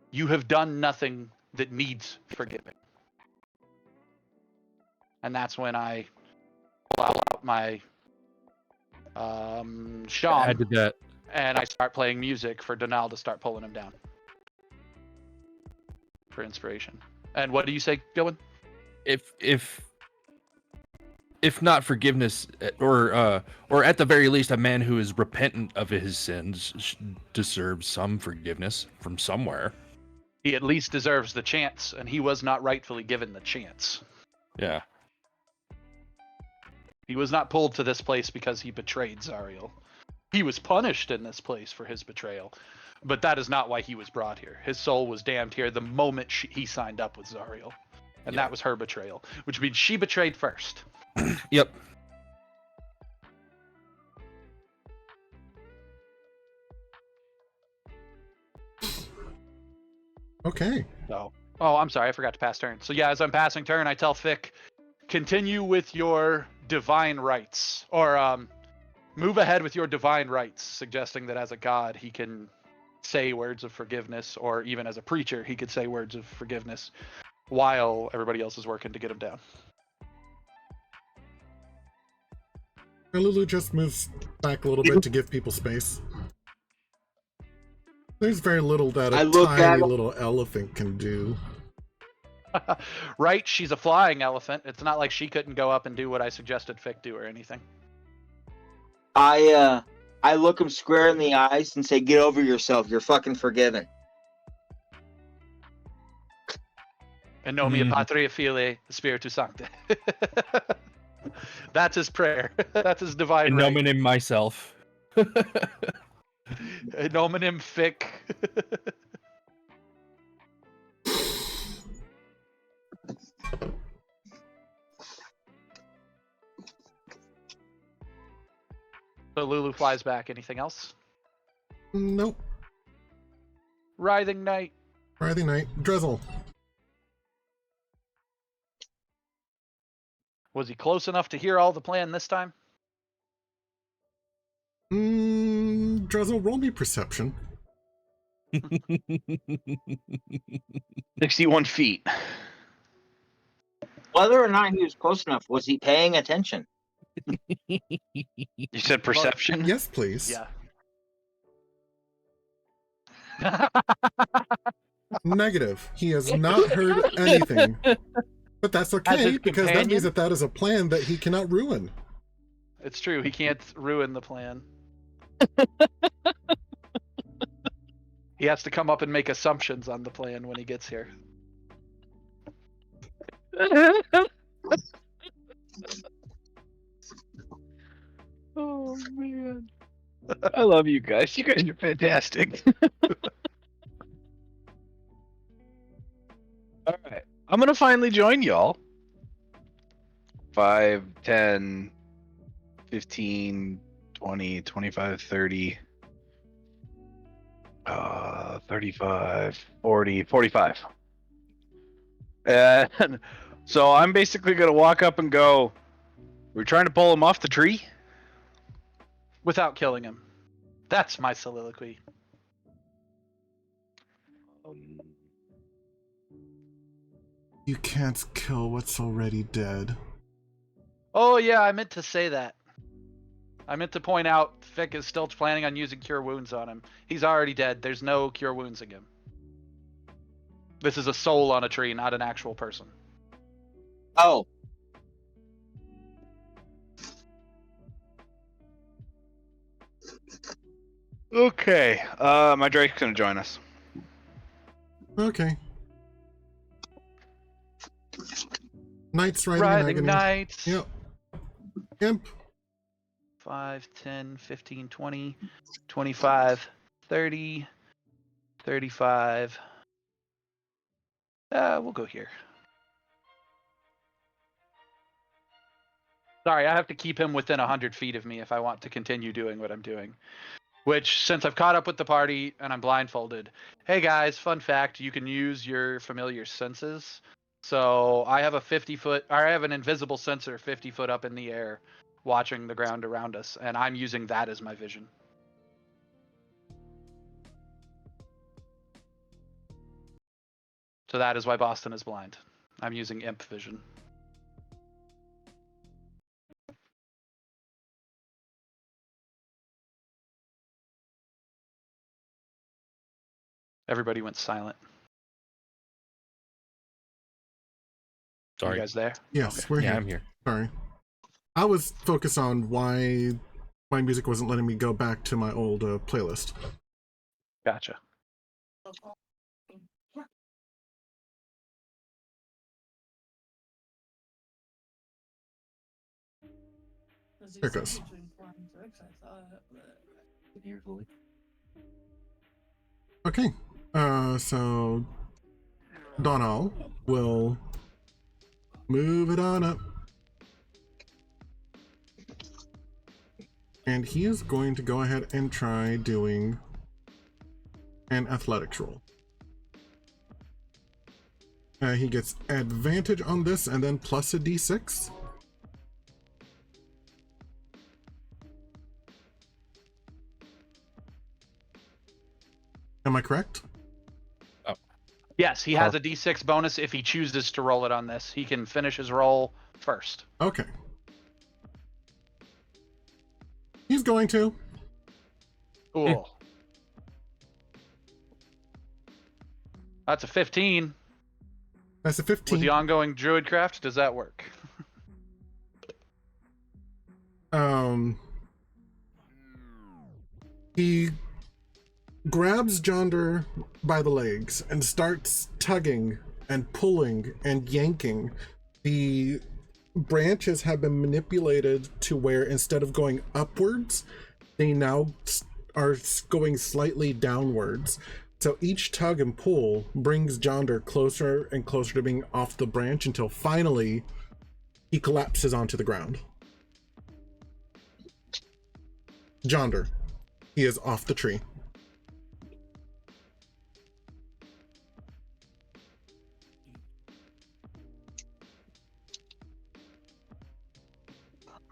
you have done nothing that needs forgiving. And that's when I pull out my Sham, I did that. and I start playing music for Denal to start pulling him down for inspiration. And what do you say, Gilwyn? If not forgiveness, or at the very least, a man who is repentant of his sins deserves some forgiveness from somewhere. He at least deserves the chance, and he was not rightfully given the chance. Yeah. He was not pulled to this place because he betrayed Zariel. He was punished in this place for his betrayal, but that is not why he was brought here. His soul was damned here the moment he signed up with Zariel, and that was her betrayal, which means she betrayed first. Yep. Okay. So, I'm sorry, I forgot to pass turn. So yeah, as I'm passing turn, I tell Fick, continue with your divine rights, or move ahead with your divine rights, suggesting that as a god, he can say words of forgiveness, or even as a preacher, he could say words of forgiveness while everybody else is working to get him down. Lulu just moves back a little bit to give people space. There's very little that a tiny little elephant can do. Right? She's a flying elephant. It's not like she couldn't go up and do what I suggested Fick do or anything. I look him square in the eyes and say, "Get over yourself. You're fucking forgiven." In nomine Patria Filii Spiritus Sancti. That's his prayer. That's his divine In right. nomine myself. In nominem Fick. So Lulu flies back. Anything else? Nope. Writhing Knight. Friday night. Druzzl. Was he close enough to hear all the plan this time? Druzzl, roll me perception. 61 feet. Whether or not he was close enough, was he paying attention? You said perception? Yes, please. Yeah. Negative. He has not heard anything. But that's As okay, his because that means companion? that is a plan that he cannot ruin. It's true. He can't ruin the plan. He has to come up and make assumptions on the plan when he gets here. Oh man. I love you guys. You guys are fantastic. Alright. I'm gonna finally join y'all. 5, 10, 15, 20, 25, 30. 35, 40, 45. And so I'm basically gonna walk up and go, we're trying to pull him off the tree? Without killing him. That's my soliloquy. You can't kill what's already dead. Oh yeah, I meant to say that. I meant to point out Fick is still planning on using Cure Wounds on him. He's already dead. There's no Cure Wounds in him. This is a soul on a tree, not an actual person. Oh, Okay. My Drake's gonna join us. Okay. Knights riding in Riding agony. Knights. Yep. Imp. 5, 10, 15, 20, 25, 30, 35. We'll go here. Sorry, I have to keep him within 100 feet of me if I want to continue doing what I'm doing. Which, since I've caught up with the party and I'm blindfolded, hey guys, fun fact, you can use your familiar senses. So I have I have an invisible sensor 50 foot up in the air watching the ground around us, and I'm using that as my vision. So that is why Boston is blind. I'm using imp vision. Everybody went silent. Are Sorry. you guys there? Yes, Okay. we're Yeah, here. I'm here. Sorry. I was focused on why my music wasn't letting me go back to my old playlist. Gotcha. There it goes. Okay. So Donal will move it on up. And he is going to go ahead and try doing an athletics roll. He gets advantage on this and then plus a d6. Am I correct? Yes, he has a d6 bonus if he chooses to roll it on this. He can finish his roll first. Okay. He's going to. Cool. That's a 15. That's a 15. With the ongoing druidcraft, does that work? He grabs Jonder by the legs and starts tugging and pulling and yanking. The branches have been manipulated to where instead of going upwards, they now are going slightly downwards. So each tug and pull brings Jonder closer and closer to being off the branch until finally he collapses onto the ground. Jonder. He is off the tree.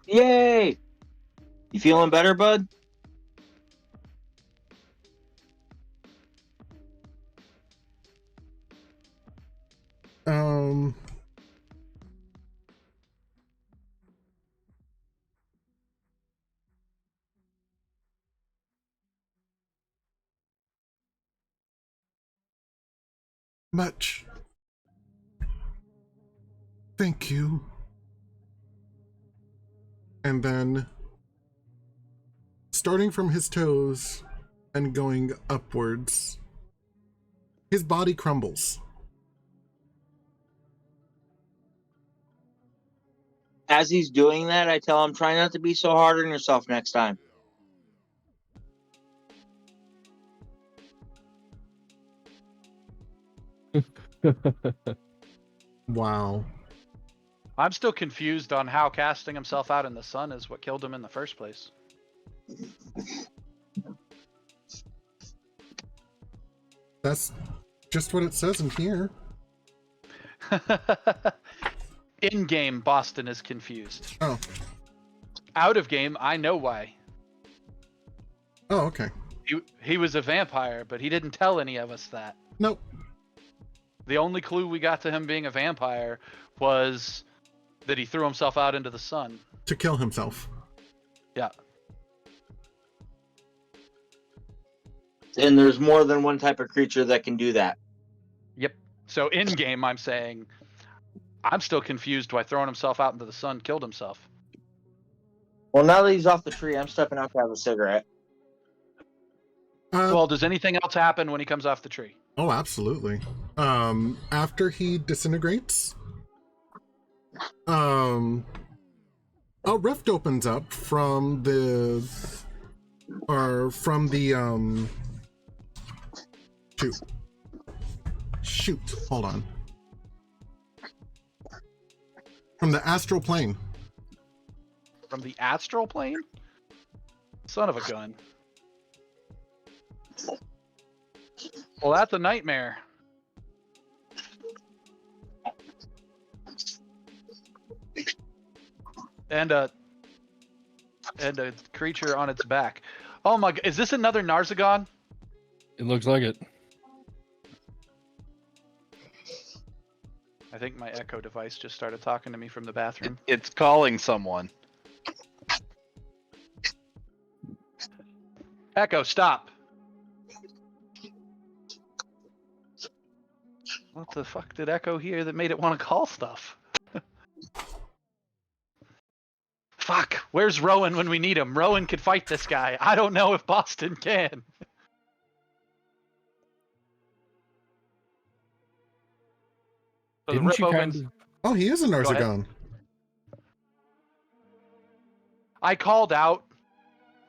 Yay! You feeling better, bud? Much. Thank you. And then, starting from his toes and going upwards, his body crumbles. As he's doing that, I tell him, try not to be so hard on yourself next time. Wow. I'm still confused on how casting himself out in the sun is what killed him in the first place. That's just what it says in here. In game, Boston is confused. Oh. Out of game, I know why. Oh, okay. He was a vampire, but he didn't tell any of us that. Nope. The only clue we got to him being a vampire was that he threw himself out into the sun. To kill himself. Yeah. And there's more than one type of creature that can do that. Yep. So in game, I'm saying, I'm still confused why throwing himself out into the sun killed himself. Well, now that he's off the tree, I'm stepping out to have a cigarette. Well, does anything else happen when he comes off the tree? Oh, absolutely. After he disintegrates, a rift opens up from the shoot, hold on. From the astral plane. From the astral plane? Son of a gun. Well, that's a nightmare. And a creature on its back. Oh my god, is this another Narzagon? It looks like it. I think my Echo device just started talking to me from the bathroom. It's calling someone. Echo, stop. What the fuck did Echo hear that made it want to call stuff? Fuck, where's Rowan when we need him? Rowan could fight this guy. I don't know if Boston can. So the Didn't rip you opens. kind of... Oh, he is a ahead. Narzagon. I called out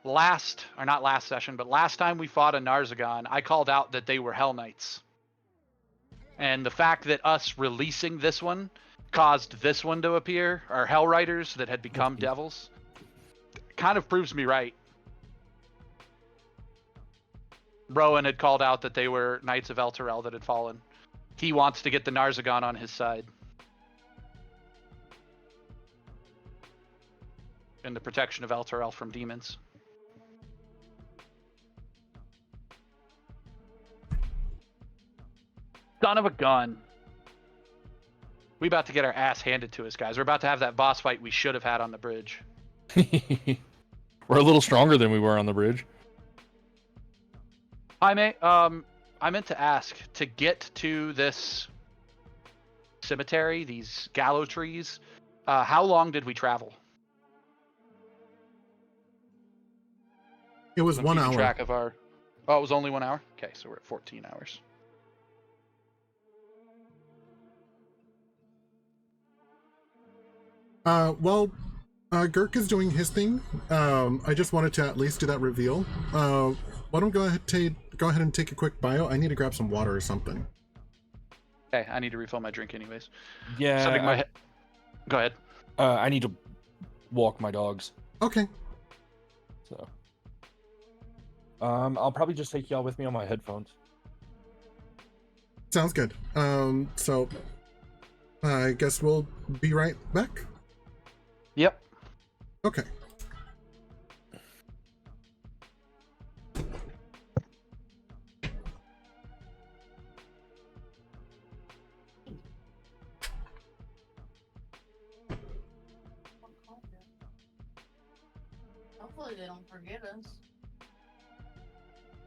last time we fought a Narzagon, I called out that they were Hell Knights. And the fact that us releasing this one caused this one to appear, or Hell Riders that had become devils, kind of proves me right. Rowan had called out that they were Knights of Elturel that had fallen. He wants to get the Narzagon on his side. And the protection of Elturel from demons. Son of a gun. We about to get our ass handed to us, guys. We're about to have that boss fight we should have had on the bridge. We're a little stronger than we were on the bridge. I meant to ask, to get to this cemetery, these gallows trees, how long did we travel? It was I'm 1 keeping hour. Track of our... Oh, it was only 1 hour? Okay, so we're at 14 hours. Girk is doing his thing. I just wanted to at least do that reveal. Why don't go ahead and take a quick bio? I need to grab some water or something. Okay, I need to refill my drink anyways. Yeah. Something my head... Go ahead. I need to walk my dogs. Okay. So. I'll probably just take y'all with me on my headphones. Sounds good. So I guess we'll be right back. Yep. Okay. Hopefully they don't forget us.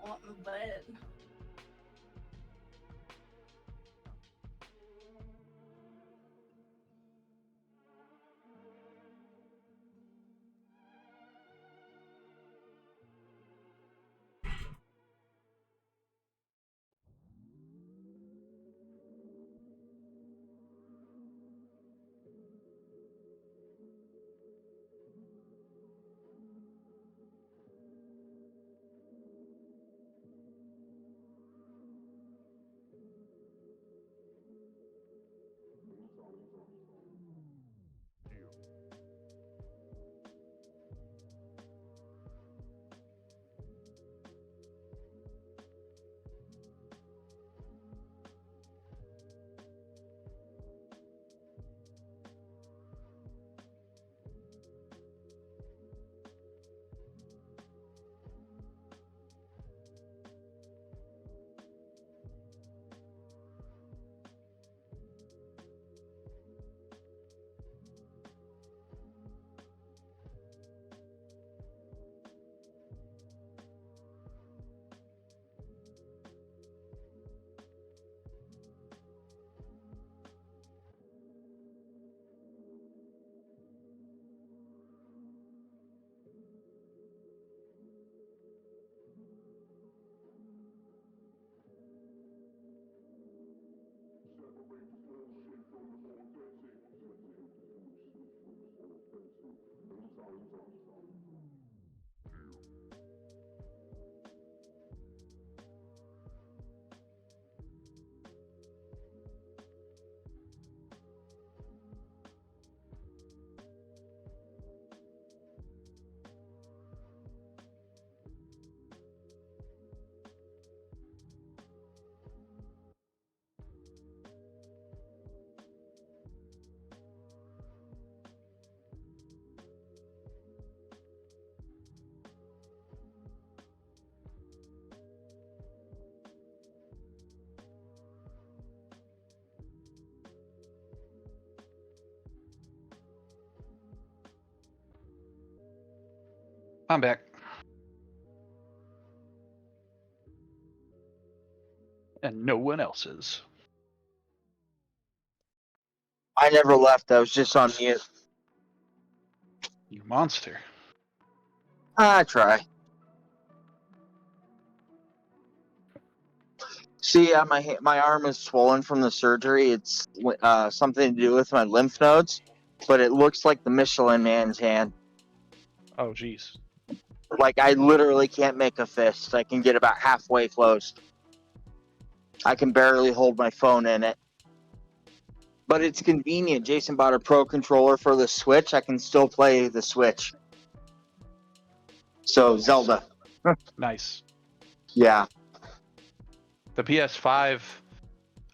I want my bed. I'm back. And no one else is. I never left. I was just on mute. You monster. I try. See, my arm is swollen from the surgery. It's something to do with my lymph nodes, but it looks like the Michelin Man's hand. Oh, jeez. Like, I literally can't make a fist. I can get about halfway closed. I can barely hold my phone in it. But it's convenient. Jason bought a Pro controller for the Switch. I can still play the Switch. So, Zelda. Nice. Yeah. The PS5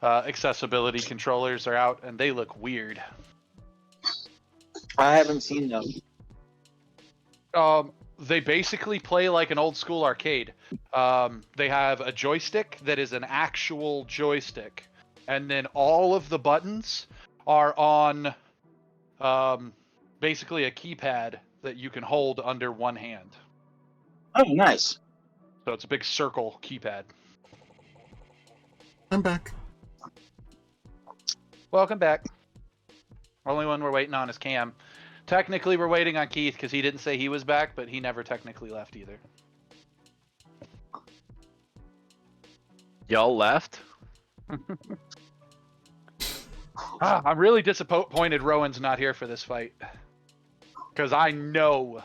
accessibility controllers are out, and they look weird. I haven't seen them. They basically play like an old school arcade. They have a joystick that is an actual joystick, and then all of the buttons are on basically a keypad that you can hold under one hand. Oh, nice. So it's a big circle keypad. I'm back. Welcome back. Only one we're waiting on is Cam. Technically, we're waiting on Keith because he didn't say he was back, but he never technically left either. Y'all left? I'm really disappointed Rowan's not here for this fight. Because I know,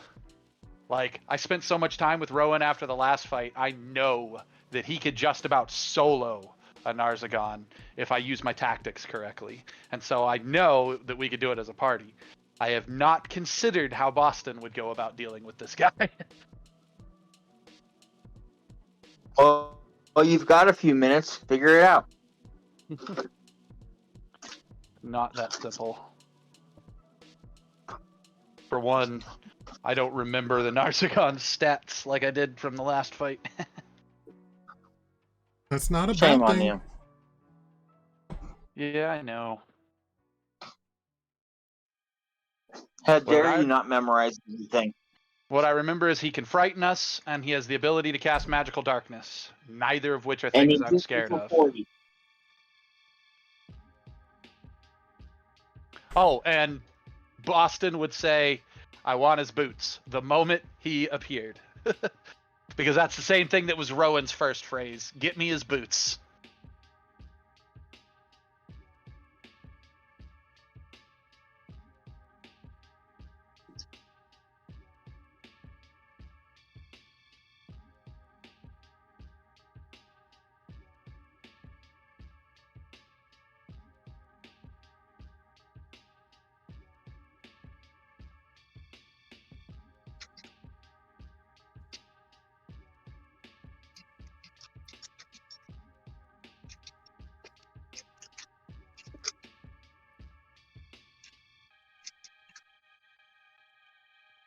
like, I spent so much time with Rowan after the last fight, I know that he could just about solo a Narzagon if I use my tactics correctly. And so I know that we could do it as a party. I have not considered how Boston would go about dealing with this guy. Well, you've got a few minutes. Figure it out. Not that simple. For one, I don't remember the Narsagon stats like I did from the last fight. That's not a Shame bad on thing. you. Yeah, I know. How What dare I- you not memorize anything? What I remember is he can frighten us, and he has the ability to cast magical darkness. Neither of which are And things he I'm did scared for of. 40. Oh, and Boston would say, I want his boots the moment he appeared. Because that's the same thing that was Rowan's first phrase. Get me his boots.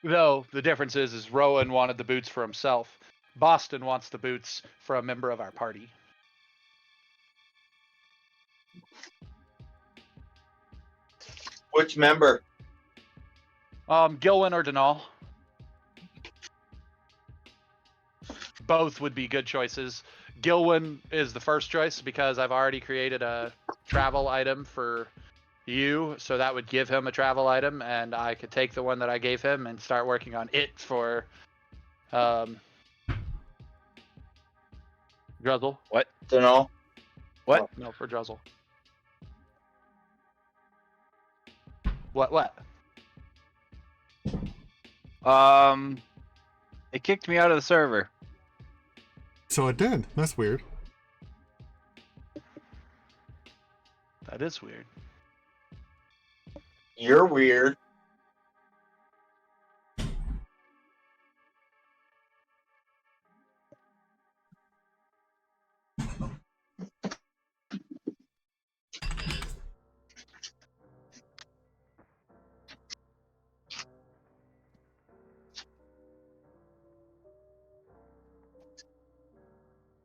Though the difference is Rowan wanted the boots for himself. Boston wants the boots for a member of our party. Which member? Gilwin or Denal. Both would be good choices. Gilwin is the first choice because I've already created a travel item for you, so that would give him a travel item, and I could take the one that I gave him and start working on it for Druzzle. Don't know. What? No, for Druzzle. What? It kicked me out of the server. So it did. That's weird. That is weird. You're weird.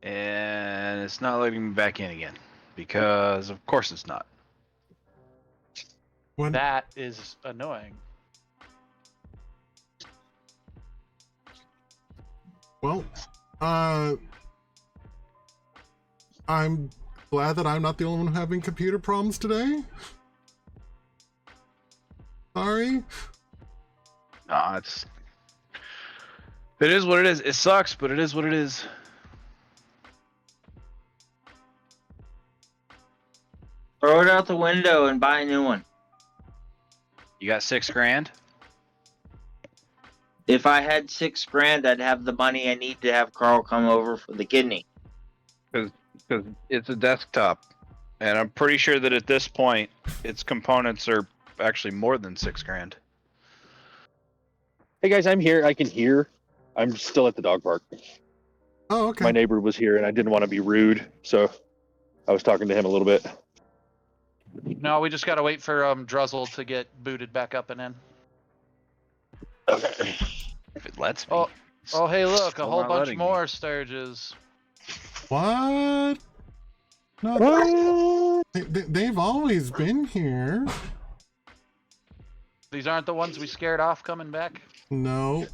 And it's not letting me back in again. Because of course it's not. When That is annoying. well, I'm glad that I'm not the only one having computer problems today. Sorry. Nah, it is what it is. It sucks, but it is what it is. Throw it out the window and buy a new one. You got $6,000? If I had $6,000, I'd have the money I need to have Carl come over for the kidney. Because it's a desktop. And I'm pretty sure that at this point, its components are actually more than $6,000. Hey guys, I'm here. I can hear. I'm still at the dog park. Oh, okay. My neighbor was here and I didn't want to be rude, so I was talking to him a little bit. No, we just gotta wait for Druzzle to get booted back up and in. Okay. If it lets me. Oh, hey, look, a Still whole not bunch letting me. more Sturges. What? No, What? they've always been here. These aren't the ones we scared off coming back. No.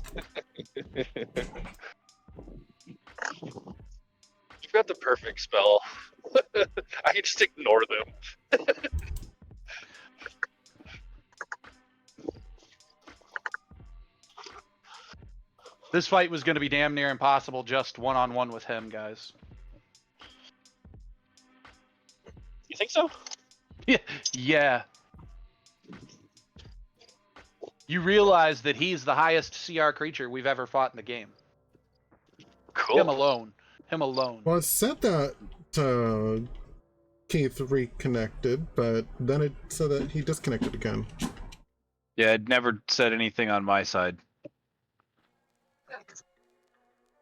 You've got the perfect spell. I can just ignore them. This fight was going to be damn near impossible just one-on-one with him, guys. You think so? Yeah. You realize that he's the highest CR creature we've ever fought in the game. Cool. Him alone. Well, it said that Keith reconnected, but then it said that he disconnected again. Yeah, it never said anything on my side.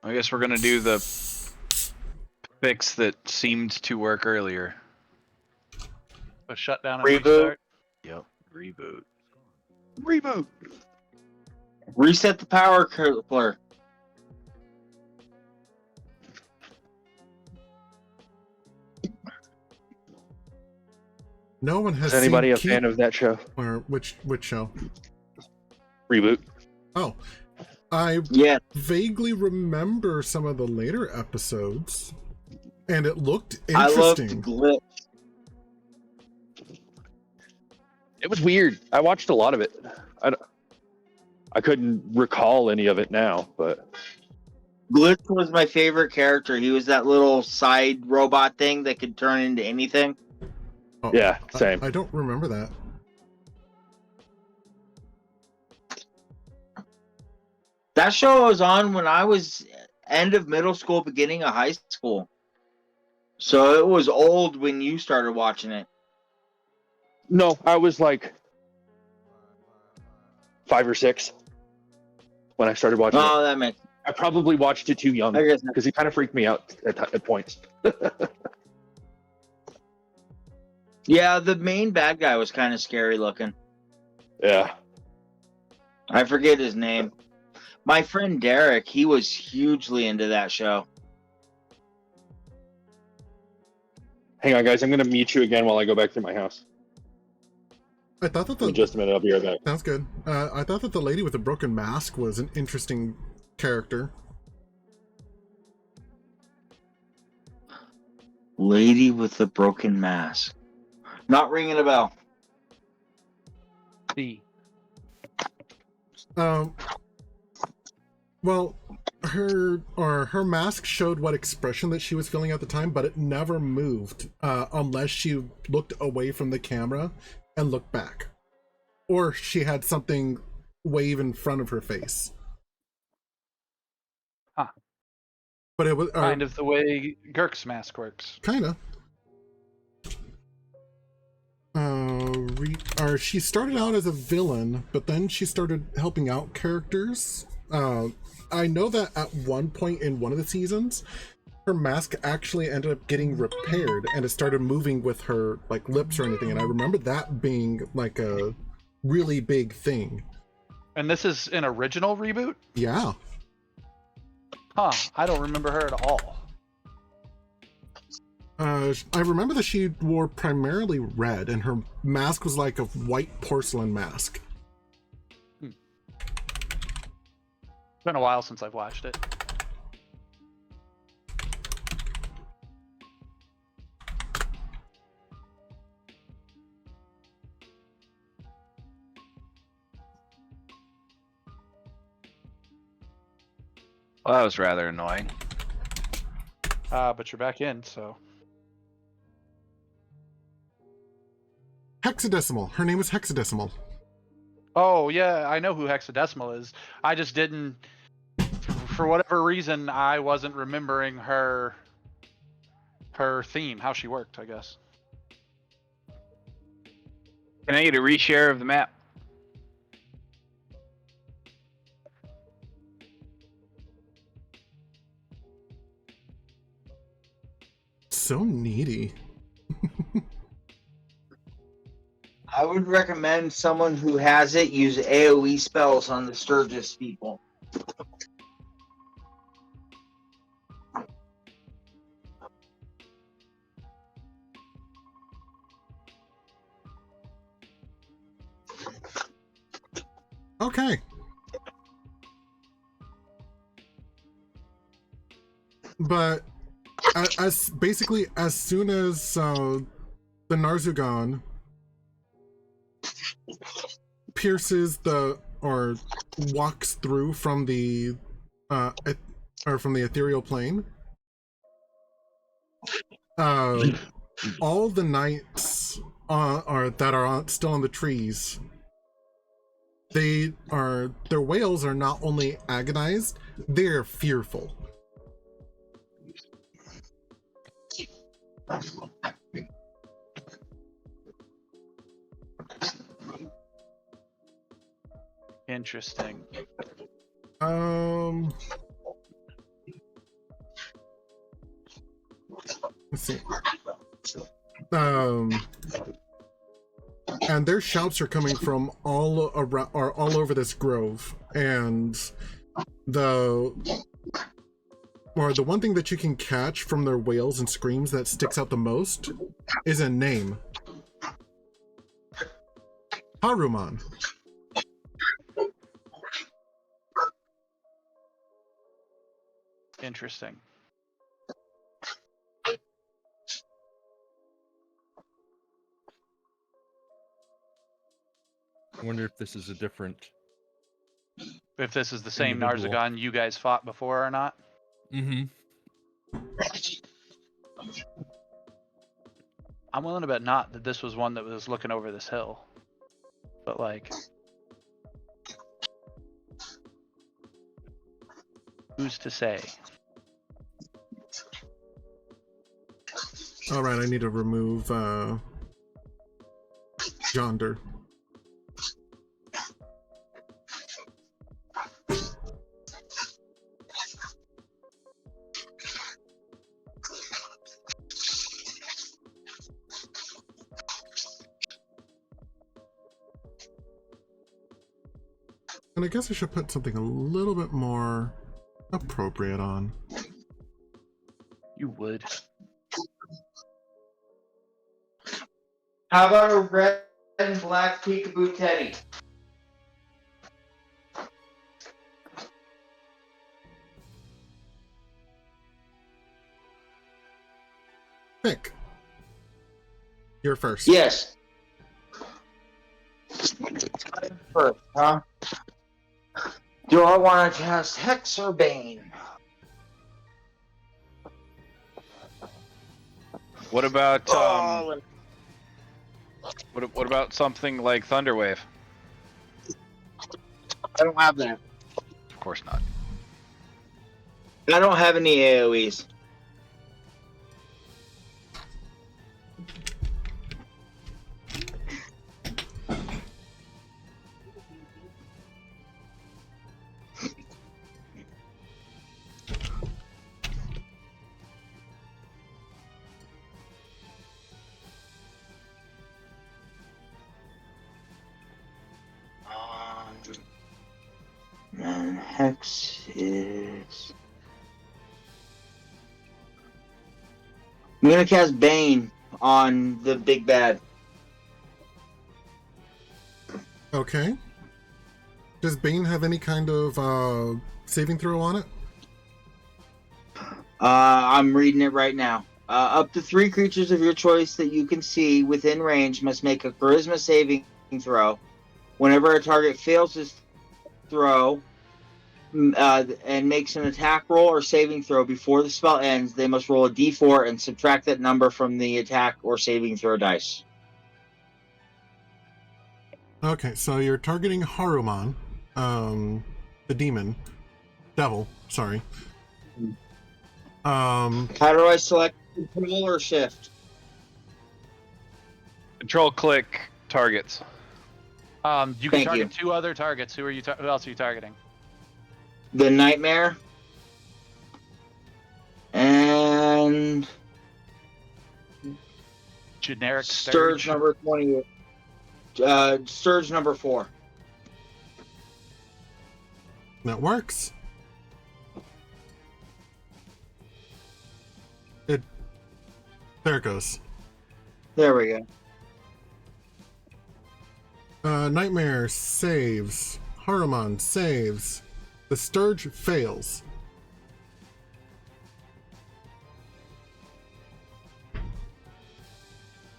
I guess we're gonna do the fix that seemed to work earlier. A shutdown and Reboot. restart. Yep. Reboot. Reboot. Reset the power coupler. No one has Is anybody seen a fan of that show? Or which show? Reboot. Oh, I Yeah. vaguely remember some of the later episodes, and it looked I loved interesting. Glitch. It was weird. I watched a lot of it. I couldn't recall any of it now, but Glitch was my favorite character. He was that little side robot thing that could turn into anything. Oh, yeah, same. I don't remember that. That show was on when I was end of middle school, beginning of high school. So it was old when you started watching it. No, I was like 5 or 6 when I started watching Oh, it. that makes. I probably watched it too young I guess. because he kind of freaked me out at points. Yeah, the main bad guy was kind of scary looking. Yeah. I forget his name. My friend Derek, he was hugely into that show. Hang on, guys. I'm going to mute you again while I go back to my house. I thought that In just a minute, I'll be right back. sounds good. I thought that the lady with the broken mask was an interesting character. Lady with the broken mask. Not ringing a bell. D. Well, her mask showed what expression that she was feeling at the time, but it never moved unless she looked away from the camera and looked back, or she had something wave in front of her face. Huh. But it was Kind of the way Girk's mask works. kind of. She started out as a villain, but then she started helping out characters. I know that at one point in one of the seasons, her mask actually ended up getting repaired, and it started moving with her like lips or anything. And I remember that being like a really big thing. And this is an original reboot? Yeah. Huh. I don't remember her at all. I remember that she wore primarily red, and her mask was like a white porcelain mask. It's been a while since I've watched it. Well, that was rather annoying. But you're back in, so. Hexadecimal. Her name is Hexadecimal. Oh, yeah, I know who Hexadecimal is. I just didn't. For whatever reason, I wasn't remembering her theme, how she worked, I guess. Can I get a reshare of the map? So needy. I would recommend someone who has it use AoE spells on the Sturgis people. Okay. But as basically as soon as the Narzugon pierces or walks through from the from the ethereal plane, all the knights that are still on the trees, their wails are not only agonized, they're fearful. Interesting. Excellent. And their shouts are coming from all around, or all over this grove, and the one thing that you can catch from their wails and screams that sticks out the most is a name. Haruman. Interesting. I wonder if this is a different. If this is the same Individual. Narzagon you guys fought before or not. Mm-hmm. I'm willing to bet not that this was one that was looking over this hill. But like, who's to say? All right, I need to remove Jonder. And I guess I should put something a little bit more appropriate on. You would. How about a red and black peekaboo teddy? Pick. You're first. Yes. First, huh? Do I want to cast Hex or Bane? What about Oh, what about something like Thunderwave? I don't have that. Of course not. I don't have any AoEs. And Hex is... I'm gonna cast Bane on the big bad. Okay. Does Bane have any kind of saving throw on it? I'm reading it right now. Up to 3 creatures of your choice that you can see within range must make a charisma saving throw. Whenever a target fails his throw and makes an attack roll or saving throw before the spell ends, they must roll a d4 and subtract that number from the attack or saving throw dice. Okay, so you're targeting Haruman, the demon, devil. Sorry. How do I select control or shift? Control click targets. You can Thank target 2 other targets. Who else are you targeting? The Nightmare and Generic Sturge number 20. Sturge number 4. That works. There it goes. There we go. Nightmare saves. Haruman saves. The Sturge fails.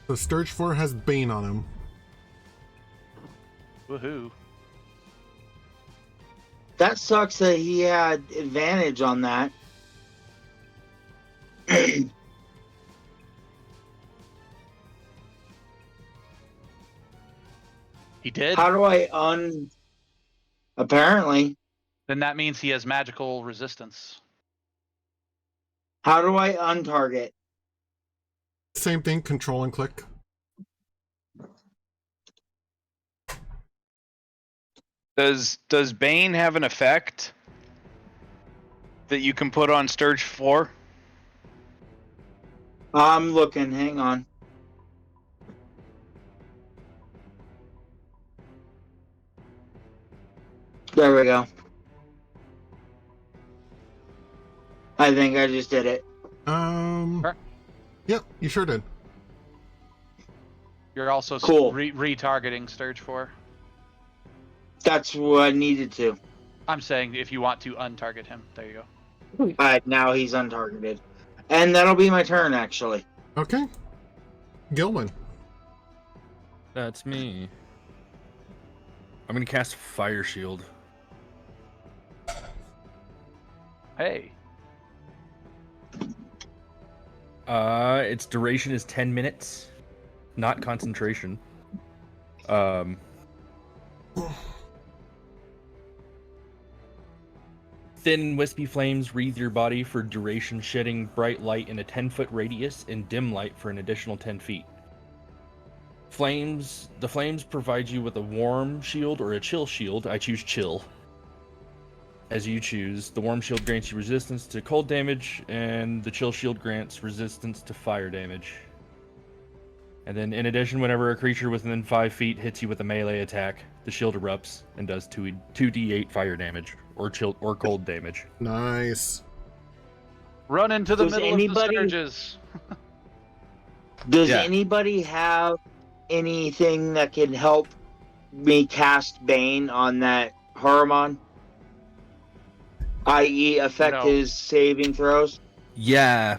So Sturge 4 has Bane on him. Woohoo. That sucks that he had advantage on that. He did? How do I Apparently. Then that means he has magical resistance. How do I untarget? Same thing, control and click. Does Bane have an effect that you can put on Sturge 4? I'm looking. Hang on. There we go. I think I just did it. Sure. Yep, you sure did. You're also Cool. retargeting Sturge 4. That's what I needed to. I'm saying if you want to untarget him, there you go. Alright, now he's untargeted. And that'll be my turn, actually. Okay. Gilman. That's me. I'm gonna cast Fire Shield. Hey. Its duration is 10 minutes, not concentration. Thin, wispy flames wreathe your body for duration, shedding bright light in a 10-foot radius and dim light for an additional 10 feet. The flames provide you with a warm shield or a chill shield. I choose chill. As you choose, the warm shield grants you resistance to cold damage, and the chill shield grants resistance to fire damage. And then, in addition, whenever a creature within 5 feet hits you with a melee attack, the shield erupts and does 2d8 fire damage or chill or cold damage. Nice. Run into the Does middle anybody- of the Sturges. Does Yeah. anybody have anything that can help me cast Bane on that Haruman? I.e. affect No. his saving throws? Yeah,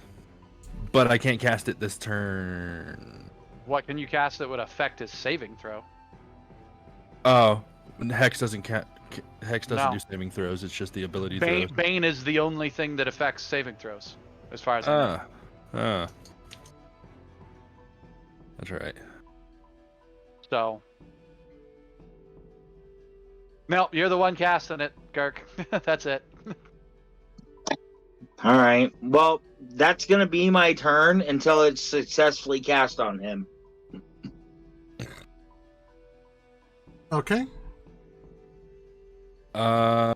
but I can't cast it this turn. What can you cast that would affect his saving throw? Oh, Hex doesn't Hex doesn't No. do saving throws. It's just the ability Bane, throws. Bane is the only thing that affects saving throws, as far as I know. That's right. So. No, you're the one casting it, Kirk. That's it. Alright. Well, that's going to be my turn until it's successfully cast on him. Okay. I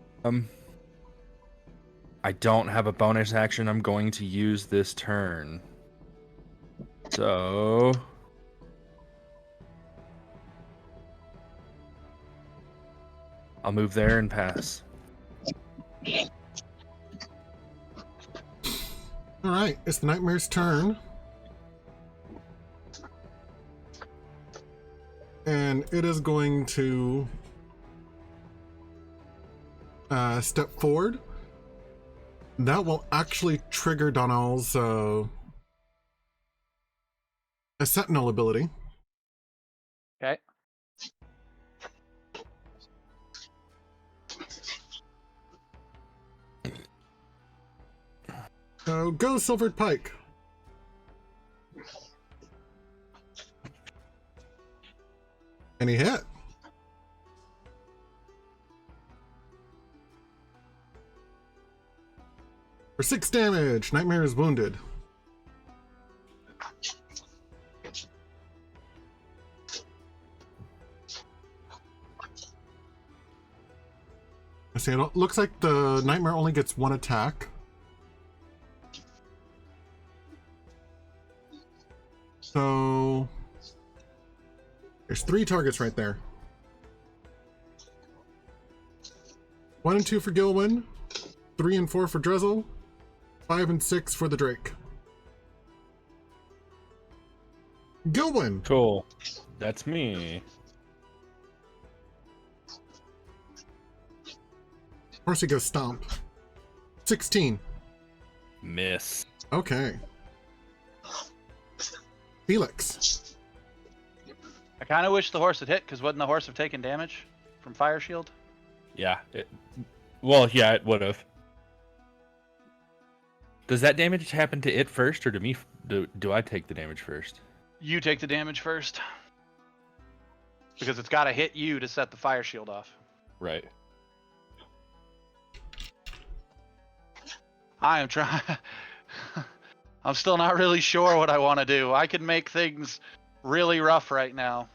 don't have a bonus action I'm going to use this turn. So I'll move there and pass. All right, it's the Nightmare's turn. And it is going to step forward. That will actually trigger Donald's a Sentinel ability. Okay. So go, Silvered Pike. And he hit. For 6 damage, Nightmare is wounded. I see, it looks like the Nightmare only gets 1 attack. So there's 3 targets right there. 1 and 2 for Gilwyn, 3 and 4 for Druzzl, 5 and 6 for the Drake. Gilwyn! Cool. That's me. Of course he goes Stomp. 16. Miss. Okay. Felix. I kind of wish the horse had hit, because wouldn't the horse have taken damage from Fire Shield? Yeah. Well, yeah, it would have. Does that damage happen to it first, or to me? Do I take the damage first? You take the damage first. Because it's got to hit you to set the Fire Shield off. Right. I am trying. I'm still not really sure what I want to do. I can make things really rough right now.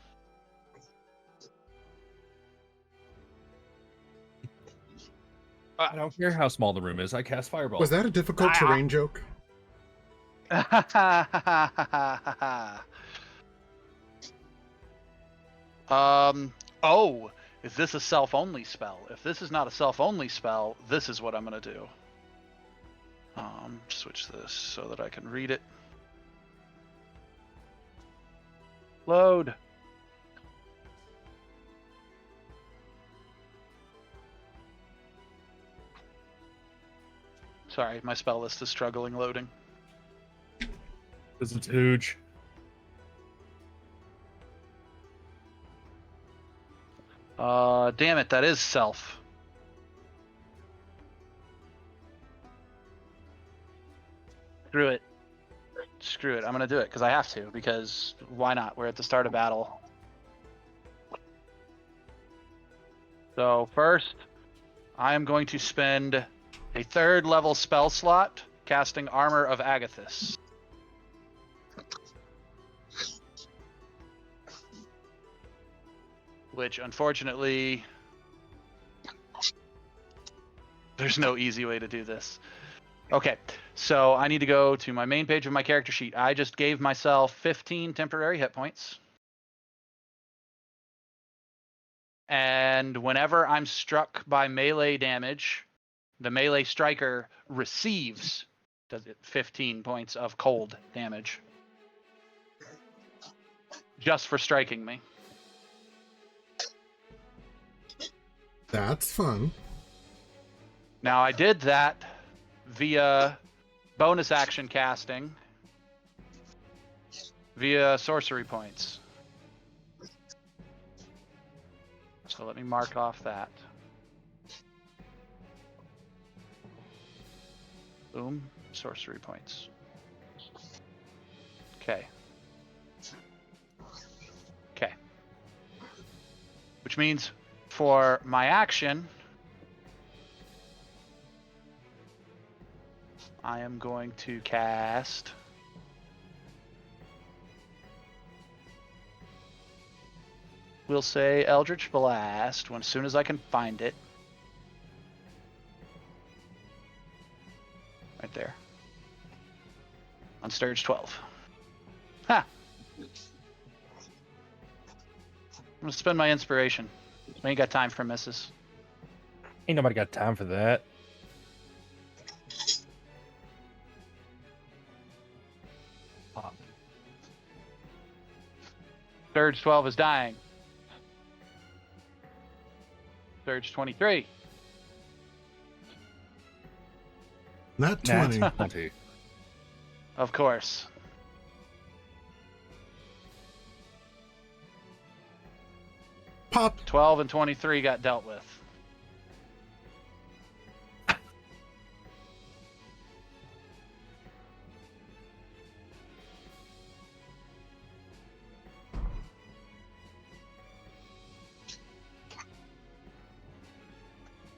I don't care how small the room is. I cast fireball. Was that a difficult terrain joke? Oh, is this a self-only spell? If this is not a self-only spell, this is what I'm gonna do. Switch this so that I can read it. Load. Sorry, my spell list is struggling loading. This is huge. Damn it, that is self. Screw it. Screw it. I'm gonna do it because I have to. Because why not? We're at the start of battle. So first, I am going to spend a 3rd level spell slot casting Armor of Agathis. Which, unfortunately, there's no easy way to do this. Okay, so I need to go to my main page of my character sheet. I just gave myself 15 temporary hit points. And whenever I'm struck by melee damage, the melee striker receives 15 points of cold damage. Just for striking me. That's fun. Now, I did that via bonus action casting, via sorcery points. So let me mark off that. Boom, sorcery points. Okay. Okay. Which means for my action, I am going to cast we'll say Eldritch Blast as soon as I can find it. Right there. On Sturge 12. Ha! I'm gonna spend my inspiration. We ain't got time for misses. Ain't nobody got time for that. Pop. Sturge 12 is dying. Sturge 23. Not 20. 20. Of course. Pop. 12 and 23 got dealt with.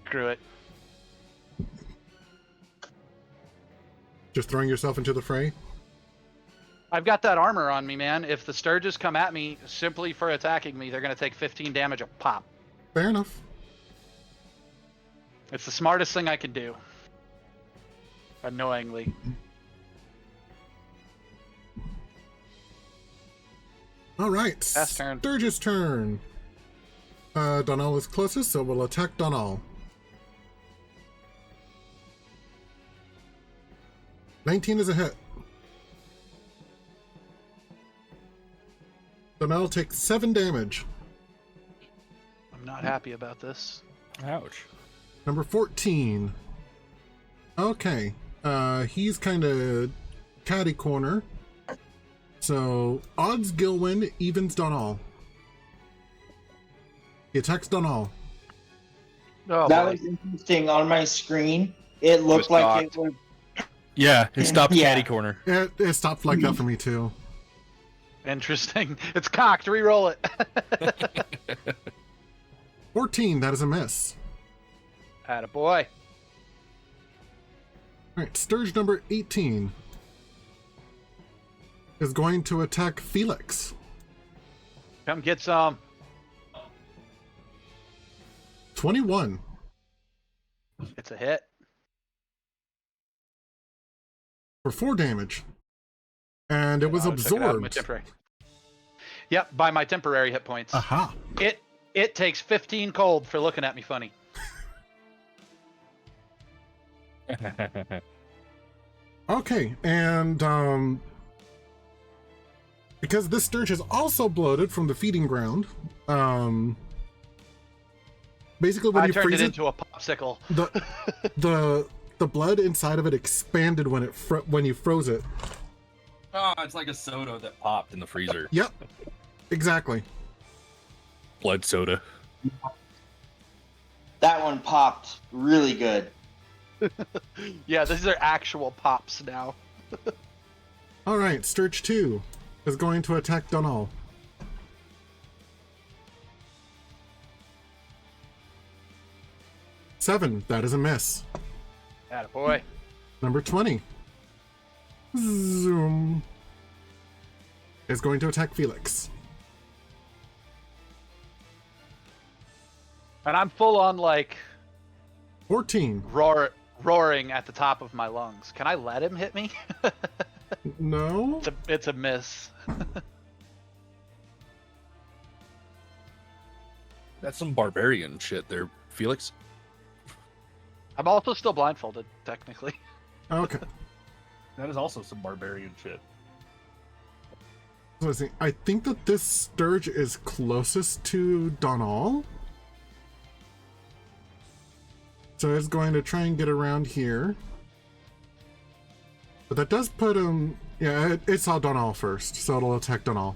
Screw it. Just throwing yourself into the fray? I've got that armor on me, man. If the Sturges come at me simply for attacking me, they're going to take 15 damage a pop. Fair enough. It's the smartest thing I could do. Annoyingly. All right. Pass turn. Sturge's turn. Donal is closest, so we'll attack Donal. 19 is a hit. Donal takes 7 damage. I'm not happy about this. Ouch. Number 14. Okay. He's kind of catty corner. So, odds Gilwyn, evens Donal. He attacks Donal. Oh, That boy. was interesting. On my screen, it looked was like it cocked. was. Yeah, it stopped Yeah. catty corner. It stopped like that for me, too. Interesting. It's cocked. Reroll it. 14, that is a miss. Attaboy. Alright, Sturge number 18 is going to attack Felix. Come get some. 21. It's a hit. For 4 damage. And it was Took it out of my absorbed. temporary. Yep, by my temporary hit points. Aha. It takes 15 cold for looking at me funny. Okay, and because this Sturge is also bloated from the feeding ground, basically when I you turned freeze it it, into a popsicle. the blood inside of it expanded when when you froze it. Oh, it's like a soda that popped in the freezer. Yep, exactly. Blood soda. That one popped really good. Yeah, these are actual pops now. All right, Sturge 2 is going to attack Donal. Seven, that is a miss. Attaboy. Number 20. Zoom. Is going to attack Felix. And I'm full on like 14. roaring at the top of my lungs. Can I let him hit me? No. It's a miss. That's some barbarian shit there, Felix. I'm also still blindfolded, technically. Okay. That is also some barbarian shit. So let's see. I think that this Sturge is closest to Donal. So it's going to try and get around here. But that does put him... Yeah, it saw Donal first, so it'll attack Donal.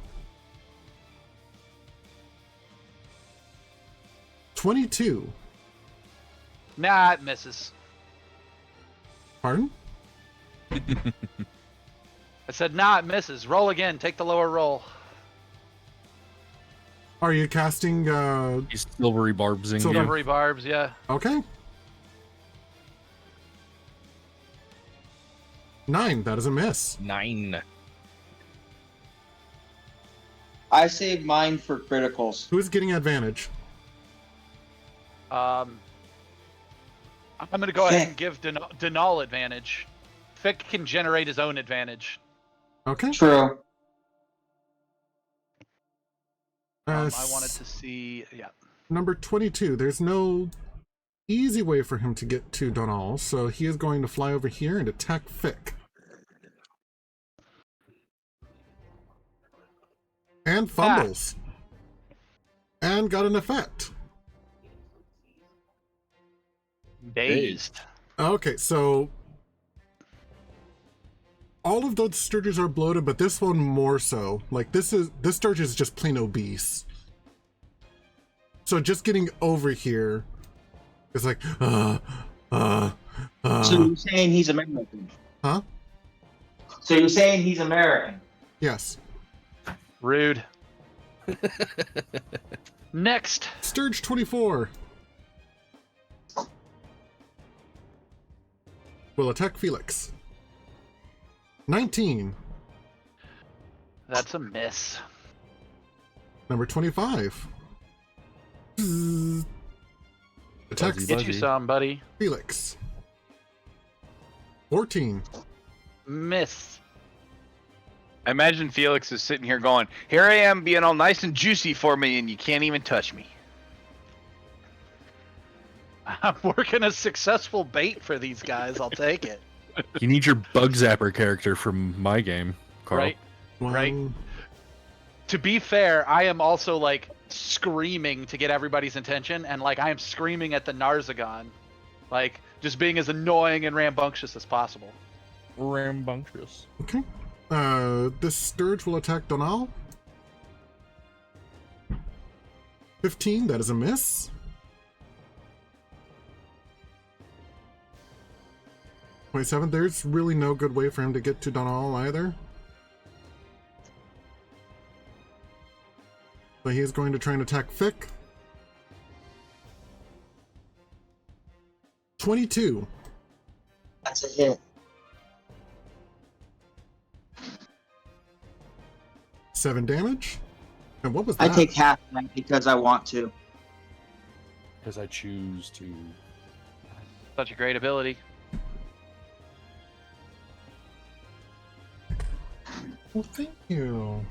22. Nah, it misses. Pardon? I said, nah, it misses. Roll again. Take the lower roll. Are you casting... He's silvery barbsing you. Silvery barbs, yeah. Okay. 9, that is a miss. 9. I saved mine for criticals. Who's getting advantage? I'm going to go ahead and give Donal advantage. Fick can generate his own advantage. Okay. True. I wanted to see... Yeah. Number 22. There's no easy way for him to get to Donal, so he is going to fly over here and attack Fick. And fumbles. And got an effect. Dazed. Okay, so all of those Sturges are bloated, but this one more so. Like this Sturge is just plain obese. So just getting over here is like, So you're saying he's American? Huh? So you're saying he's American? Yes. Rude. Next. Sturge 24. Will attack Felix. 19. That's a miss. Number 25. Attacks Get you some, buddy. Felix. 14. Miss. I imagine Felix is sitting here going, here I am being all nice and juicy for me, and you can't even touch me. I'm working a successful bait for these guys. I'll take it. You need your Bug Zapper character from my game, Carl. Right? Well, Right. To be fair, I am also like screaming to get everybody's attention, and like I am screaming at the Narzagon, like just being as annoying and rambunctious as possible. Rambunctious. Okay. This Sturge will attack Donal. 15, that is a miss. 27, there's really no good way for him to get to Donal either. So he is going to try and attack Fick. 22. That's a hit. 7 damage. And what was that? I take half of that because I want to. Because I choose to. Such a great ability. Well, thank you.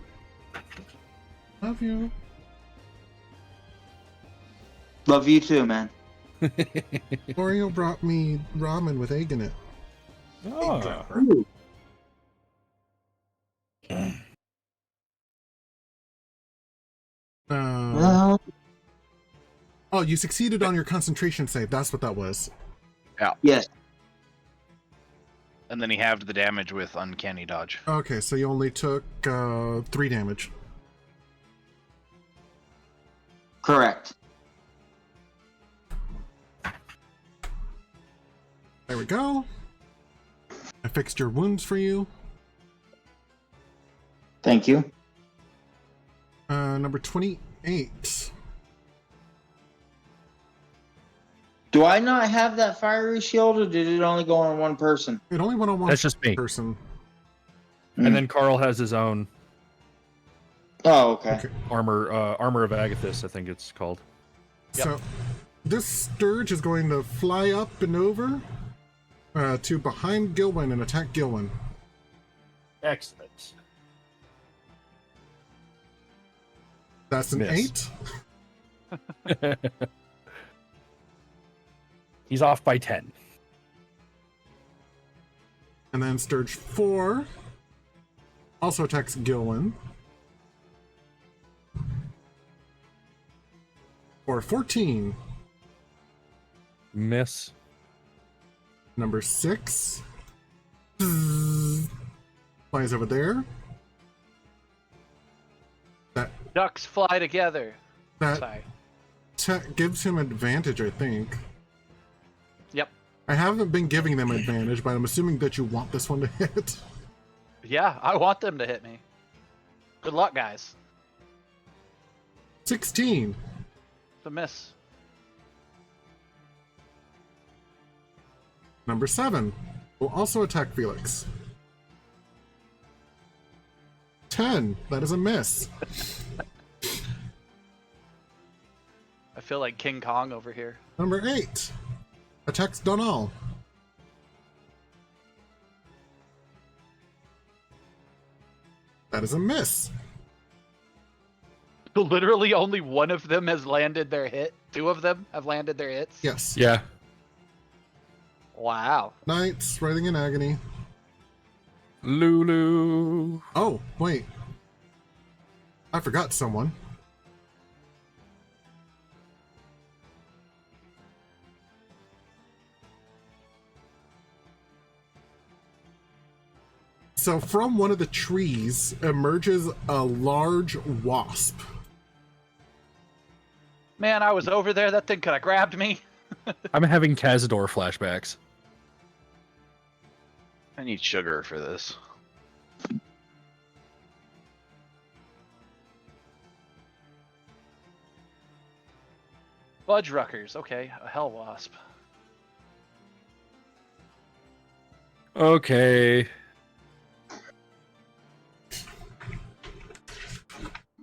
Love you. Love you too, man. Oreo brought me ramen with egg in it. Oh. Ooh. Well, Oh, you succeeded on your concentration save. That's what that was. yes. And then he halved the damage with uncanny dodge. Okay, so you only took 3 damage. Correct. There we go. I fixed your wounds for you. Thank you. Number 28. Do I not have that fiery shield, or did it only go on one person? It only went on one That's just me. person. And then Carl has his own Oh, okay. armor of Agathis, I think it's called. So this Sturge is going to fly up and over to behind Gilwyn and attack Gilwyn. Excellent. That's an Miss. 8. He's off by 10. And then Sturge 4 also attacks Gilwyn. For 14. Miss. Number 6 flies over there. Ducks fly together. That Sorry. gives him advantage, I think. Yep. I haven't been giving them advantage, but I'm assuming that you want this one to hit. Yeah, I want them to hit me. Good luck, guys. 16. It's a miss. Number 7 will also attack Felix. 10. That is a miss. I feel like King Kong over here. Number 8 attacks Donal. That is a miss. Literally only one of them has landed their hit. 2 of them have landed their hits. Yes. Yeah. Wow. Knights, writhing in agony. Lulu. Oh, wait. I forgot someone. So from one of the trees emerges a large wasp. Man, I was over there. That thing could have grabbed me. I'm having Cazador flashbacks. I need sugar for this. Budge Ruckers. Okay, a hell wasp. Okay.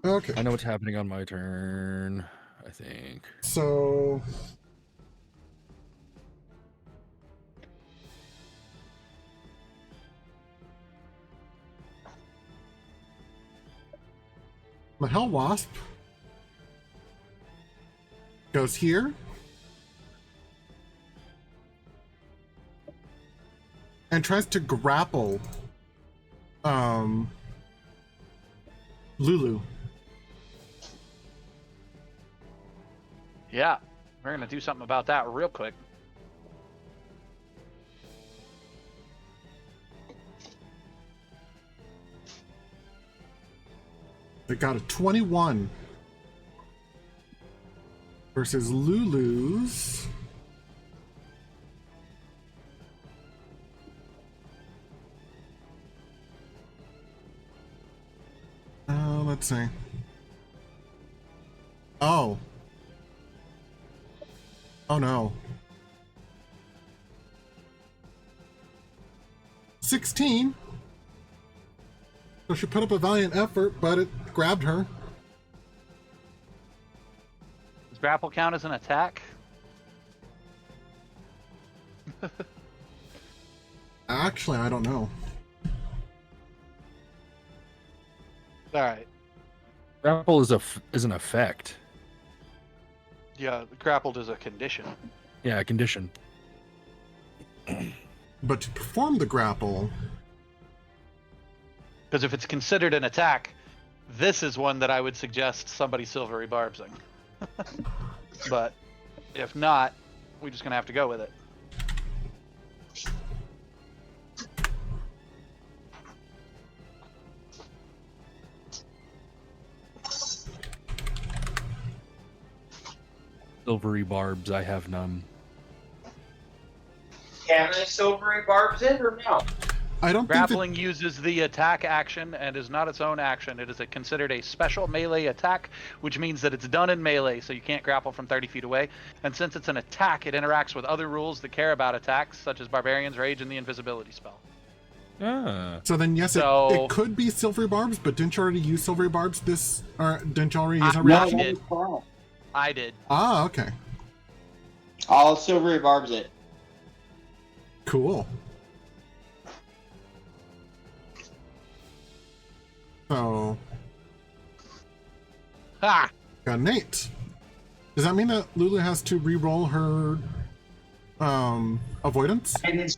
Okay. I know what's happening on my turn, I think. So the Hell Wasp goes here and tries to grapple Lulu. Yeah, we're gonna do something about that real quick. They got a 21 versus Lulu's. Let's see. Oh. Oh no. 16. So she put up a valiant effort, but it grabbed her. Does grapple count as an attack? Actually, I don't know. All right. Grapple is an effect. Yeah, grappled is a condition. Yeah, a condition. But to perform the grapple, Because if it's considered an attack, this is one that I would suggest somebody silvery barbsing. But if not, we're just gonna have to go with it. Silvery barbs, I have none. Can I silvery barbs it or no? I don't think that, Grappling uses the attack action and is not its own action. It is considered a special melee attack, which means that it's done in melee, so you can't grapple from 30 feet away. And since it's an attack, it interacts with other rules that care about attacks, such as Barbarian's Rage and the Invisibility spell. Ah. so then yes, So- it could be silvery barbs, but didn't you already use silvery barbs this, or didn't you already use a No. reaction? did. I did. Ah, okay. I'll silvery barbs it. Cool. So, Ha! got an 8. Does that mean that Lulu has to re-roll her avoidance? I didn't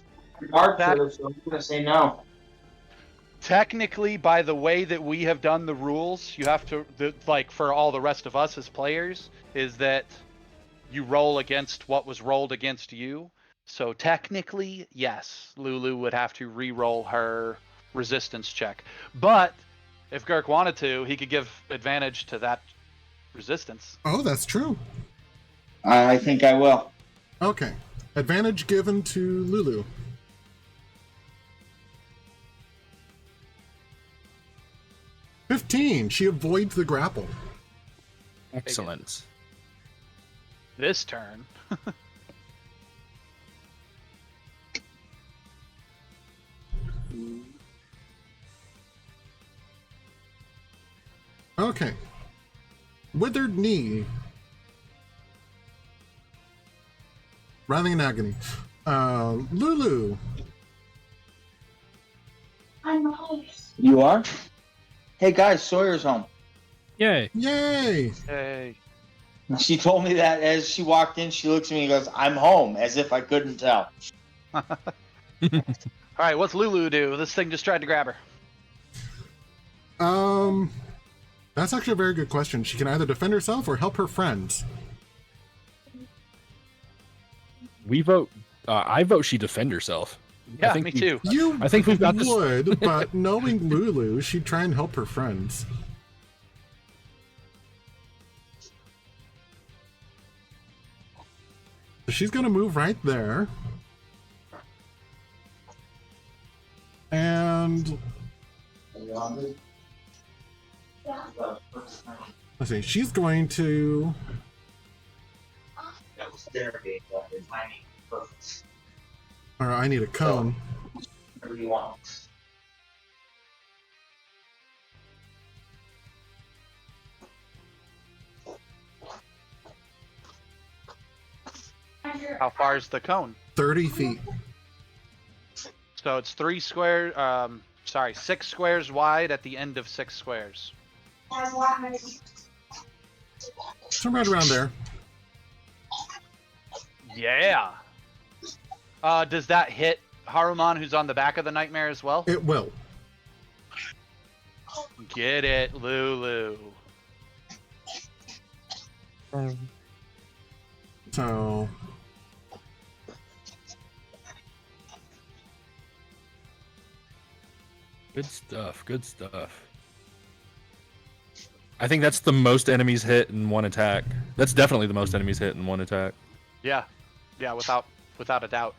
barb That- her, so I'm gonna say no. Technically, by the way that we have done the rules, you have to, like for all the rest of us as players, is that you roll against what was rolled against you. So technically, yes, Lulu would have to re-roll her resistance check. But if Girk wanted to, he could give advantage to that resistance. Oh, that's true. I think I will. Okay. Advantage given to Lulu. "15. She avoids the grapple. Excellent. This turn, Okay. Withered knee. Writhing in agony. Lulu. I'm nice. You are? Hey guys, Sawyer's home. Yay. Yay! hey, She told me that as she walked in. She looks at me and goes, "I'm home," as if I couldn't tell. all right, what's Lulu do? This thing just tried to grab her. That's actually a very good question. She can either defend herself or help her friends. We vote. I vote she defend herself. I Yeah, think me we- too. You I think we've got this- would, but knowing Lulu, she'd try and help her friends. So she's gonna move right there. And let's see, she's going to or I need a cone. Whatever you want. How far is the cone? 30 feet. So it's 6 squares wide at the end of 6 squares. So right around there. Yeah. Does that hit Haruman, who's on the back of the nightmare as well? It will. Get it, Lulu. So Good stuff. Good stuff. I think that's the most enemies hit in one attack. That's definitely the most enemies hit in one attack. Yeah. Yeah, without a doubt.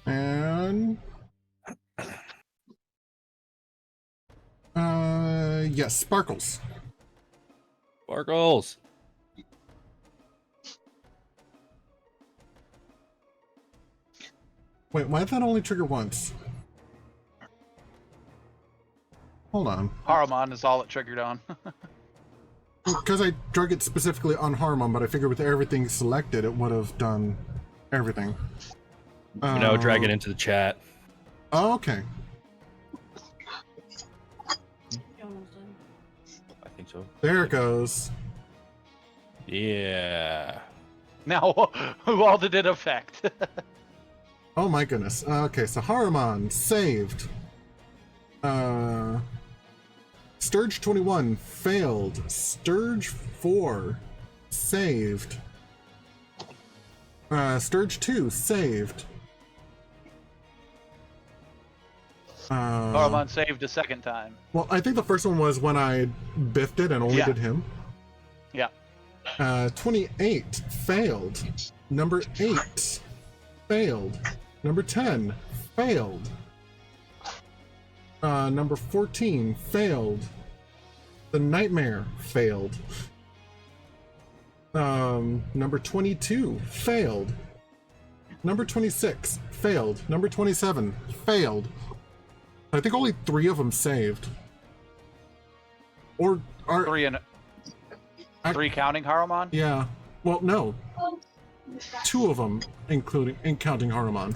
and yes, sparkles. Sparkles. Wait, why did that only trigger once? Hold on. Haruman is all it triggered on. Because I drug it specifically on Haruman, but I figured with everything selected, it would have done everything. Drag it into the chat. Oh, okay. so. There it goes. Yeah. Now, who all did it affect? Oh my goodness. Okay, so Haruman saved. Sturge 21 failed. Sturge 4 saved. Sturge 2 saved. Haruman saved a second time. Well, I think the first one was when I biffed it and only did him. Yeah. 28 failed. Number 8 failed. Number 10 failed. Number 14 failed. The Nightmare failed. Number 22 failed. Number 26 failed. Number 27 failed. I think only 3 of them saved. Or are 3 counting Haruman? Yeah. Well, no. 2 of them, counting Haruman.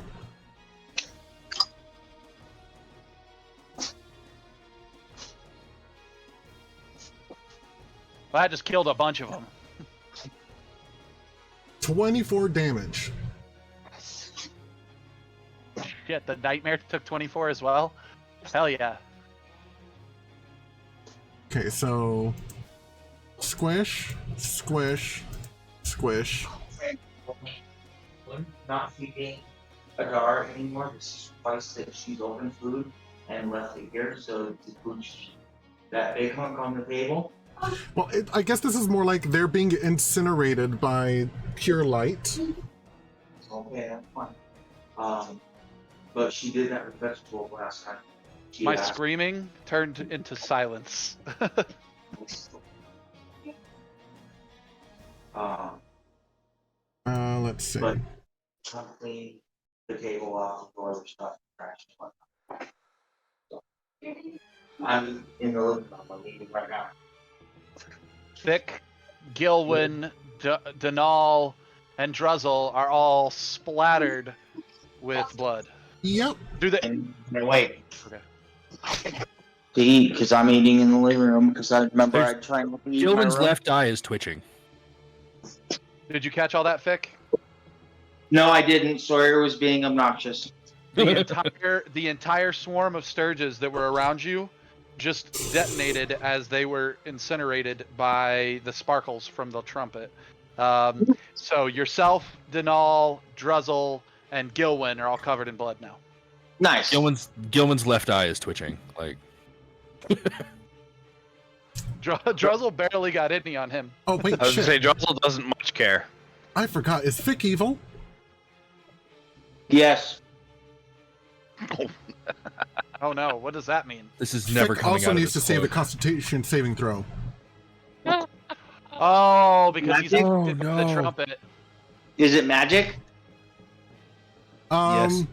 Well, that just killed a bunch of them. 24 damage. Shit, the Nightmare took 24 as well? Hell yeah. Okay, so squish, squish, squish. Not feeding Adar anymore. This is twice that she's opened food and left it here, so to put that big hunk on the table. Well, I guess this is more like they're being incinerated by pure light. Okay, that's fine. But she did that with vegetables last time. My screaming turned into silence. Let's see. But clean the table off before the stuff crashed. So, I'm in the living room. I'm leaving right now. Thick, Gilwyn, Denal, and Druzzl are all splattered with blood. Yep. Do they? No, wait. Okay. To eat, because I'm eating in the living room, because I remember I tried to eat in my Gilwyn's room. left eye is twitching. Did you catch all that, Fick? No, I didn't. Sawyer was being obnoxious. The entire swarm of Sturges that were around you just detonated as they were incinerated by the sparkles from the trumpet. So yourself, Denal, Druzzl, and Gilwyn are all covered in blood now. Nice. Gilwyn's left eye is twitching. Like Druzzl barely got any on him. Oh wait, I was shit. gonna say Druzzl doesn't much care. I forgot. Is Fick evil? Yes. Oh no, what does that mean? this is never Fick coming also out needs to of his save a cloak. Constitution saving throw. Oh, because he's Magic? Oh, the no. trumpet. Is it magic? Yes.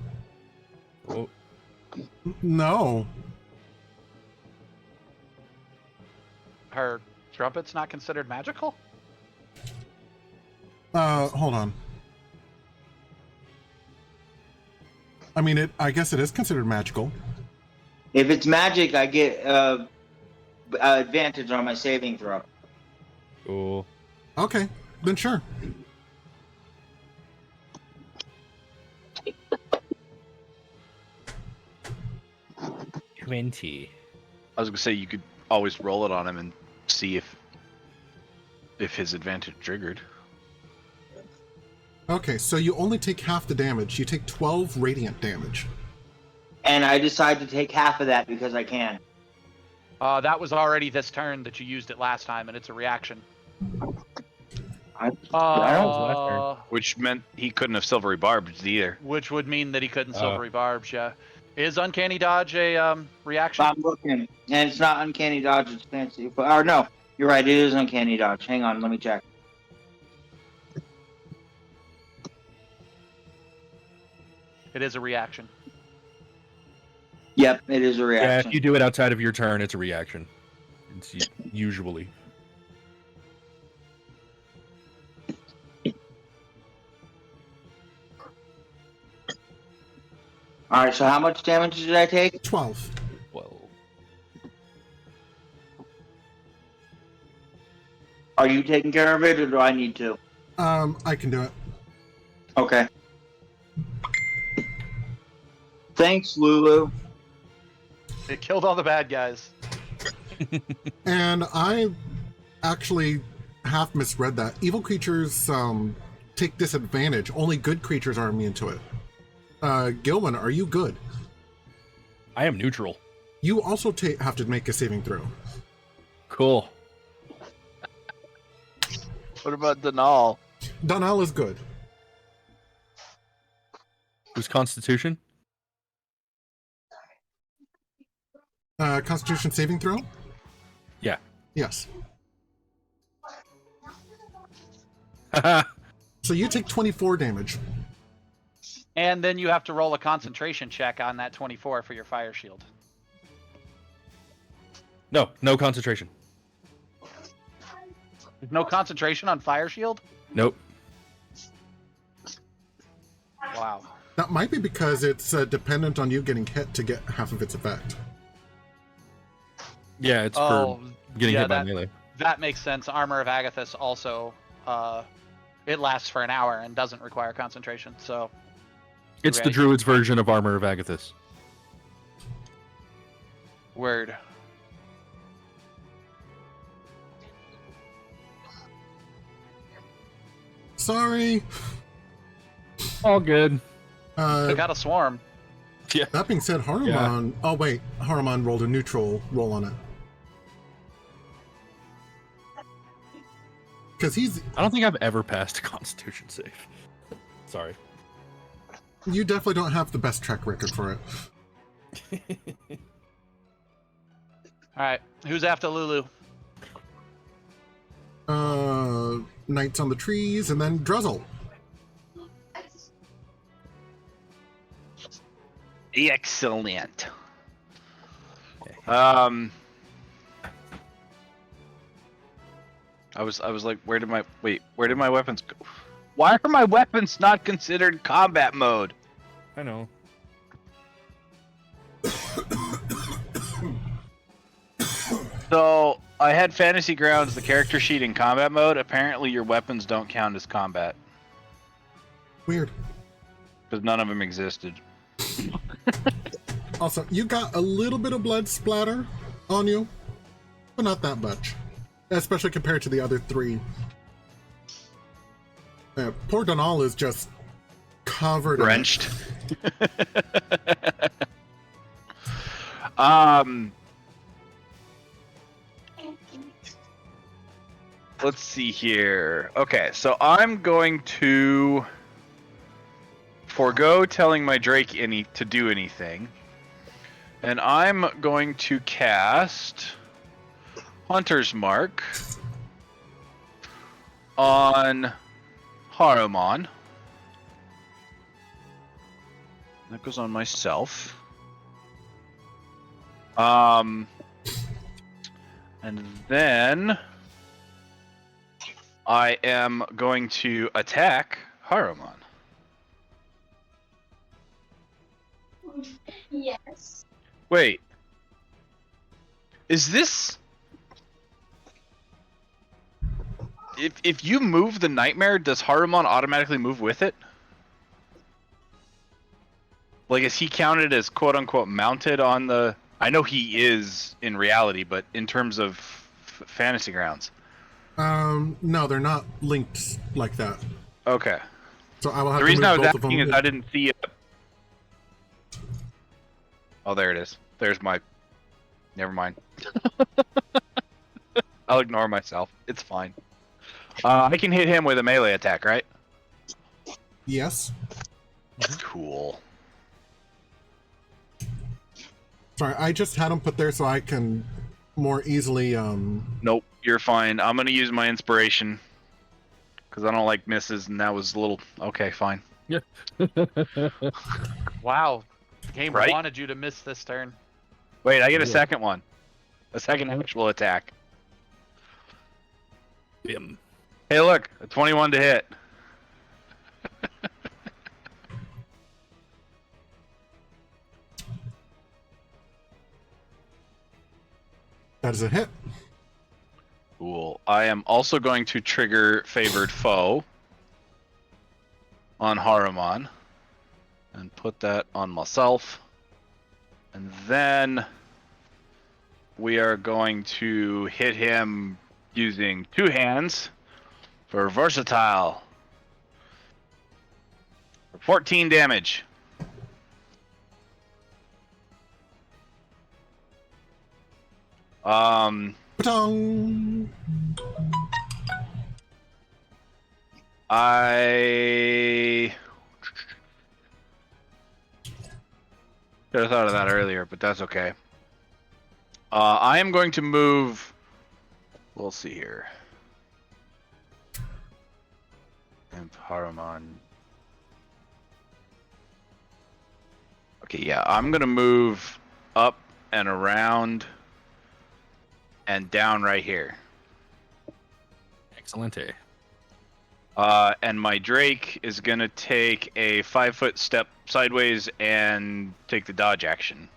Oh, No. Her trumpet's not considered magical? Hold on. I mean, I guess it is considered magical. If it's magic, I get advantage on my saving throw. cool. Okay, then sure. $20. I was gonna say you could always roll it on him and see if his advantage triggered. Okay, so you only take half the damage. You take 12 radiant damage. And I decide to take half of that because I can. That was already this turn that you used it last time, and it's a reaction. I don't Which meant he couldn't have silvery barbed either. Which would mean that he couldn't silvery barbs, yeah. Is uncanny dodge a reaction? I'm looking, and it's not uncanny dodge. It's fancy. Or no, you're right. It is uncanny dodge. Hang on, let me check. It is a reaction. Yep, it is a Yeah, reaction. if you do it outside of your turn, it's a reaction. It's usually. All right. So how much damage did I take? 12. Well, Are you taking care of it, or do I need to? I can do it. Okay. Thanks, Lulu. It killed all the bad guys. And I actually half misread that. Evil creatures take disadvantage. Only good creatures are immune to it. Gilman, are you good? I am neutral. You also have to make a saving throw. Cool. What about Denal? Donal is good. Who's Constitution? Constitution saving throw? Yeah. Yes. Haha. So you take 24 damage. And then you have to roll a concentration check on that 24 for your fire shield. No concentration. There's no concentration on fire shield? Nope. Wow. That might be because it's dependent on you getting hit to get half of its effect. Yeah, it's for getting hit by melee. That makes sense. Armor of Agathis also, it lasts for an hour and doesn't require concentration, so... It's the druid's version of Armor of Agathis. Word. Sorry. All good. Took out a swarm. Yeah. That being said, Haruman... Oh, wait. Haruman rolled a neutral roll on it. Because he's... I don't think I've ever passed a Constitution save. Sorry. You definitely don't have the best track record for it. Alright, who's after Lulu? Knights on the trees, and then Druzzl. Excellent. I was like, where did my weapons go? Why are my weapons not considered combat mode? I know. So I had Fantasy Grounds, the character sheet in combat mode. Apparently, your weapons don't count as combat Weird. because none of them existed. Also, you got a little bit of blood splatter on you, but not that much. Especially compared to the other three. Poor Donal is just covered Drenched. Let's see here. Okay, so I'm going to forego telling my Drake to do anything. And I'm going to cast Hunter's Mark on Haruman. That goes on myself. And then I am going to attack Haruman. Yes. Wait. Is this... If you move the nightmare, does Haruman automatically move with it? Like, is he counted as quote-unquote mounted on the... I know he is in reality, but in terms of Fantasy Grounds. No, they're not linked like that. Okay. So I will have The to reason move I was both of them. asking is I didn't see it. Oh, there it is. There's my... Never mind. I'll ignore myself. It's fine. I can hit him with a melee attack, right? Yes. Cool. Sorry, I just had them put there so I can more easily, Nope, you're fine. I'm gonna use my inspiration. Because I don't like misses, and that was a little... Okay, fine. Yeah. Wow. The game Right? wanted you to miss this turn. Wait, I get a second one. A second actual attack. Bim. Hey, look, a 21 to hit. that is a hit. Cool. I am also going to trigger Favored Foe on Haruman and put that on myself. And then we are going to hit him using 2 hands for versatile. For 14 damage. Ba-dong! I should have thought of that earlier, but that's okay. I am going to move. We'll see here. And Haruman. Okay, yeah, I'm gonna move up and around and down right here. Excellente. And my Drake is gonna take a 5-foot step sideways and take the dodge action,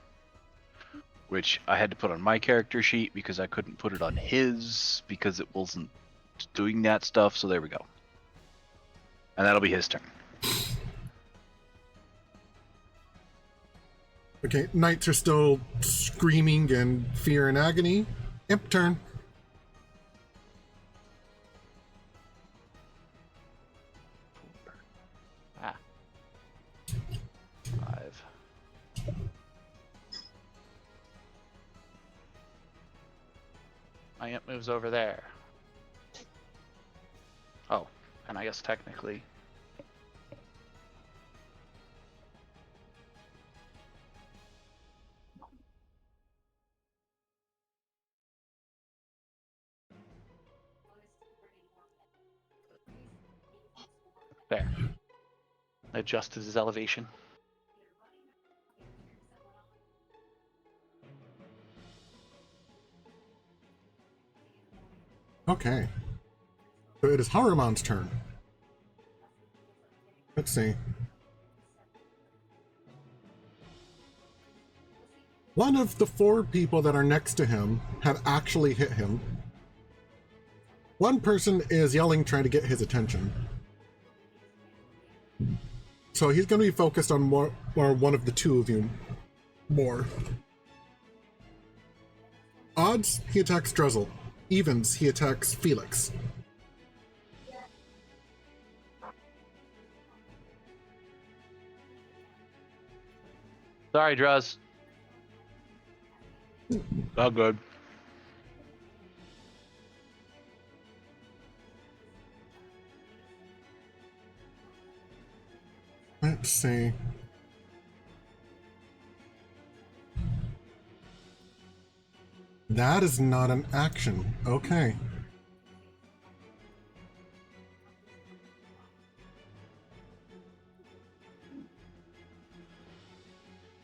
which I had to put on my character sheet because I couldn't put it on his because it wasn't doing that stuff. So there we go. And that'll be his turn. Okay, knights are still screaming in fear and agony. Imp turn. Ah. 5. My imp moves over there. Oh, and I guess technically. There. Adjusted his elevation. Okay. So it is Haruman's turn. Let's see. One of the 4 people that are next to him have actually hit him. One person is yelling, trying to get his attention. So he's going to be focused on one of the 2 of you more. Odds, he attacks Druzzl. Evens, he attacks Felix. Sorry, Druzz. All good. Let's see. That is not an action. Okay.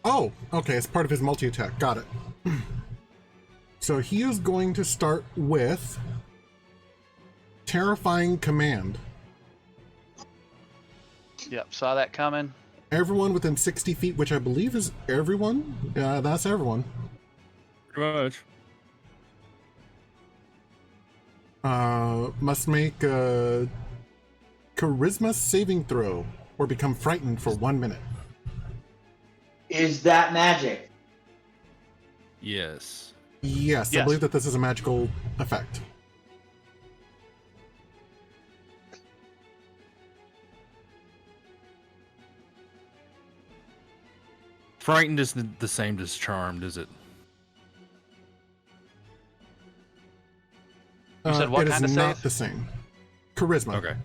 Oh, okay, it's part of his multi-attack. Got it. So he is going to start with Terrifying Command. Yep, saw that coming. Everyone within 60 feet, which I believe is everyone. Yeah, that's everyone. Pretty much. Must make a charisma saving throw or become frightened for 1 minute. Is that magic? Yes. Yes, I Yes. believe that this is a magical effect. Frightened is the same as charmed, is it? You said what it kind is of not save? the same. Charisma. Okay.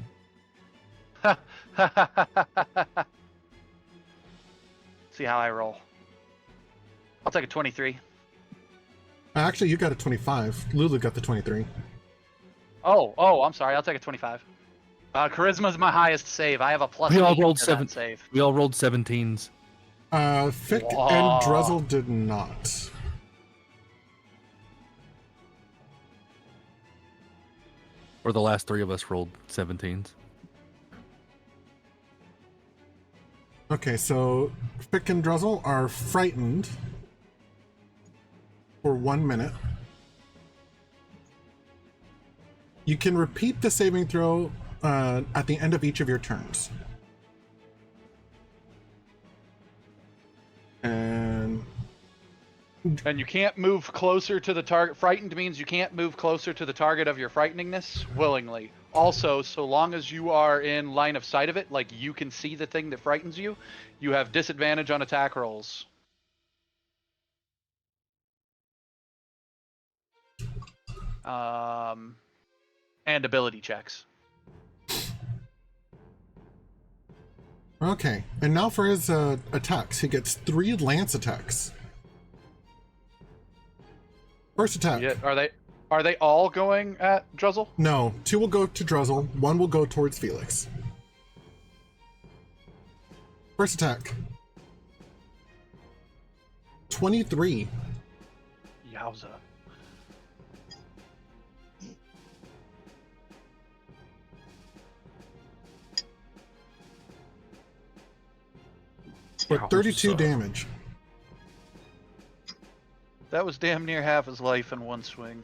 See how I roll. I'll take a 23. Actually, you got a 25. Lulu got the 23. Oh, I'm sorry. I'll take a 25. Charisma's my highest save. I have a plus We all 8 rolled to 7. that save. We all rolled 17s. Fick Whoa. and Druzzl did not. Or the last 3 of us rolled 17s. Okay, so Fick and Druzzl are frightened for 1 minute. You can repeat the saving throw at the end of each of your turns. And you can't move closer to the target. Frightened means you can't move closer to the target of your frighteningness willingly. Also, so long as you are in line of sight of it, like you can see the thing that frightens you, you have disadvantage on attack rolls. And ability checks. okay, and now for his attacks. He gets 3 lance attacks. First attack. Yeah, are they all going at Druzzl? No, 2 will go to Druzzl, 1 will go towards Felix. First attack. 23. Yowza. For 32 damage. That was damn near half his life in one swing.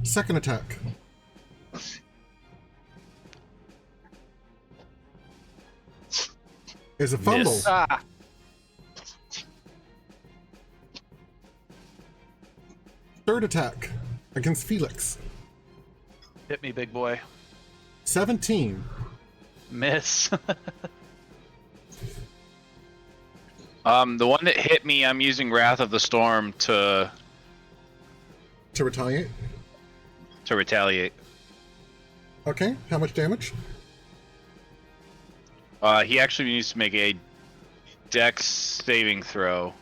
Second attack. Is a fumble. Miss. Ah, Third attack against Felix. hit me, big boy. 17. Miss. The one that hit me, I'm using Wrath of the Storm to To retaliate. retaliate. Okay, how much damage? He actually needs to make a Dex saving throw.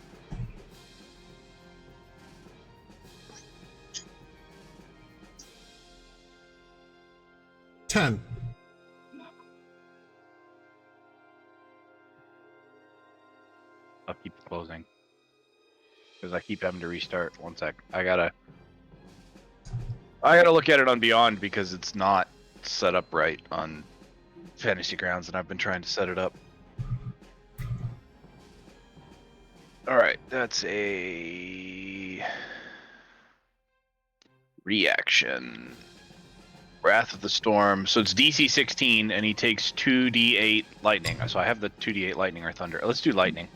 Ten. I'll keep closing because I keep having to restart. One sec. I gotta look at it on Beyond because it's not set up right on Fantasy Grounds, and I've been trying to set it up. All right, that's a reaction. Wrath of the Storm. So it's DC 16, and he takes 2d8 lightning. So I have the 2d8 lightning or thunder. Let's do lightning.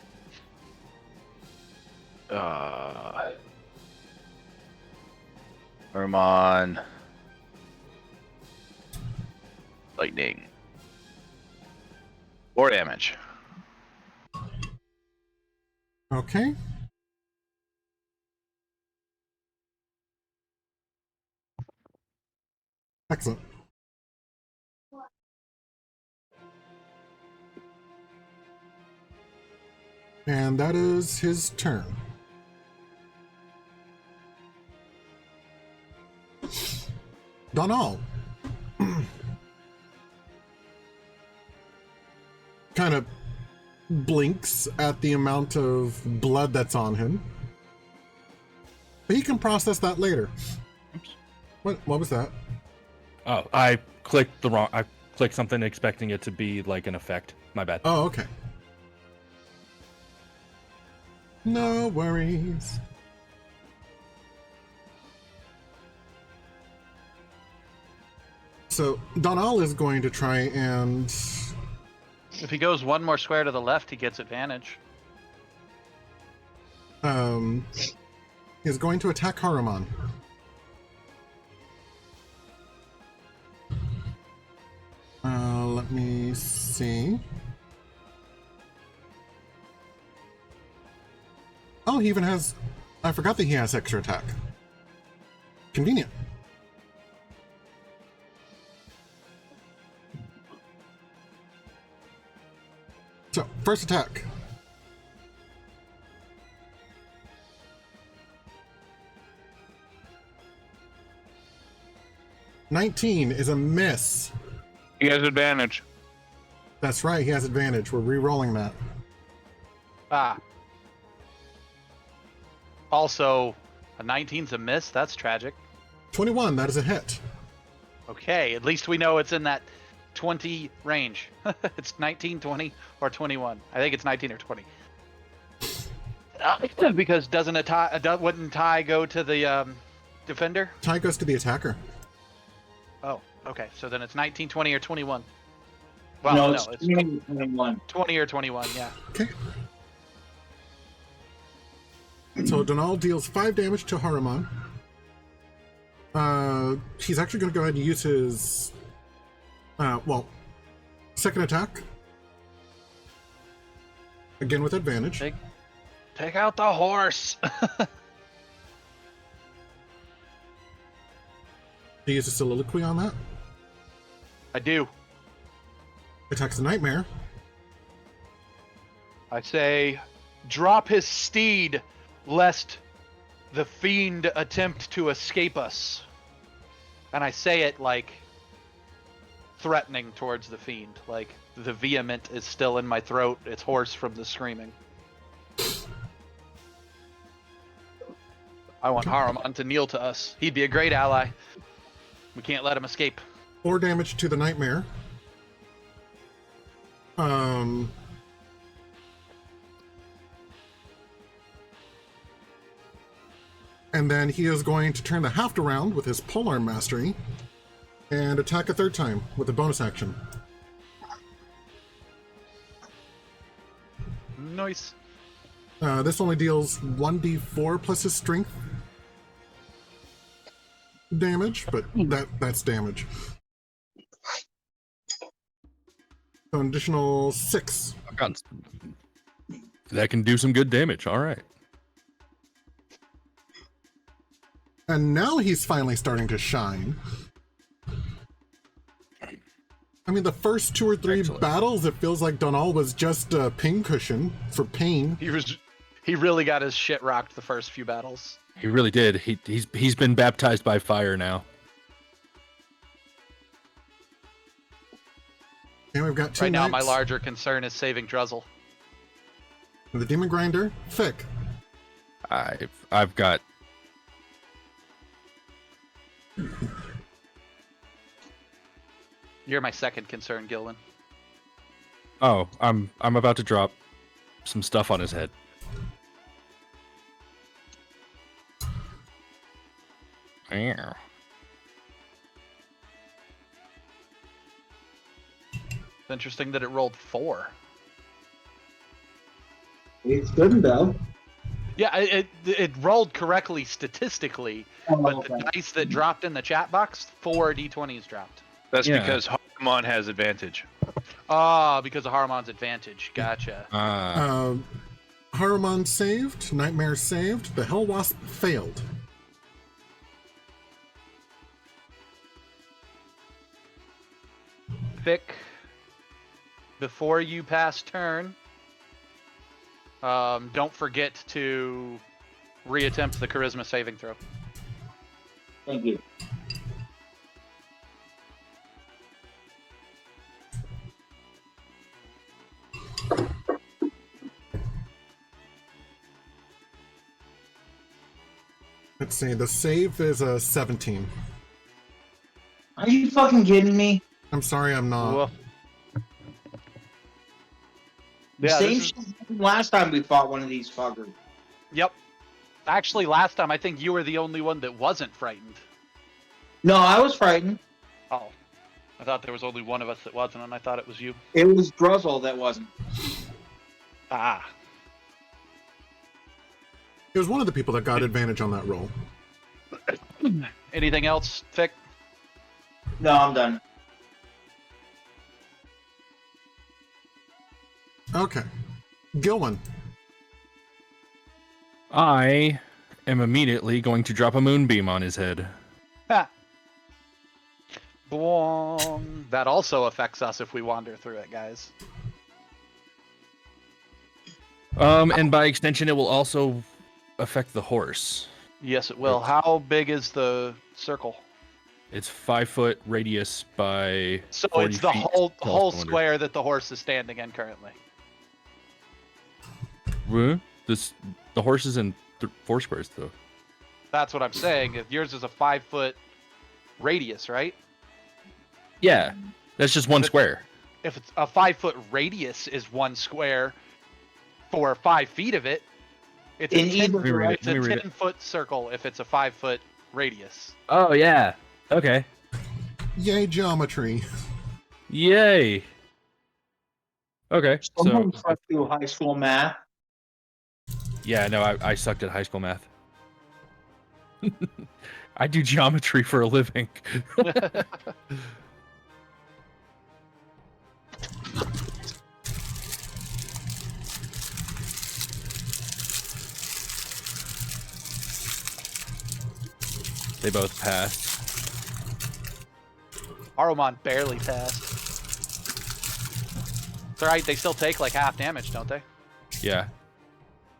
Haruman. Lightning. 4 damage. Okay. Excellent. And that is his turn. Donal. Kind of blinks at the amount of blood that's on him. But he can process that later. What was that? Oh, I clicked the wrong. I clicked something expecting it to be like an effect. My bad. Oh, okay. No worries. So Donal is going to try and If he goes one more square to the left, he gets advantage. is going to attack Haruman. Let me see. Oh, he even has... I forgot that he has extra attack. Convenient. So, first attack. $19 is a miss. He has advantage. That's right, he has advantage. We're re-rolling that. Ah. Also, a 19's a miss. That's tragic. 21, that is a hit. Okay, at least we know it's in that 20 range. It's 19, 20, or 21. I think it's 19 or 20. Because doesn't a tie? Wouldn't tie go to the defender? Tie goes to the attacker. Oh, okay. So then it's 19, 20, or 21. Well, no, no, it's it's 21. 20 or 21, yeah. Okay. So Donal deals 5 damage to Haruman. He's actually going to go ahead and use his, second attack. Again with advantage. Take out the horse. Do you use a soliloquy on that? I do. Attacks the nightmare. I say, drop his steed, lest the fiend attempt to escape us. And I say it like threatening towards the fiend, like the vehement is still in my throat. It's hoarse from the screaming. I want Haruman to kneel to us. He'd be a great ally. We can't let him escape. 4 damage to the nightmare. And then he is going to turn the haft around with his polearm mastery and attack a 3rd time with a bonus action. Nice. This only deals 1d4 plus his strength damage, but that's damage. So an additional 6. That can do some good damage. All right. And now he's finally starting to shine. I mean, the first 2 or 3 battles, it feels like Donal was just a pincushion for pain. He really got his shit rocked the first few battles. He really did. He's been baptized by fire now. And we've got 2 Right now, my knights. larger concern is saving Druzzl. The Demon Grinder, Thick. I've got. You're my second concern, Gilwin. Oh, I'm about to drop some stuff on his head. Yeah. It's interesting that it rolled 4. It shouldn't though. Yeah, it rolled correctly statistically, but the dice that dropped in the chat box, 4 d20s dropped. That's because Haruman has advantage. Ah, because of Haruman's advantage. Gotcha. Haruman saved, Nightmare saved, the Hell Wasp failed. Vic, before you pass turn, don't forget to reattempt the charisma saving throw. Thank you. Let's see, the save is a 17. Are you fucking kidding me? I'm sorry, I'm not. Woof. Yeah, Same shit happened last time we fought one of these fuckers. Yep. Actually, last time I think you were the only one that wasn't frightened. No, I was frightened. Oh. I thought there was only one of us that wasn't, and I thought it was you. It was Druzzl that wasn't. Ah. It was one of the people that got advantage on that roll. Anything else, Vic? No, I'm done. Okay. Gilwin. I am immediately going to drop a moonbeam on his head. Ha. Boing. That also affects us if we wander through it, guys. And by extension, it will also affect the horse. Yes, it will. How big is the circle? It's 5 foot radius by. So 40 it's the feet whole cylinder. square that the horse is standing in currently. The horse is in 4 squares though. That's what I'm saying. If yours is a 5 foot radius, right? Yeah, that's just 1 square. If it's a 5 foot radius is 1 square for 5 feet of it, it's In a 10, either it's a Let me read it. 10 foot circle if it's a 5 foot radius. Oh yeah. Okay. Yay, geometry. Yay. Okay. So Someone slept through high school math. yeah, no, I sucked at high school math. I do geometry for a living. They both passed. Haruman barely passed. It's alright, they still take like half damage, don't they? Yeah.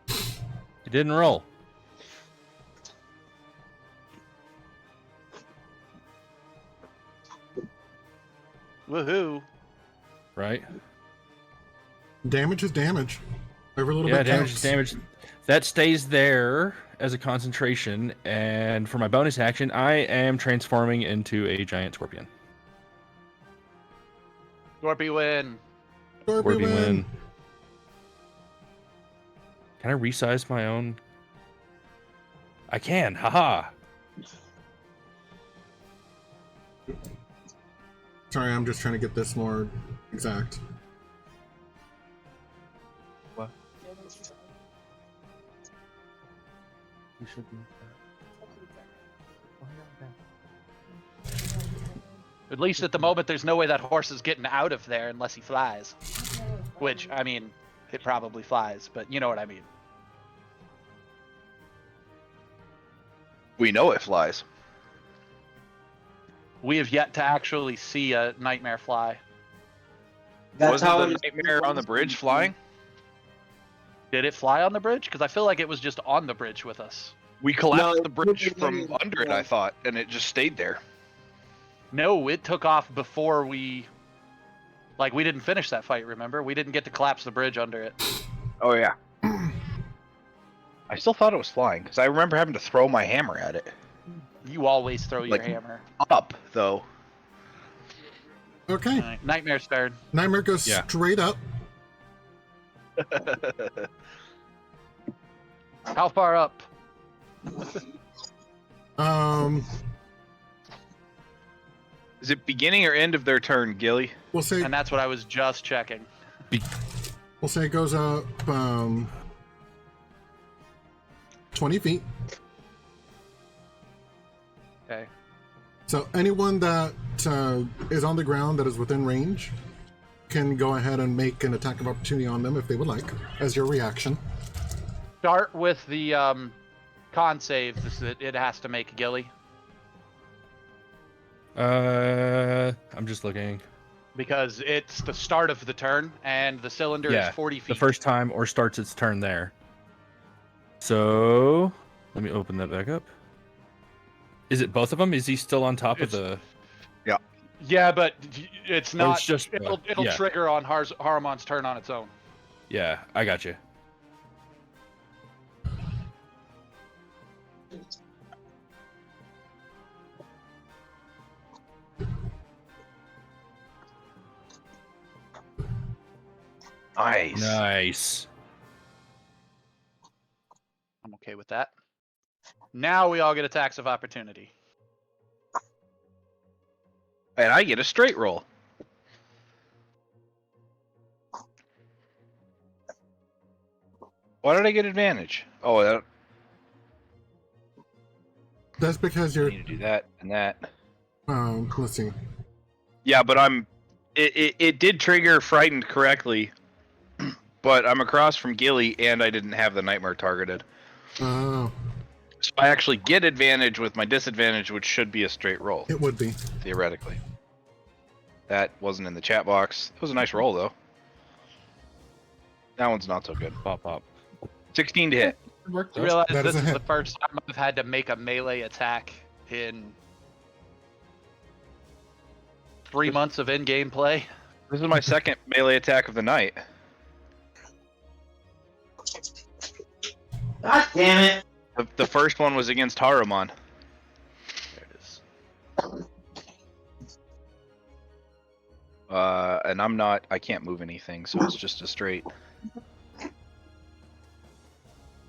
It didn't roll. Woohoo. Right? Damage is damage. Every little Yeah, bit damage counts. is damage. That stays there as a concentration, and for my bonus action, I am transforming into a giant scorpion. Scorpy win. Scorpion win. Can I resize my own? I can. Haha. Sorry, I'm just trying to get this more exact. What? You should be. At least at the moment, there's no way that horse is getting out of there unless he flies. Which, I mean, it probably flies, but you know what I mean. We know it flies. We have yet to actually see a nightmare fly. That's Wasn't how the nightmare on the bridge flying? Did it fly on the bridge? Because I feel like it was just on the bridge with us. We collapsed No, the bridge it from didn't. under it, I thought, and it just stayed there. No, it took off before we... Like, we didn't finish that fight, remember? We didn't get to collapse the bridge under it. Oh, yeah. I still thought it was flying, because I remember having to throw my hammer at it. You always throw your Like- hammer. Up, though. Okay. Alright, Nightmare's turn. Nightmare goes Yeah. straight up. How far up? Is it beginning or end of their turn, Gilly? We'll say And that's what I was just checking. it goes up 20 feet. Okay. So anyone that is on the ground that is within range can go ahead and make an attack of opportunity on them if they would like, as your reaction. Start with the con save. It has to make Gilly. I'm just looking. Because it's the start of the turn, and the cylinder Yeah, is 40 feet. The first time or starts its turn there. So let me open that back up. Is it both of them? Is he still on top of the? Yeah, but it's not. just, it'll yeah. trigger on Haruman's turn on its own. Yeah, I got you. Nice. Nice. I'm okay with that. Now we all get attacks of opportunity. And I get a straight roll. Why did I get advantage? Oh, That's because I you're. need to do that and that. Let's see. Yeah, but it did trigger frightened correctly, but I'm across from Gilly and I didn't have the nightmare targeted. Oh, So I actually get advantage with my disadvantage, which should be a straight roll, it would be. theoretically. That wasn't in the chat box. It was a nice roll, though. That one's not so good. Pop, pop. 16 to hit. You realize That this is a is the hit. first time I've had to make a melee attack in 3 months of in-game play. This is my second melee attack of the night. God damn it! The first one was against Haruman. There it is. And I can't move anything, so it's just a straight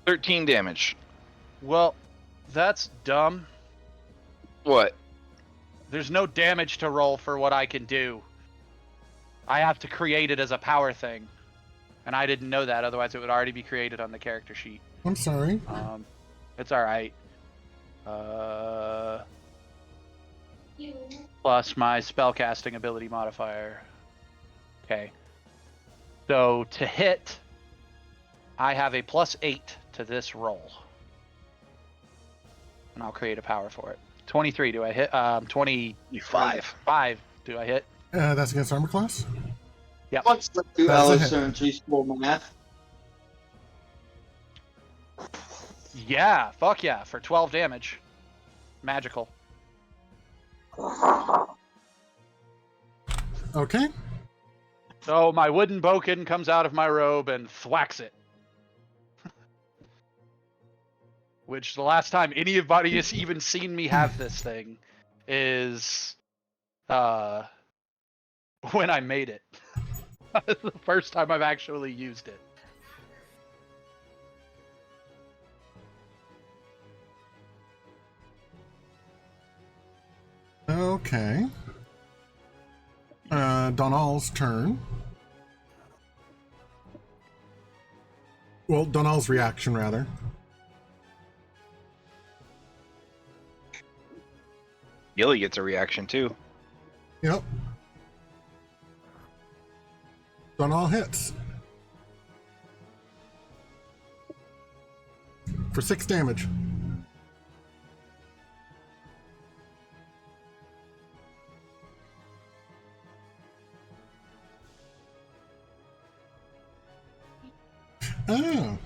13 damage. Well, that's dumb. What? There's no damage to roll for what I can do. I have to create it as a power thing. And I didn't know that, otherwise it would already be created on the character sheet. I'm sorry. It's alright. Plus my spellcasting ability modifier. Okay. So to hit, I have a +8 to this roll. And I'll create a power for it. 23, do I hit? 25. 5, do I hit? That's against armor class? Yep. What's the two That's a hit. elementary school math? Yeah, fuck yeah, for 12 damage. Magical. Okay. So my wooden boken comes out of my robe and thwacks it. Which the last time anybody has even seen me have this thing is when I made it. The first time I've actually used it. Okay. Donald's turn. Well, Donald's reaction, rather. Gilly gets a reaction too. Yep. Donald hits. For 6 damage. Oh.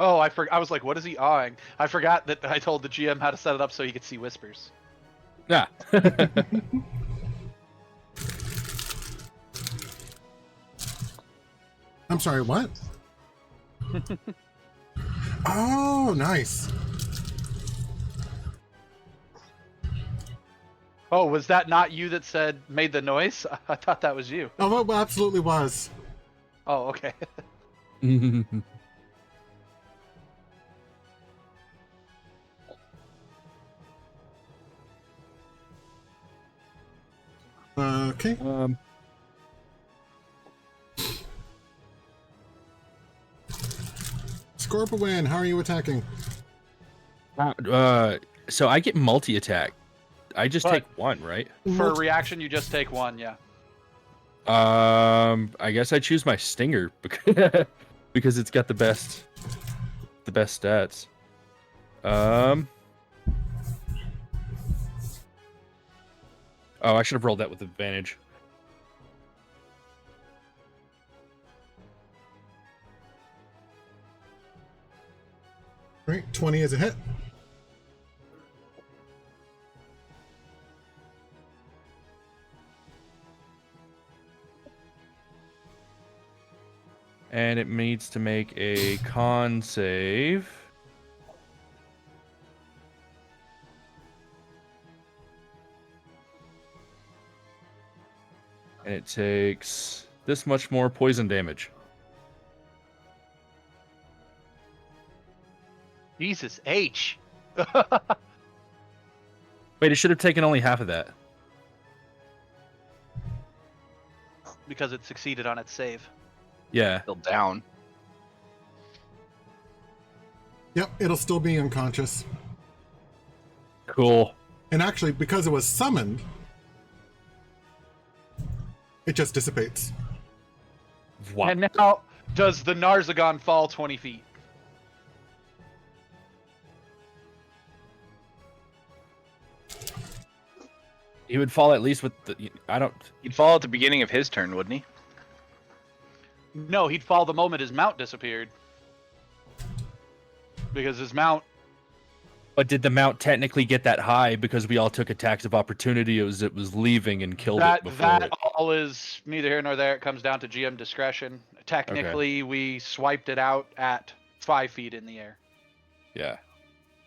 Oh, I was like, what is he awing? I forgot that I told the GM how to set it up so he could see whispers. Yeah. I'm sorry, what? Oh, nice. Oh, was that not you that made the noise? I thought that was you. Oh, it absolutely was. Oh, okay. Okay. Scorpion, how are you attacking? So I get multi-attack. I just But- take one, right? For a reaction, you just take one, yeah. I guess I choose my stinger because it's got the best stats. Oh, I should have rolled that with advantage. All right, 20 is a hit. And it needs to make a con save. And it takes this much more poison damage. Jesus H. Wait, it should have taken only half of that. Because it succeeded on its save. Yeah. Still down. Yep, it'll still be unconscious. Cool. And actually, because it was summoned, it just dissipates. Wow. And now, does the Narzagon fall 20 feet? He would fall at least with the. He'd fall at the beginning of his turn, wouldn't he? No, he'd fall the moment his mount disappeared. Because his mount... But did the mount technically get that high because we all took attacks of opportunity as it was leaving and killed it before That it? all is neither here nor there. It comes down to GM discretion. Technically, we swiped it out at 5 feet in the air. Yeah.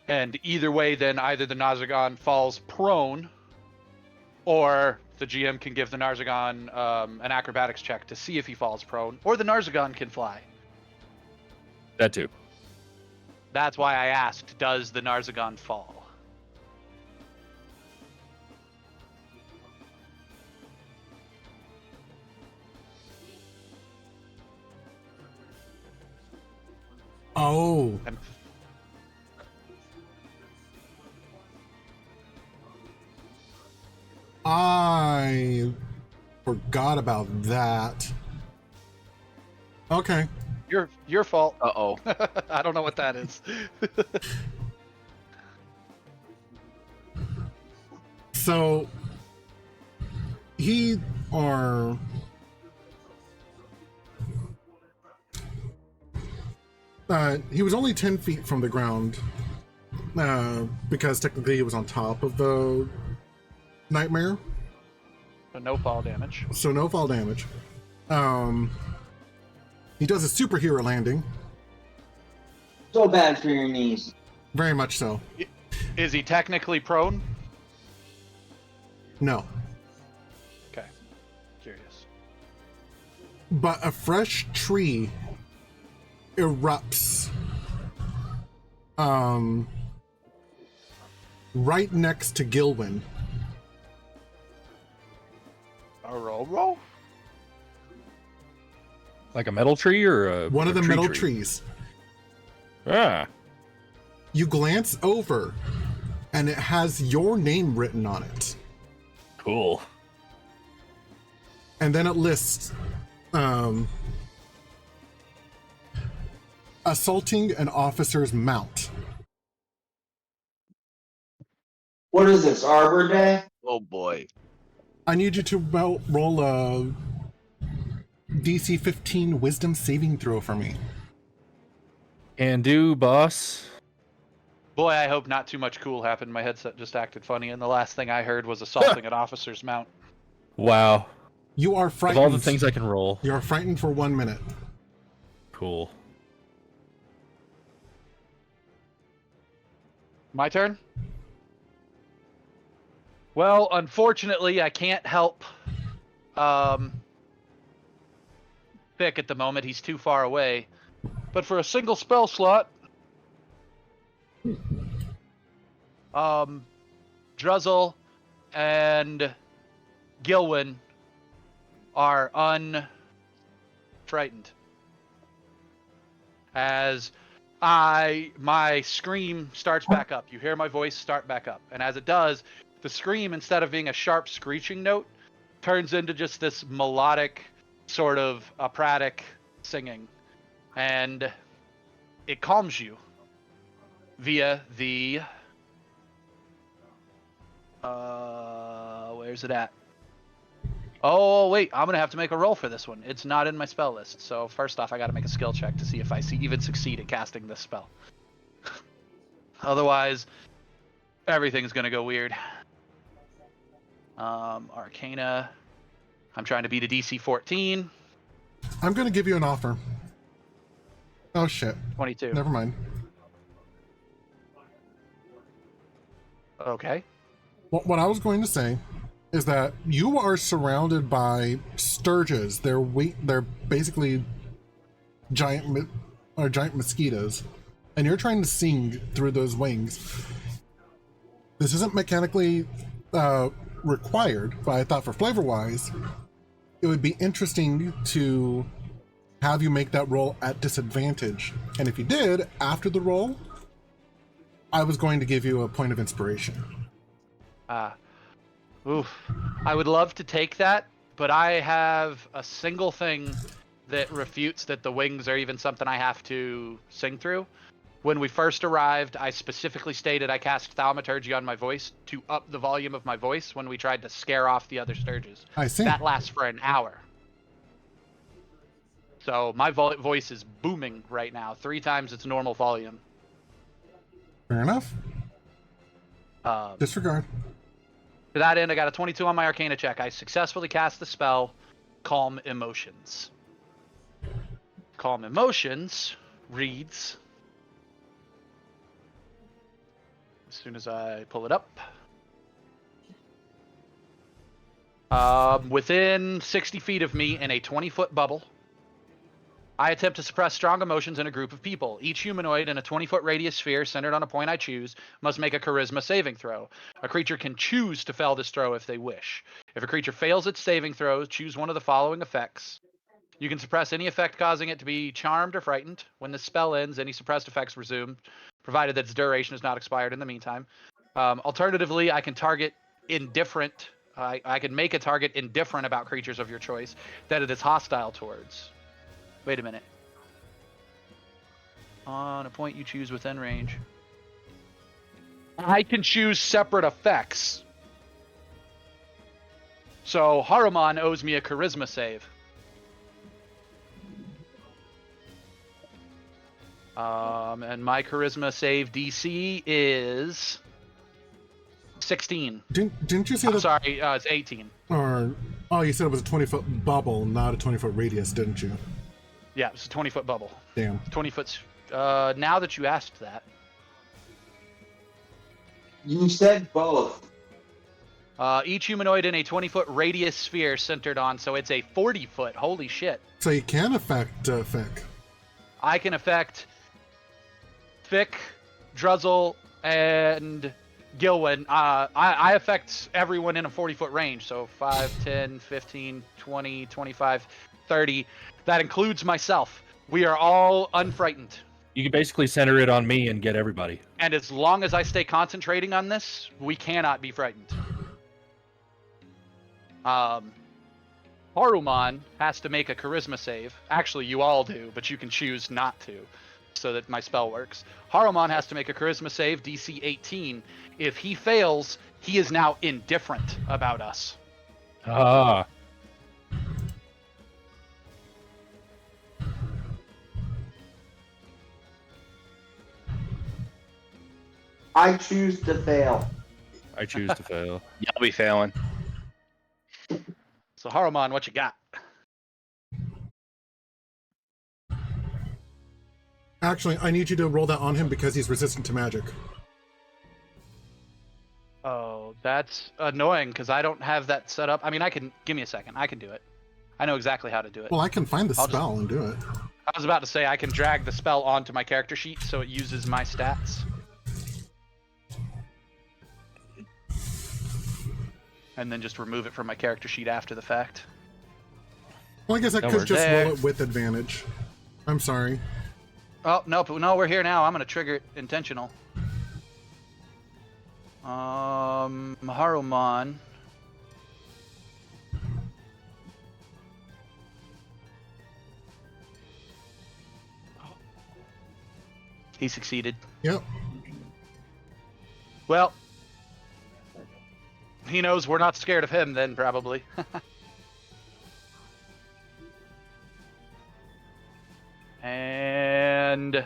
And either way, then either the Narzagon falls prone, or the GM can give the Narzagon an acrobatics check to see if he falls prone, or the Narzagon can fly. That too. That's why I asked, does the Narzagon fall? Oh. And I forgot about that. Okay. your fault. Uh-oh. I don't know what that is. So he was only 10 feet from the ground because technically he was on top of the nightmare. So no fall damage. So no fall damage. He does a superhero landing. So bad for your knees. Very much so. Is he technically prone? No. Okay. Curious. But a fresh tree erupts right next to Gilwyn. A roll? Like a metal tree or One of the tree metal tree? trees. Ah. You glance over and it has your name written on it. Cool. And then it lists assaulting an officer's mount. What is this, Arbor Day? Oh boy. I need you to roll a DC 15 wisdom saving throw for me. Can do, boss. Boy, I hope not too much cool happened. My headset just acted funny, and the last thing I heard was assaulting an officer's mount. Wow. You are Of frightened. all the things I can roll. You are frightened for 1 minute. Cool. My turn? Well, unfortunately, I can't help Vic at the moment. He's too far away. But for a single spell slot, Druzzl and Gilwyn are unfrightened. As my scream starts back up. You hear my voice start back up. And as it does, the scream, instead of being a sharp screeching note, turns into just this melodic, sort of operatic singing. And it calms you via the... where's it at? Oh, wait, I'm going to have to make a roll for this one. It's not in my spell list. So first off, I got to make a skill check to see if I even succeed at casting this spell. Otherwise, everything's going to go weird. Arcana. I'm trying to beat a DC 14. I'm going to give you an offer. Oh, shit. 22. Never mind. Okay. What I was going to say is that you are surrounded by sturges. They're basically giant mosquitoes, and you're trying to sing through those wings. This isn't mechanically required, but I thought for flavor-wise, it would be interesting to have you make that roll at disadvantage. And if you did, after the roll, I was going to give you a point of inspiration. Oof. I would love to take that, but I have a single thing that refutes that the wings are even something I have to sing through. When we first arrived, I specifically stated I cast Thaumaturgy on my voice to up the volume of my voice when we tried to scare off the other sturges. I see. That lasts for an hour. So my voice is booming right now, 3 times its normal volume. Fair enough. Disregard. To that end, I got a 22 on my Arcana check. I successfully cast the spell Calm Emotions. Calm Emotions reads... As soon as I pull it up. Within 60 feet of me in a 20-foot bubble, I attempt to suppress strong emotions in a group of people. Each humanoid in a 20-foot radius sphere centered on a point I choose must make a charisma saving throw. A creature can choose to fail this throw if they wish. If a creature fails its saving throw, choose one of the following effects. You can suppress any effect causing it to be charmed or frightened. When the spell ends, any suppressed effects resume, provided that its duration is not expired in the meantime. Alternatively, I can target indifferent. I can make a target indifferent about creatures of your choice that it is hostile towards. Wait a minute. On a point you choose within range. I can choose separate effects. So Haruman owes me a charisma save. And my charisma save DC is 16. Didn't you say I'm that? sorry, it's 18. Or you said it was a 20-foot bubble, not a 20-foot radius, didn't you? Yeah, it's a 20-foot bubble. Damn. 20 foot. Now that you asked that. You said both. Each humanoid in a 20-foot radius sphere centered on, so it's a 40-foot. Holy shit. So you can affect Fick. I can affect Fick, Druzzl, and Gilwin. I affect everyone in a 40-foot range, so 5, 10, 15, 20, 25, 30. That includes myself. We are all unfrightened. You can basically center it on me and get everybody. And as long as I stay concentrating on this, we cannot be frightened. Haruman has to make a charisma save. Actually, you all do, but you can choose not to, so that my spell works. Haruman has to make a charisma save, DC 18. If he fails, he is now indifferent about us. Ah. I choose to fail. I choose to fail. Y'all be failing. So Haruman, what you got? Actually, I need you to roll that on him because he's resistant to magic. Oh, that's annoying because I don't have that set up. I mean, give me a second. I can do it. I know exactly how to do it. Well, I can find the spell and do it. I was about to say I can drag the spell onto my character sheet so it uses my stats. And then just remove it from my character sheet after the fact. Well, I guess I Don't could worry. just There. roll it with advantage. I'm sorry. Oh, nope. No, we're here now. I'm going to trigger it intentional. Haruman. He succeeded. Yep. Well, he knows we're not scared of him then, probably. And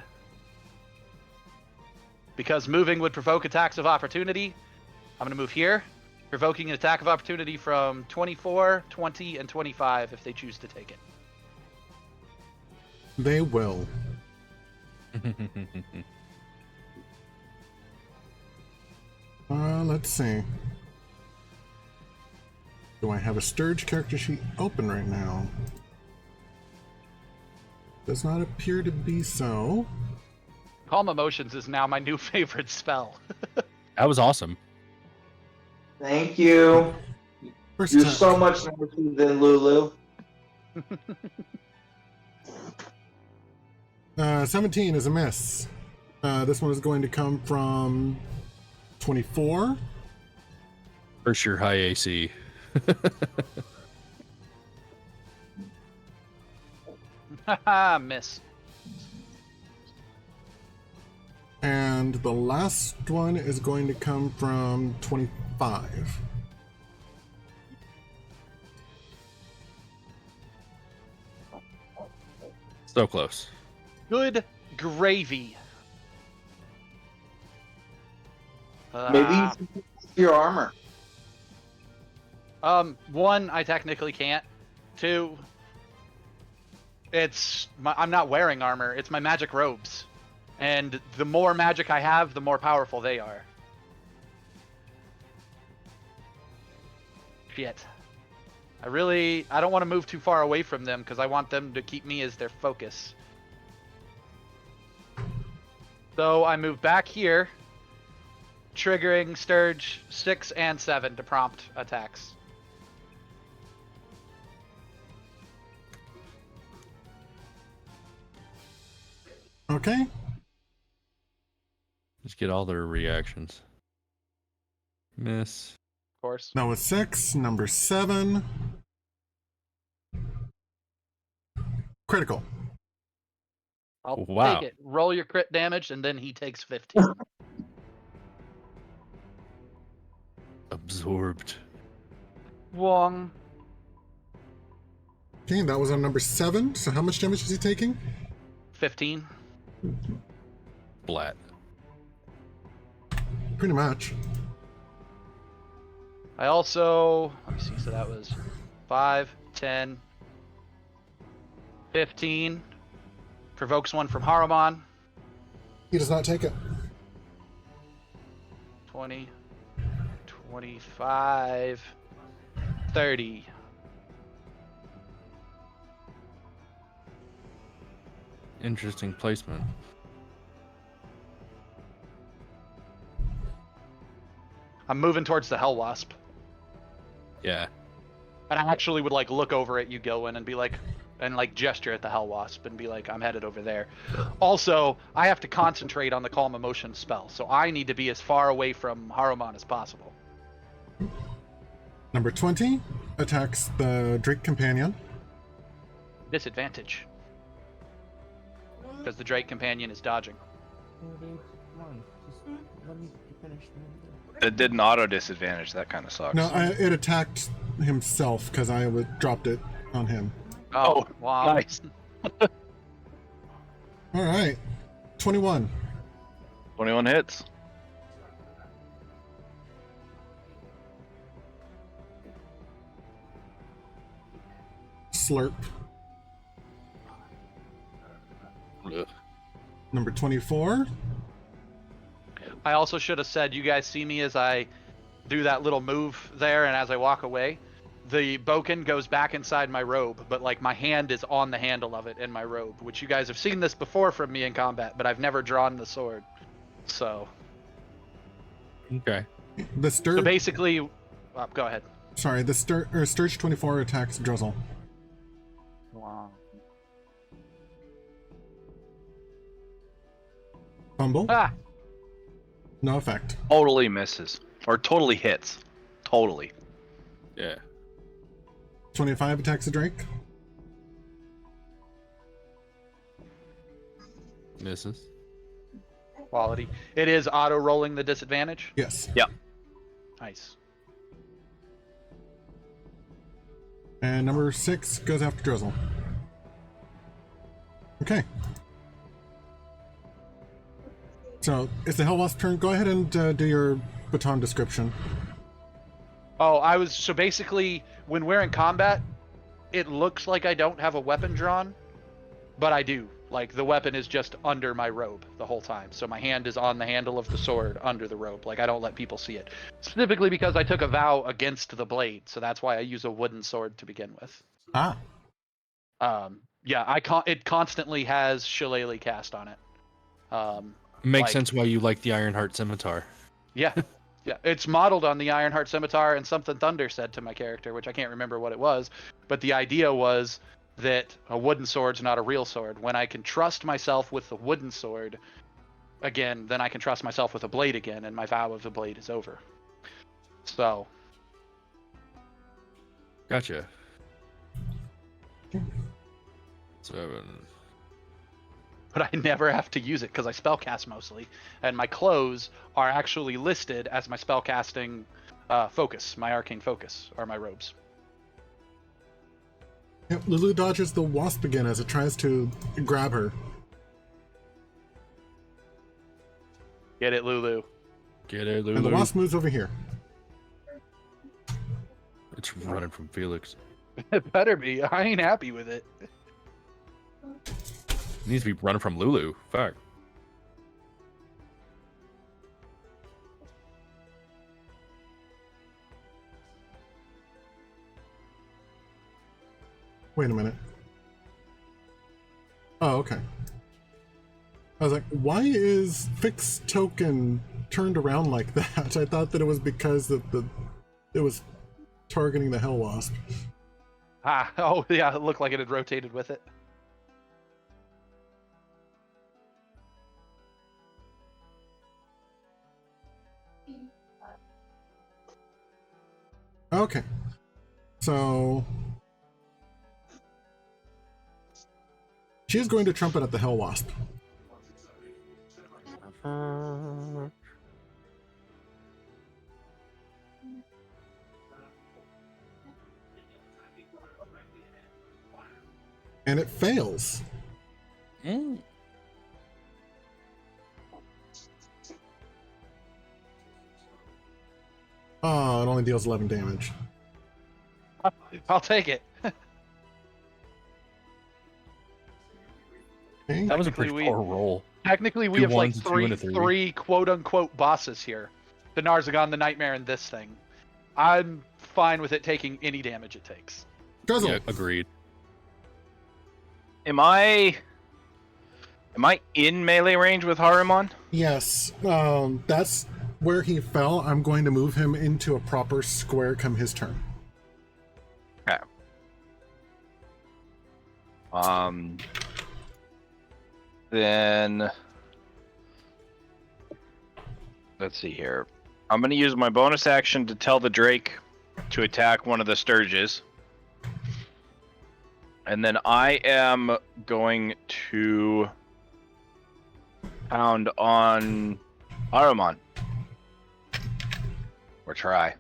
because moving would provoke attacks of opportunity, I'm going to move here, provoking an attack of opportunity from 24, 20, and 25 if they choose to take it. They will. Let's see. Do I have a Sturge character sheet open right now? Does not appear to be so. Calm Emotions is now my new favorite spell. That was awesome. Thank you. First You're time. so much nicer than Lulu. 17 is a miss. This one is going to come from 24. For sure, high AC. Haha, miss. And the last one is going to come from 25. So close. Good gravy. Maybe you should take your armor. One, I technically can't. Two, I'm not wearing armor. It's my magic robes. And the more magic I have, the more powerful they are. Shit. I don't want to move too far away from them because I want them to keep me as their focus. So I move back here, triggering Sturge 6 and 7 to prompt attacks. Okay. Just get all their reactions. Miss. Of course. That was 6. Number 7. Critical. I'll Wow. take it. Roll your crit damage, and then he takes 15. Absorbed. Wong. Okay, that was on number 7. So how much damage is he taking? 15. Blat. Pretty much. I also, let me see, so that was 5, 10, 15. Provokes one from Haruman. He does not take it. 20, 25, 30. Interesting placement. I'm moving towards the Hell Wasp. Yeah. And I actually would like look over at you, Gilwin, and be like, and like gesture at the Hell Wasp and be like, I'm headed over there. Also, I have to concentrate on the Calm Emotion spell, so I need to be as far away from Haruman as possible. Number 20 attacks the Drake Companion. Disadvantage. Because the Drake Companion is dodging. It did an auto disadvantage. That kind of sucks. No, it attacked himself because I dropped it on him. Oh, wow. Nice. All right. 21. 21 hits. Slurp. Ugh. Number 24. I also should have said, you guys see me as I do that little move there, and as I walk away, the boken goes back inside my robe, but like my hand is on the handle of it in my robe, which you guys have seen this before from me in combat, but I've never drawn the sword. So Okay. The so Sturge. basically, go ahead. Sorry, the Sturge 24 attacks Druzzl. Wow. Fumble. Ah, No effect. Totally misses. Or totally hits. Totally. Yeah. 25 attacks the Drake. Misses. quality. It is auto rolling the disadvantage. Yes. Yep. Nice. And number 6 goes after Druzzl. Okay. So, it's the Hellwasp's turn. Go ahead and do your baton description. Oh, so basically, when we're in combat, it looks like I don't have a weapon drawn, but I do. Like, the weapon is just under my robe the whole time. So my hand is on the handle of the sword under the robe. Like, I don't let people see it. Specifically because I took a vow against the blade, so that's why I use a wooden sword to begin with. Ah. Yeah, it constantly has Shillelagh cast on it. Makes sense why you like the Ironheart Scimitar. Yeah. Yeah, it's modeled on the Ironheart Scimitar, and something Thunder said to my character, which I can't remember what it was, but the idea was that a wooden sword's not a real sword. When I can trust myself with the wooden sword again, then I can trust myself with a blade again, and my vow of the blade is over. So. Gotcha. 7. But I never have to use it because I spellcast mostly, and my clothes are actually listed as my spellcasting focus, my arcane focus, or my robes. Yep, Lulu dodges the wasp again as it tries to grab her. Get it, Lulu. Get it, Lulu. And the wasp moves over here. It's running from Felix. It better be. I ain't happy with it. It needs to be running from Lulu. Fuck. Wait a minute. Oh, okay. I was like, why is Fix Token turned around like that? I thought that it was because it was targeting the Hell Wasp. Oh yeah, it looked like it had rotated with it. Okay. So she's going to trumpet at the Hell Wasp. And it fails. Oh, it only deals 11 damage. I'll take it. Okay. That was a pretty Technically, poor roll. Technically, we Two have like ones, a two, and a three quote-unquote bosses here. The Narzagon, the Nightmare, and this thing. I'm fine with it taking any damage it takes. Druzzl. Yeah, agreed. Am I in melee range with Haruman? Yes, that's where he fell. I'm going to move him into a proper square come his turn. Okay. Then let's see here. I'm going to use my bonus action to tell the Drake to attack one of the Sturges. And then I am going to pound on Haruman. Or try.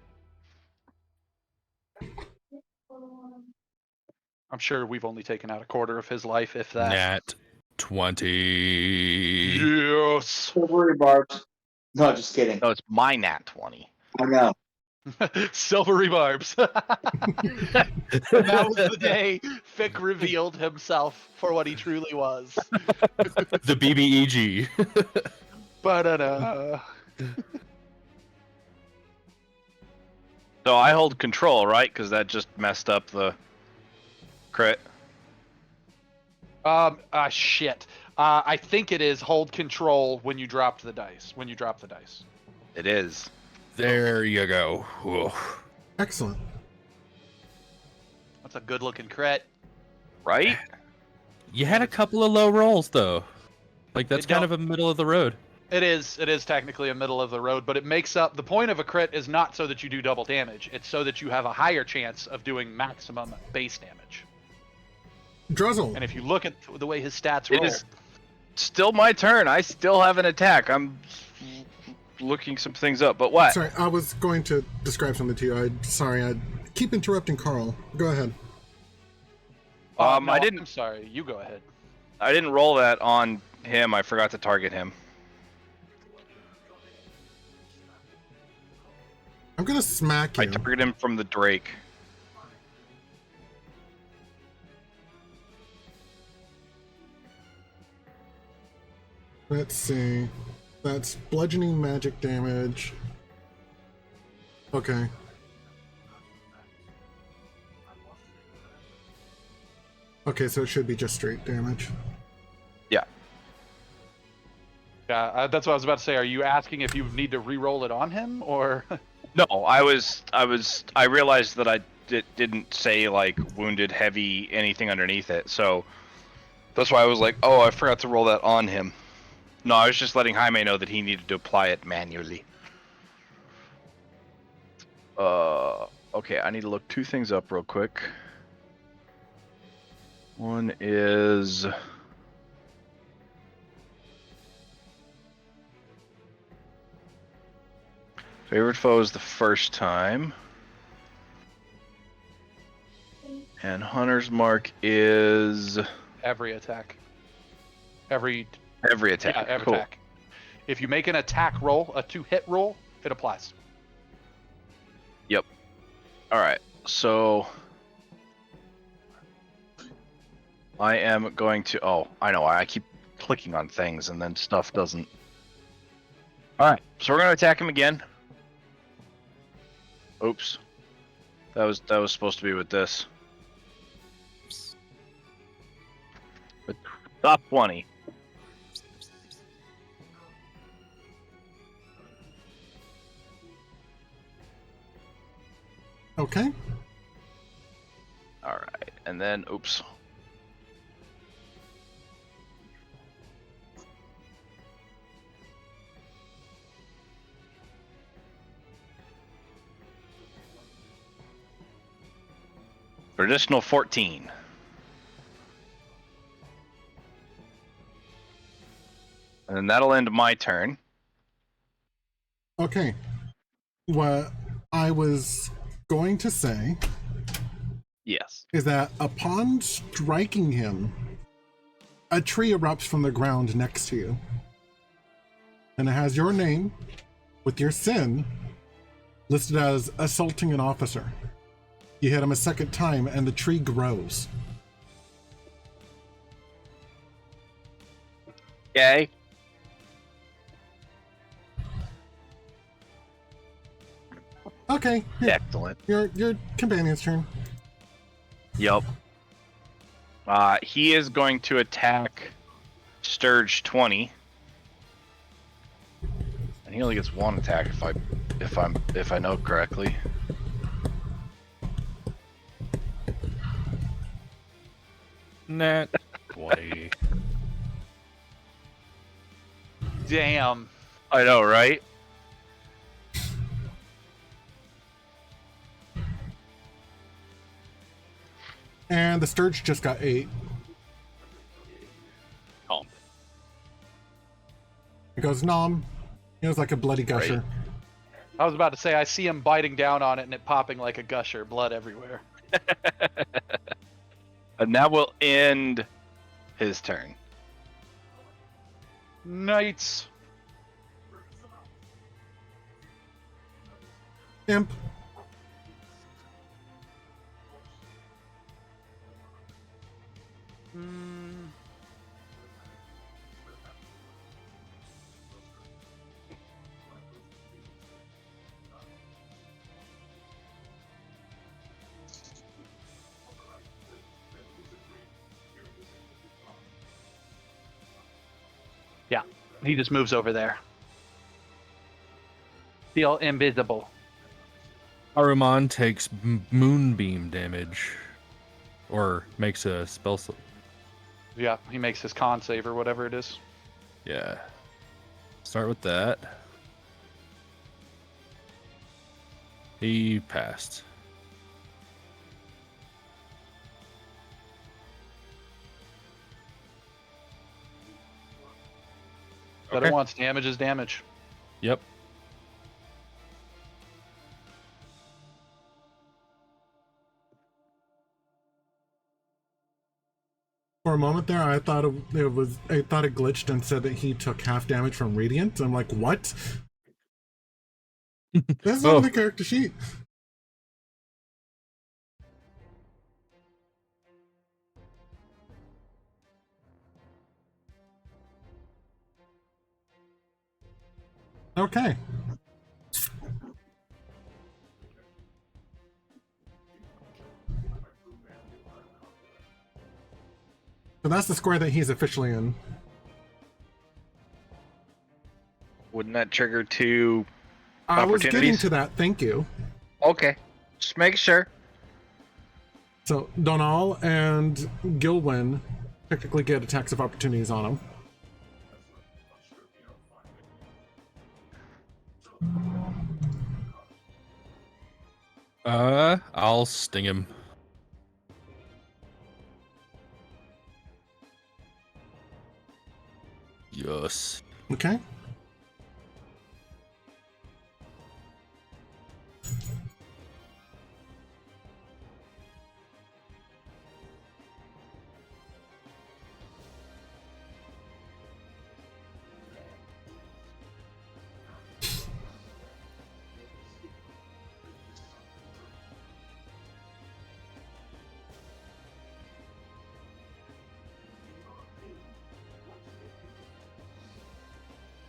I'm sure we've only taken out a quarter of his life, if that. Nat 20. Yes. Silvery barbs. No, just kidding. No, it's my nat 20. I know. Silvery barbs. That was the day Fick revealed himself for what he truly was. The BBEG. Ba-da-da. So I hold control, right? Because that just messed up the crit. Shit. I think it is hold control when you dropped the dice. When you drop the dice. It is. There you go. Whoa. Excellent. That's a good looking crit. Right? You had a couple of low rolls, though. Like, that's It kind don't- of a middle of the road. It is technically a middle of the road, but it makes up, the point of a crit is not so that you do double damage. It's so that you have a higher chance of doing maximum base damage. Druzzl. And if you look at the way his stats It roll, is still my turn. I still have an attack. I'm looking some things up, but what? Sorry, I was going to describe something to you. I keep interrupting Carl. Go ahead. no, I didn't. I'm sorry. You go ahead. I didn't roll that on him. I forgot to target him. I'm gonna smack you. I targeted him from the Drake. Let's see. That's bludgeoning magic damage. Okay. Okay, so it should be just straight damage. Yeah. Yeah, that's what I was about to say. Are you asking if you need to re-roll it on him, or? No, I realized that I didn't say like wounded, heavy, anything underneath it. So that's why I was like, oh, I forgot to roll that on him. No, I was just letting Jaime know that he needed to apply it manually. Okay, I need to look two things up real quick. One is favorite foe is the first time. And Hunter's Mark is Every attack. Every attack. Yeah, every Cool. attack. If you make an attack roll, a 2-hit roll, it applies. Yep. All right. So I am going to. Oh, I know. I keep clicking on things and then stuff doesn't. All right. So we're gonna attack him again. Oops. That was supposed to be with this. Top 20. Okay. All right, and then oops. Traditional 14. And then that'll end my turn. Okay. What I was going to say Yes. is that upon striking him, a tree erupts from the ground next to you. And it has your name with your sin listed as assaulting an officer. You hit him a second time and the tree grows. Okay. Okay. Here, Excellent. your companion's turn. Yep. He is going to attack Sturge 20. And he only gets one attack if I know correctly. Nat 20. Damn. I know, right? And the Sturge just got 8. Calm. It goes nom. It was like a bloody gusher. I was about to say, I see him biting down on it and it popping like a gusher, blood everywhere. And that will end his turn. Knights. Imp. Yeah, he just moves over there. Feel invisible. Haruman takes moonbeam damage. Or makes a spell. Yeah, he makes his con save or whatever it is. Yeah. Start with that. He passed. But it wants damage is damage. Yep. For a moment there, I thought it glitched and said that he took half damage from radiant. I'm like, what? That's not on the character sheet. Okay. So that's the square that he's officially in. Wouldn't that trigger 2 I was opportunities? getting to that, thank you. Okay. Just make sure. So Donal and Gilwyn technically get attacks of opportunities on him. I'll sting him. Yes. Okay.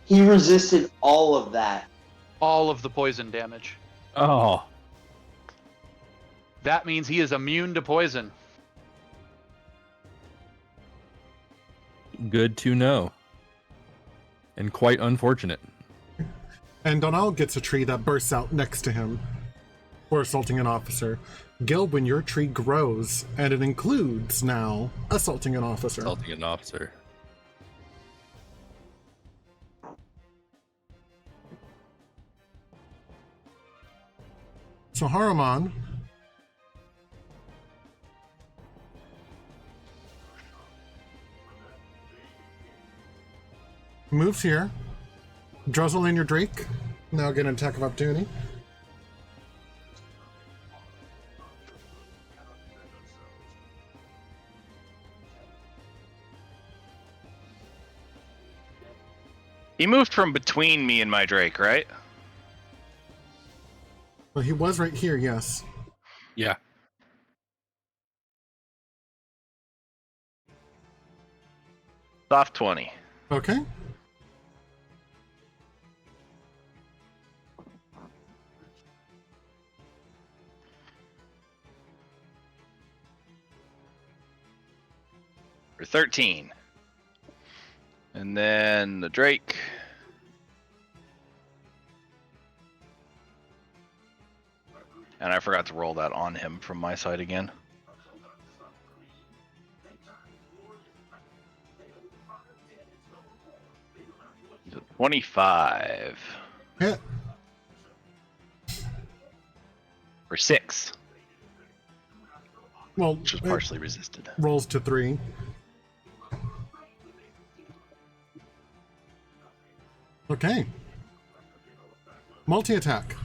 He resisted all of that. All of the poison damage. Oh. That means he is immune to poison. Good to know. And quite unfortunate. And Donal gets a tree that bursts out next to him for assaulting an officer. Gilwin, your tree grows, and it includes now assaulting an officer. Assaulting an officer. So Haruman moves here. Druzzl and your Drake now get an attack of opportunity. He moved from between me and my Drake, right? Well, he was right here, yes. Yeah. Soft 20. Okay. For 13. And then the Drake. And I forgot to roll that on him from my side again. So 25. Hit. For 6. Well, Which was partially resisted. rolls to 3. Okay. Multi-attack.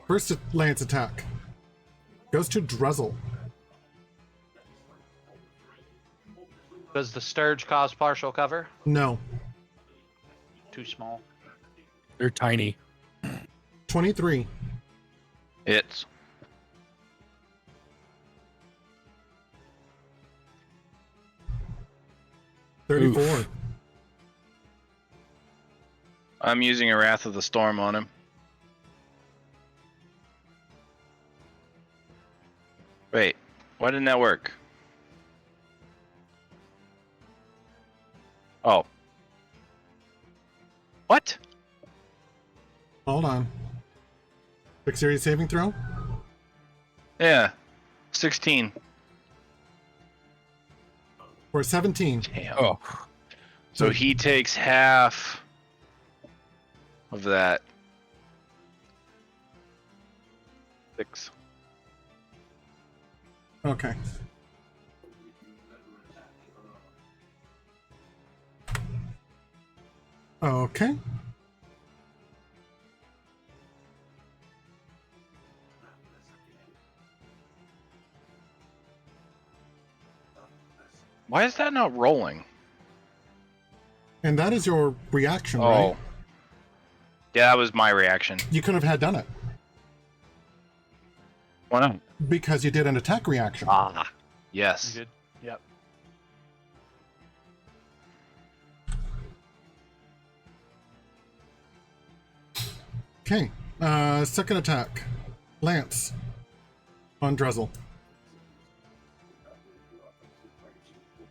First lance attack goes to Druzzl. Does the Sturge cause partial cover? No. Too small. They're tiny. 23. Hits. $34. Oof. I'm using a Wrath of the Storm on him. Wait, why didn't that work? Oh. What? Hold on. Dexterity saving throw? Yeah. 16. For 17. Damn. Oh. So he takes half of that. 6. Okay. Okay. Why is that not rolling? And that is your reaction, Oh. right? Yeah, that was my reaction. You could have had done it Why not? because you did an attack reaction. Ah. Yes. Good. Yep. Okay. Second attack. Lance. On Druzzl.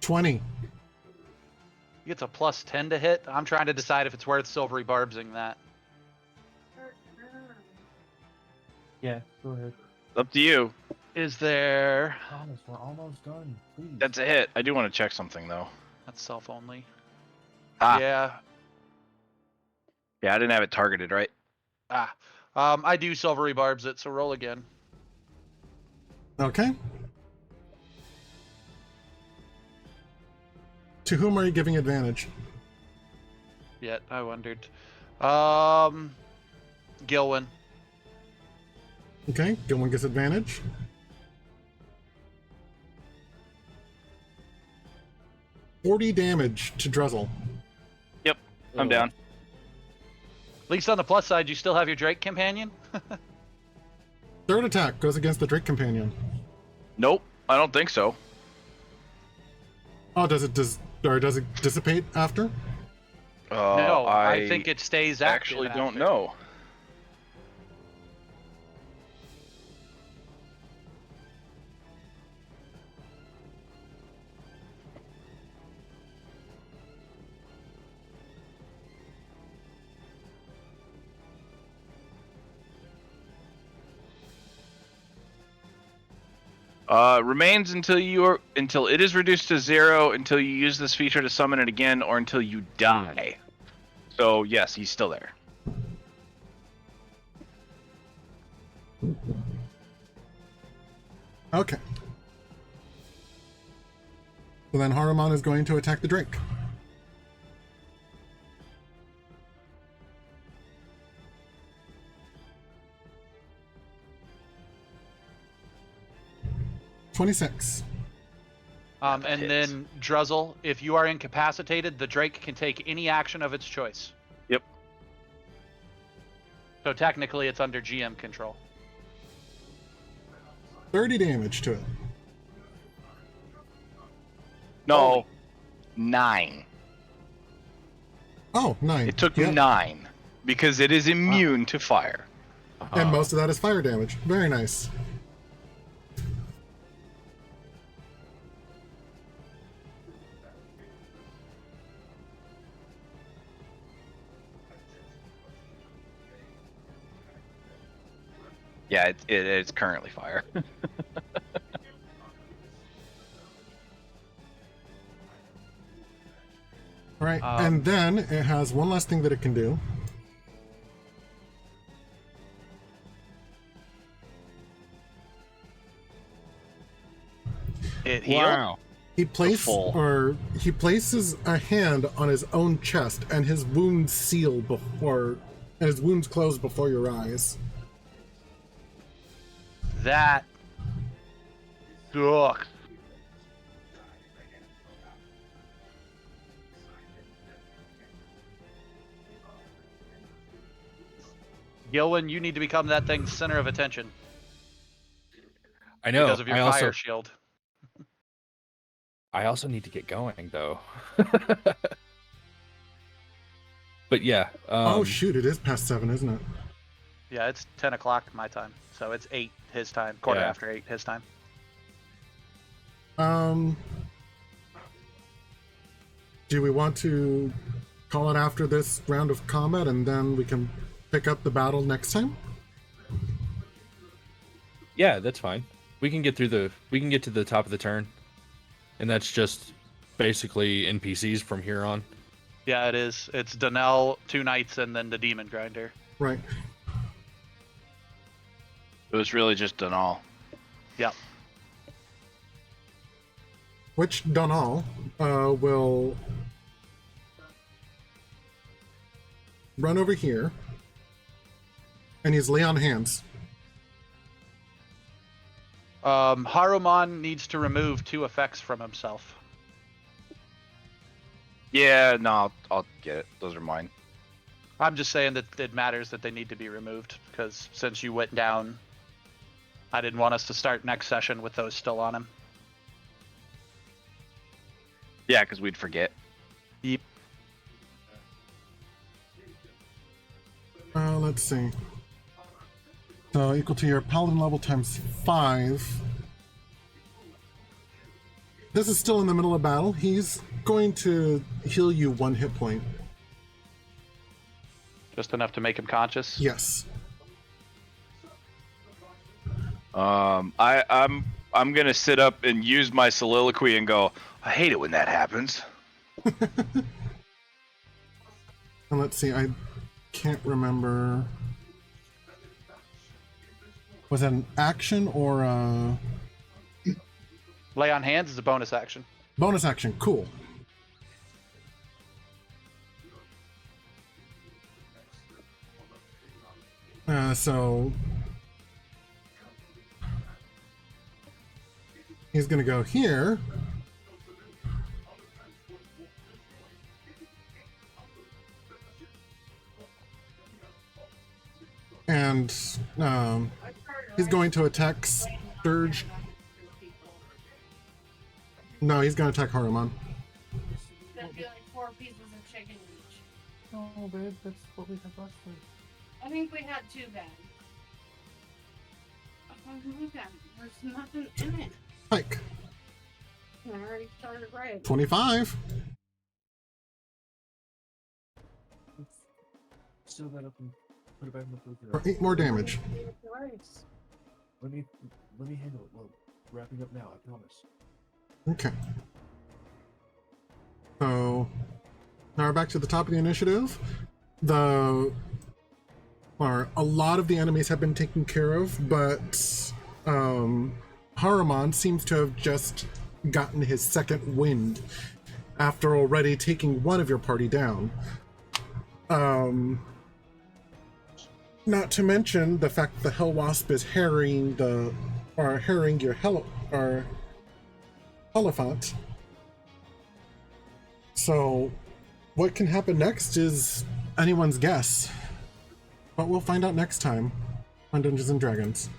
20. He gets a plus 10 to hit. I'm trying to decide if it's worth silvery barbsing that. Yeah, go ahead. Up to you. Is there... Thomas, we're almost done. Please. That's a hit. I do want to check something though. That's self only. Ah. Yeah. Yeah, I didn't have it targeted, right? I do silvery barbs it, so roll again. Okay. To whom are you giving advantage? Yet, I wondered. Gilwin. Okay, Gilwin gets advantage. $40 damage to Druzzl. Yep, I'm down. At least on the plus side, you still have your Drake companion. Third attack goes against the Drake companion. Nope, I don't think so. Oh, does it dissipate after? No, I think it stays active. Actually, don't after. know. Remains until it is reduced to 0, until you use this feature to summon it again, or until you die. So yes, he's still there. Okay. So then Haruman is going to attack the drake. $26. And then Druzzl, if you are incapacitated, the drake can take any action of its choice. Yep. So technically, it's under GM control. 30 damage to it. No, 9. Oh, 9. It took 9 because it is immune to fire. And most of that is fire damage. Very nice. Yeah, it's currently fire. All right, and then it has one last thing that it can do. It healed? He places a hand on his own chest, and his wounds seal and his wounds close before your eyes. That sucks. Gilwin, you need to become that thing's center of attention. I know. Because of your fire shield. I also need to get going, though. But yeah. Oh, shoot, it is past 7, isn't it? Yeah, it's 10 o'clock my time. So it's 8 his time. Quarter after 8 his time. Do we want to call it after this round of combat, and then we can pick up the battle next time? Yeah, that's fine. We can get to the top of the turn. And that's just basically NPCs from here on. Yeah, it is. It's Donnell, 2 knights, and then the demon grinder. Right. It was really just Donnell. Yep. Which Donnell will run over here, and he's lay on hands. Haruman needs to remove 2 effects from himself. Yeah, no, I'll get it. Those are mine. I'm just saying that it matters that they need to be removed, because since you went down, I didn't want us to start next session with those still on him. Yeah, because we'd forget. Yep. Let's see. So equal to your paladin level times 5. This is still in the middle of battle. He's going to heal you 1 hit point. Just enough to make him conscious? Yes. I'm gonna sit up and use my soliloquy and go, I hate it when that happens. And let's see, I can't remember. Was that an action or a... Lay on hands is a bonus action. Bonus action, cool. So he's gonna go here. And he's going to attack Sturge. No, he's going to attack Haruman. That'd be like 4 pieces of chicken each. Oh, babe, that's what we had last week. I think we had 2 then. Oh, look at it. There's nothing in it. Hike. I already started right. 25. Still that up and put it back in the food. For 8 more damage. Nice. Let me handle it. Whoa. Wrapping up now, I promise. Okay. So now we're back to the top of the initiative. A lot of the enemies have been taken care of, but Haruman seems to have just gotten his second wind after already taking one of your party down. Not to mention the fact that the Hell Wasp is harrying your Elephant. So what can happen next is anyone's guess. But we'll find out next time on Dungeons and Dragons.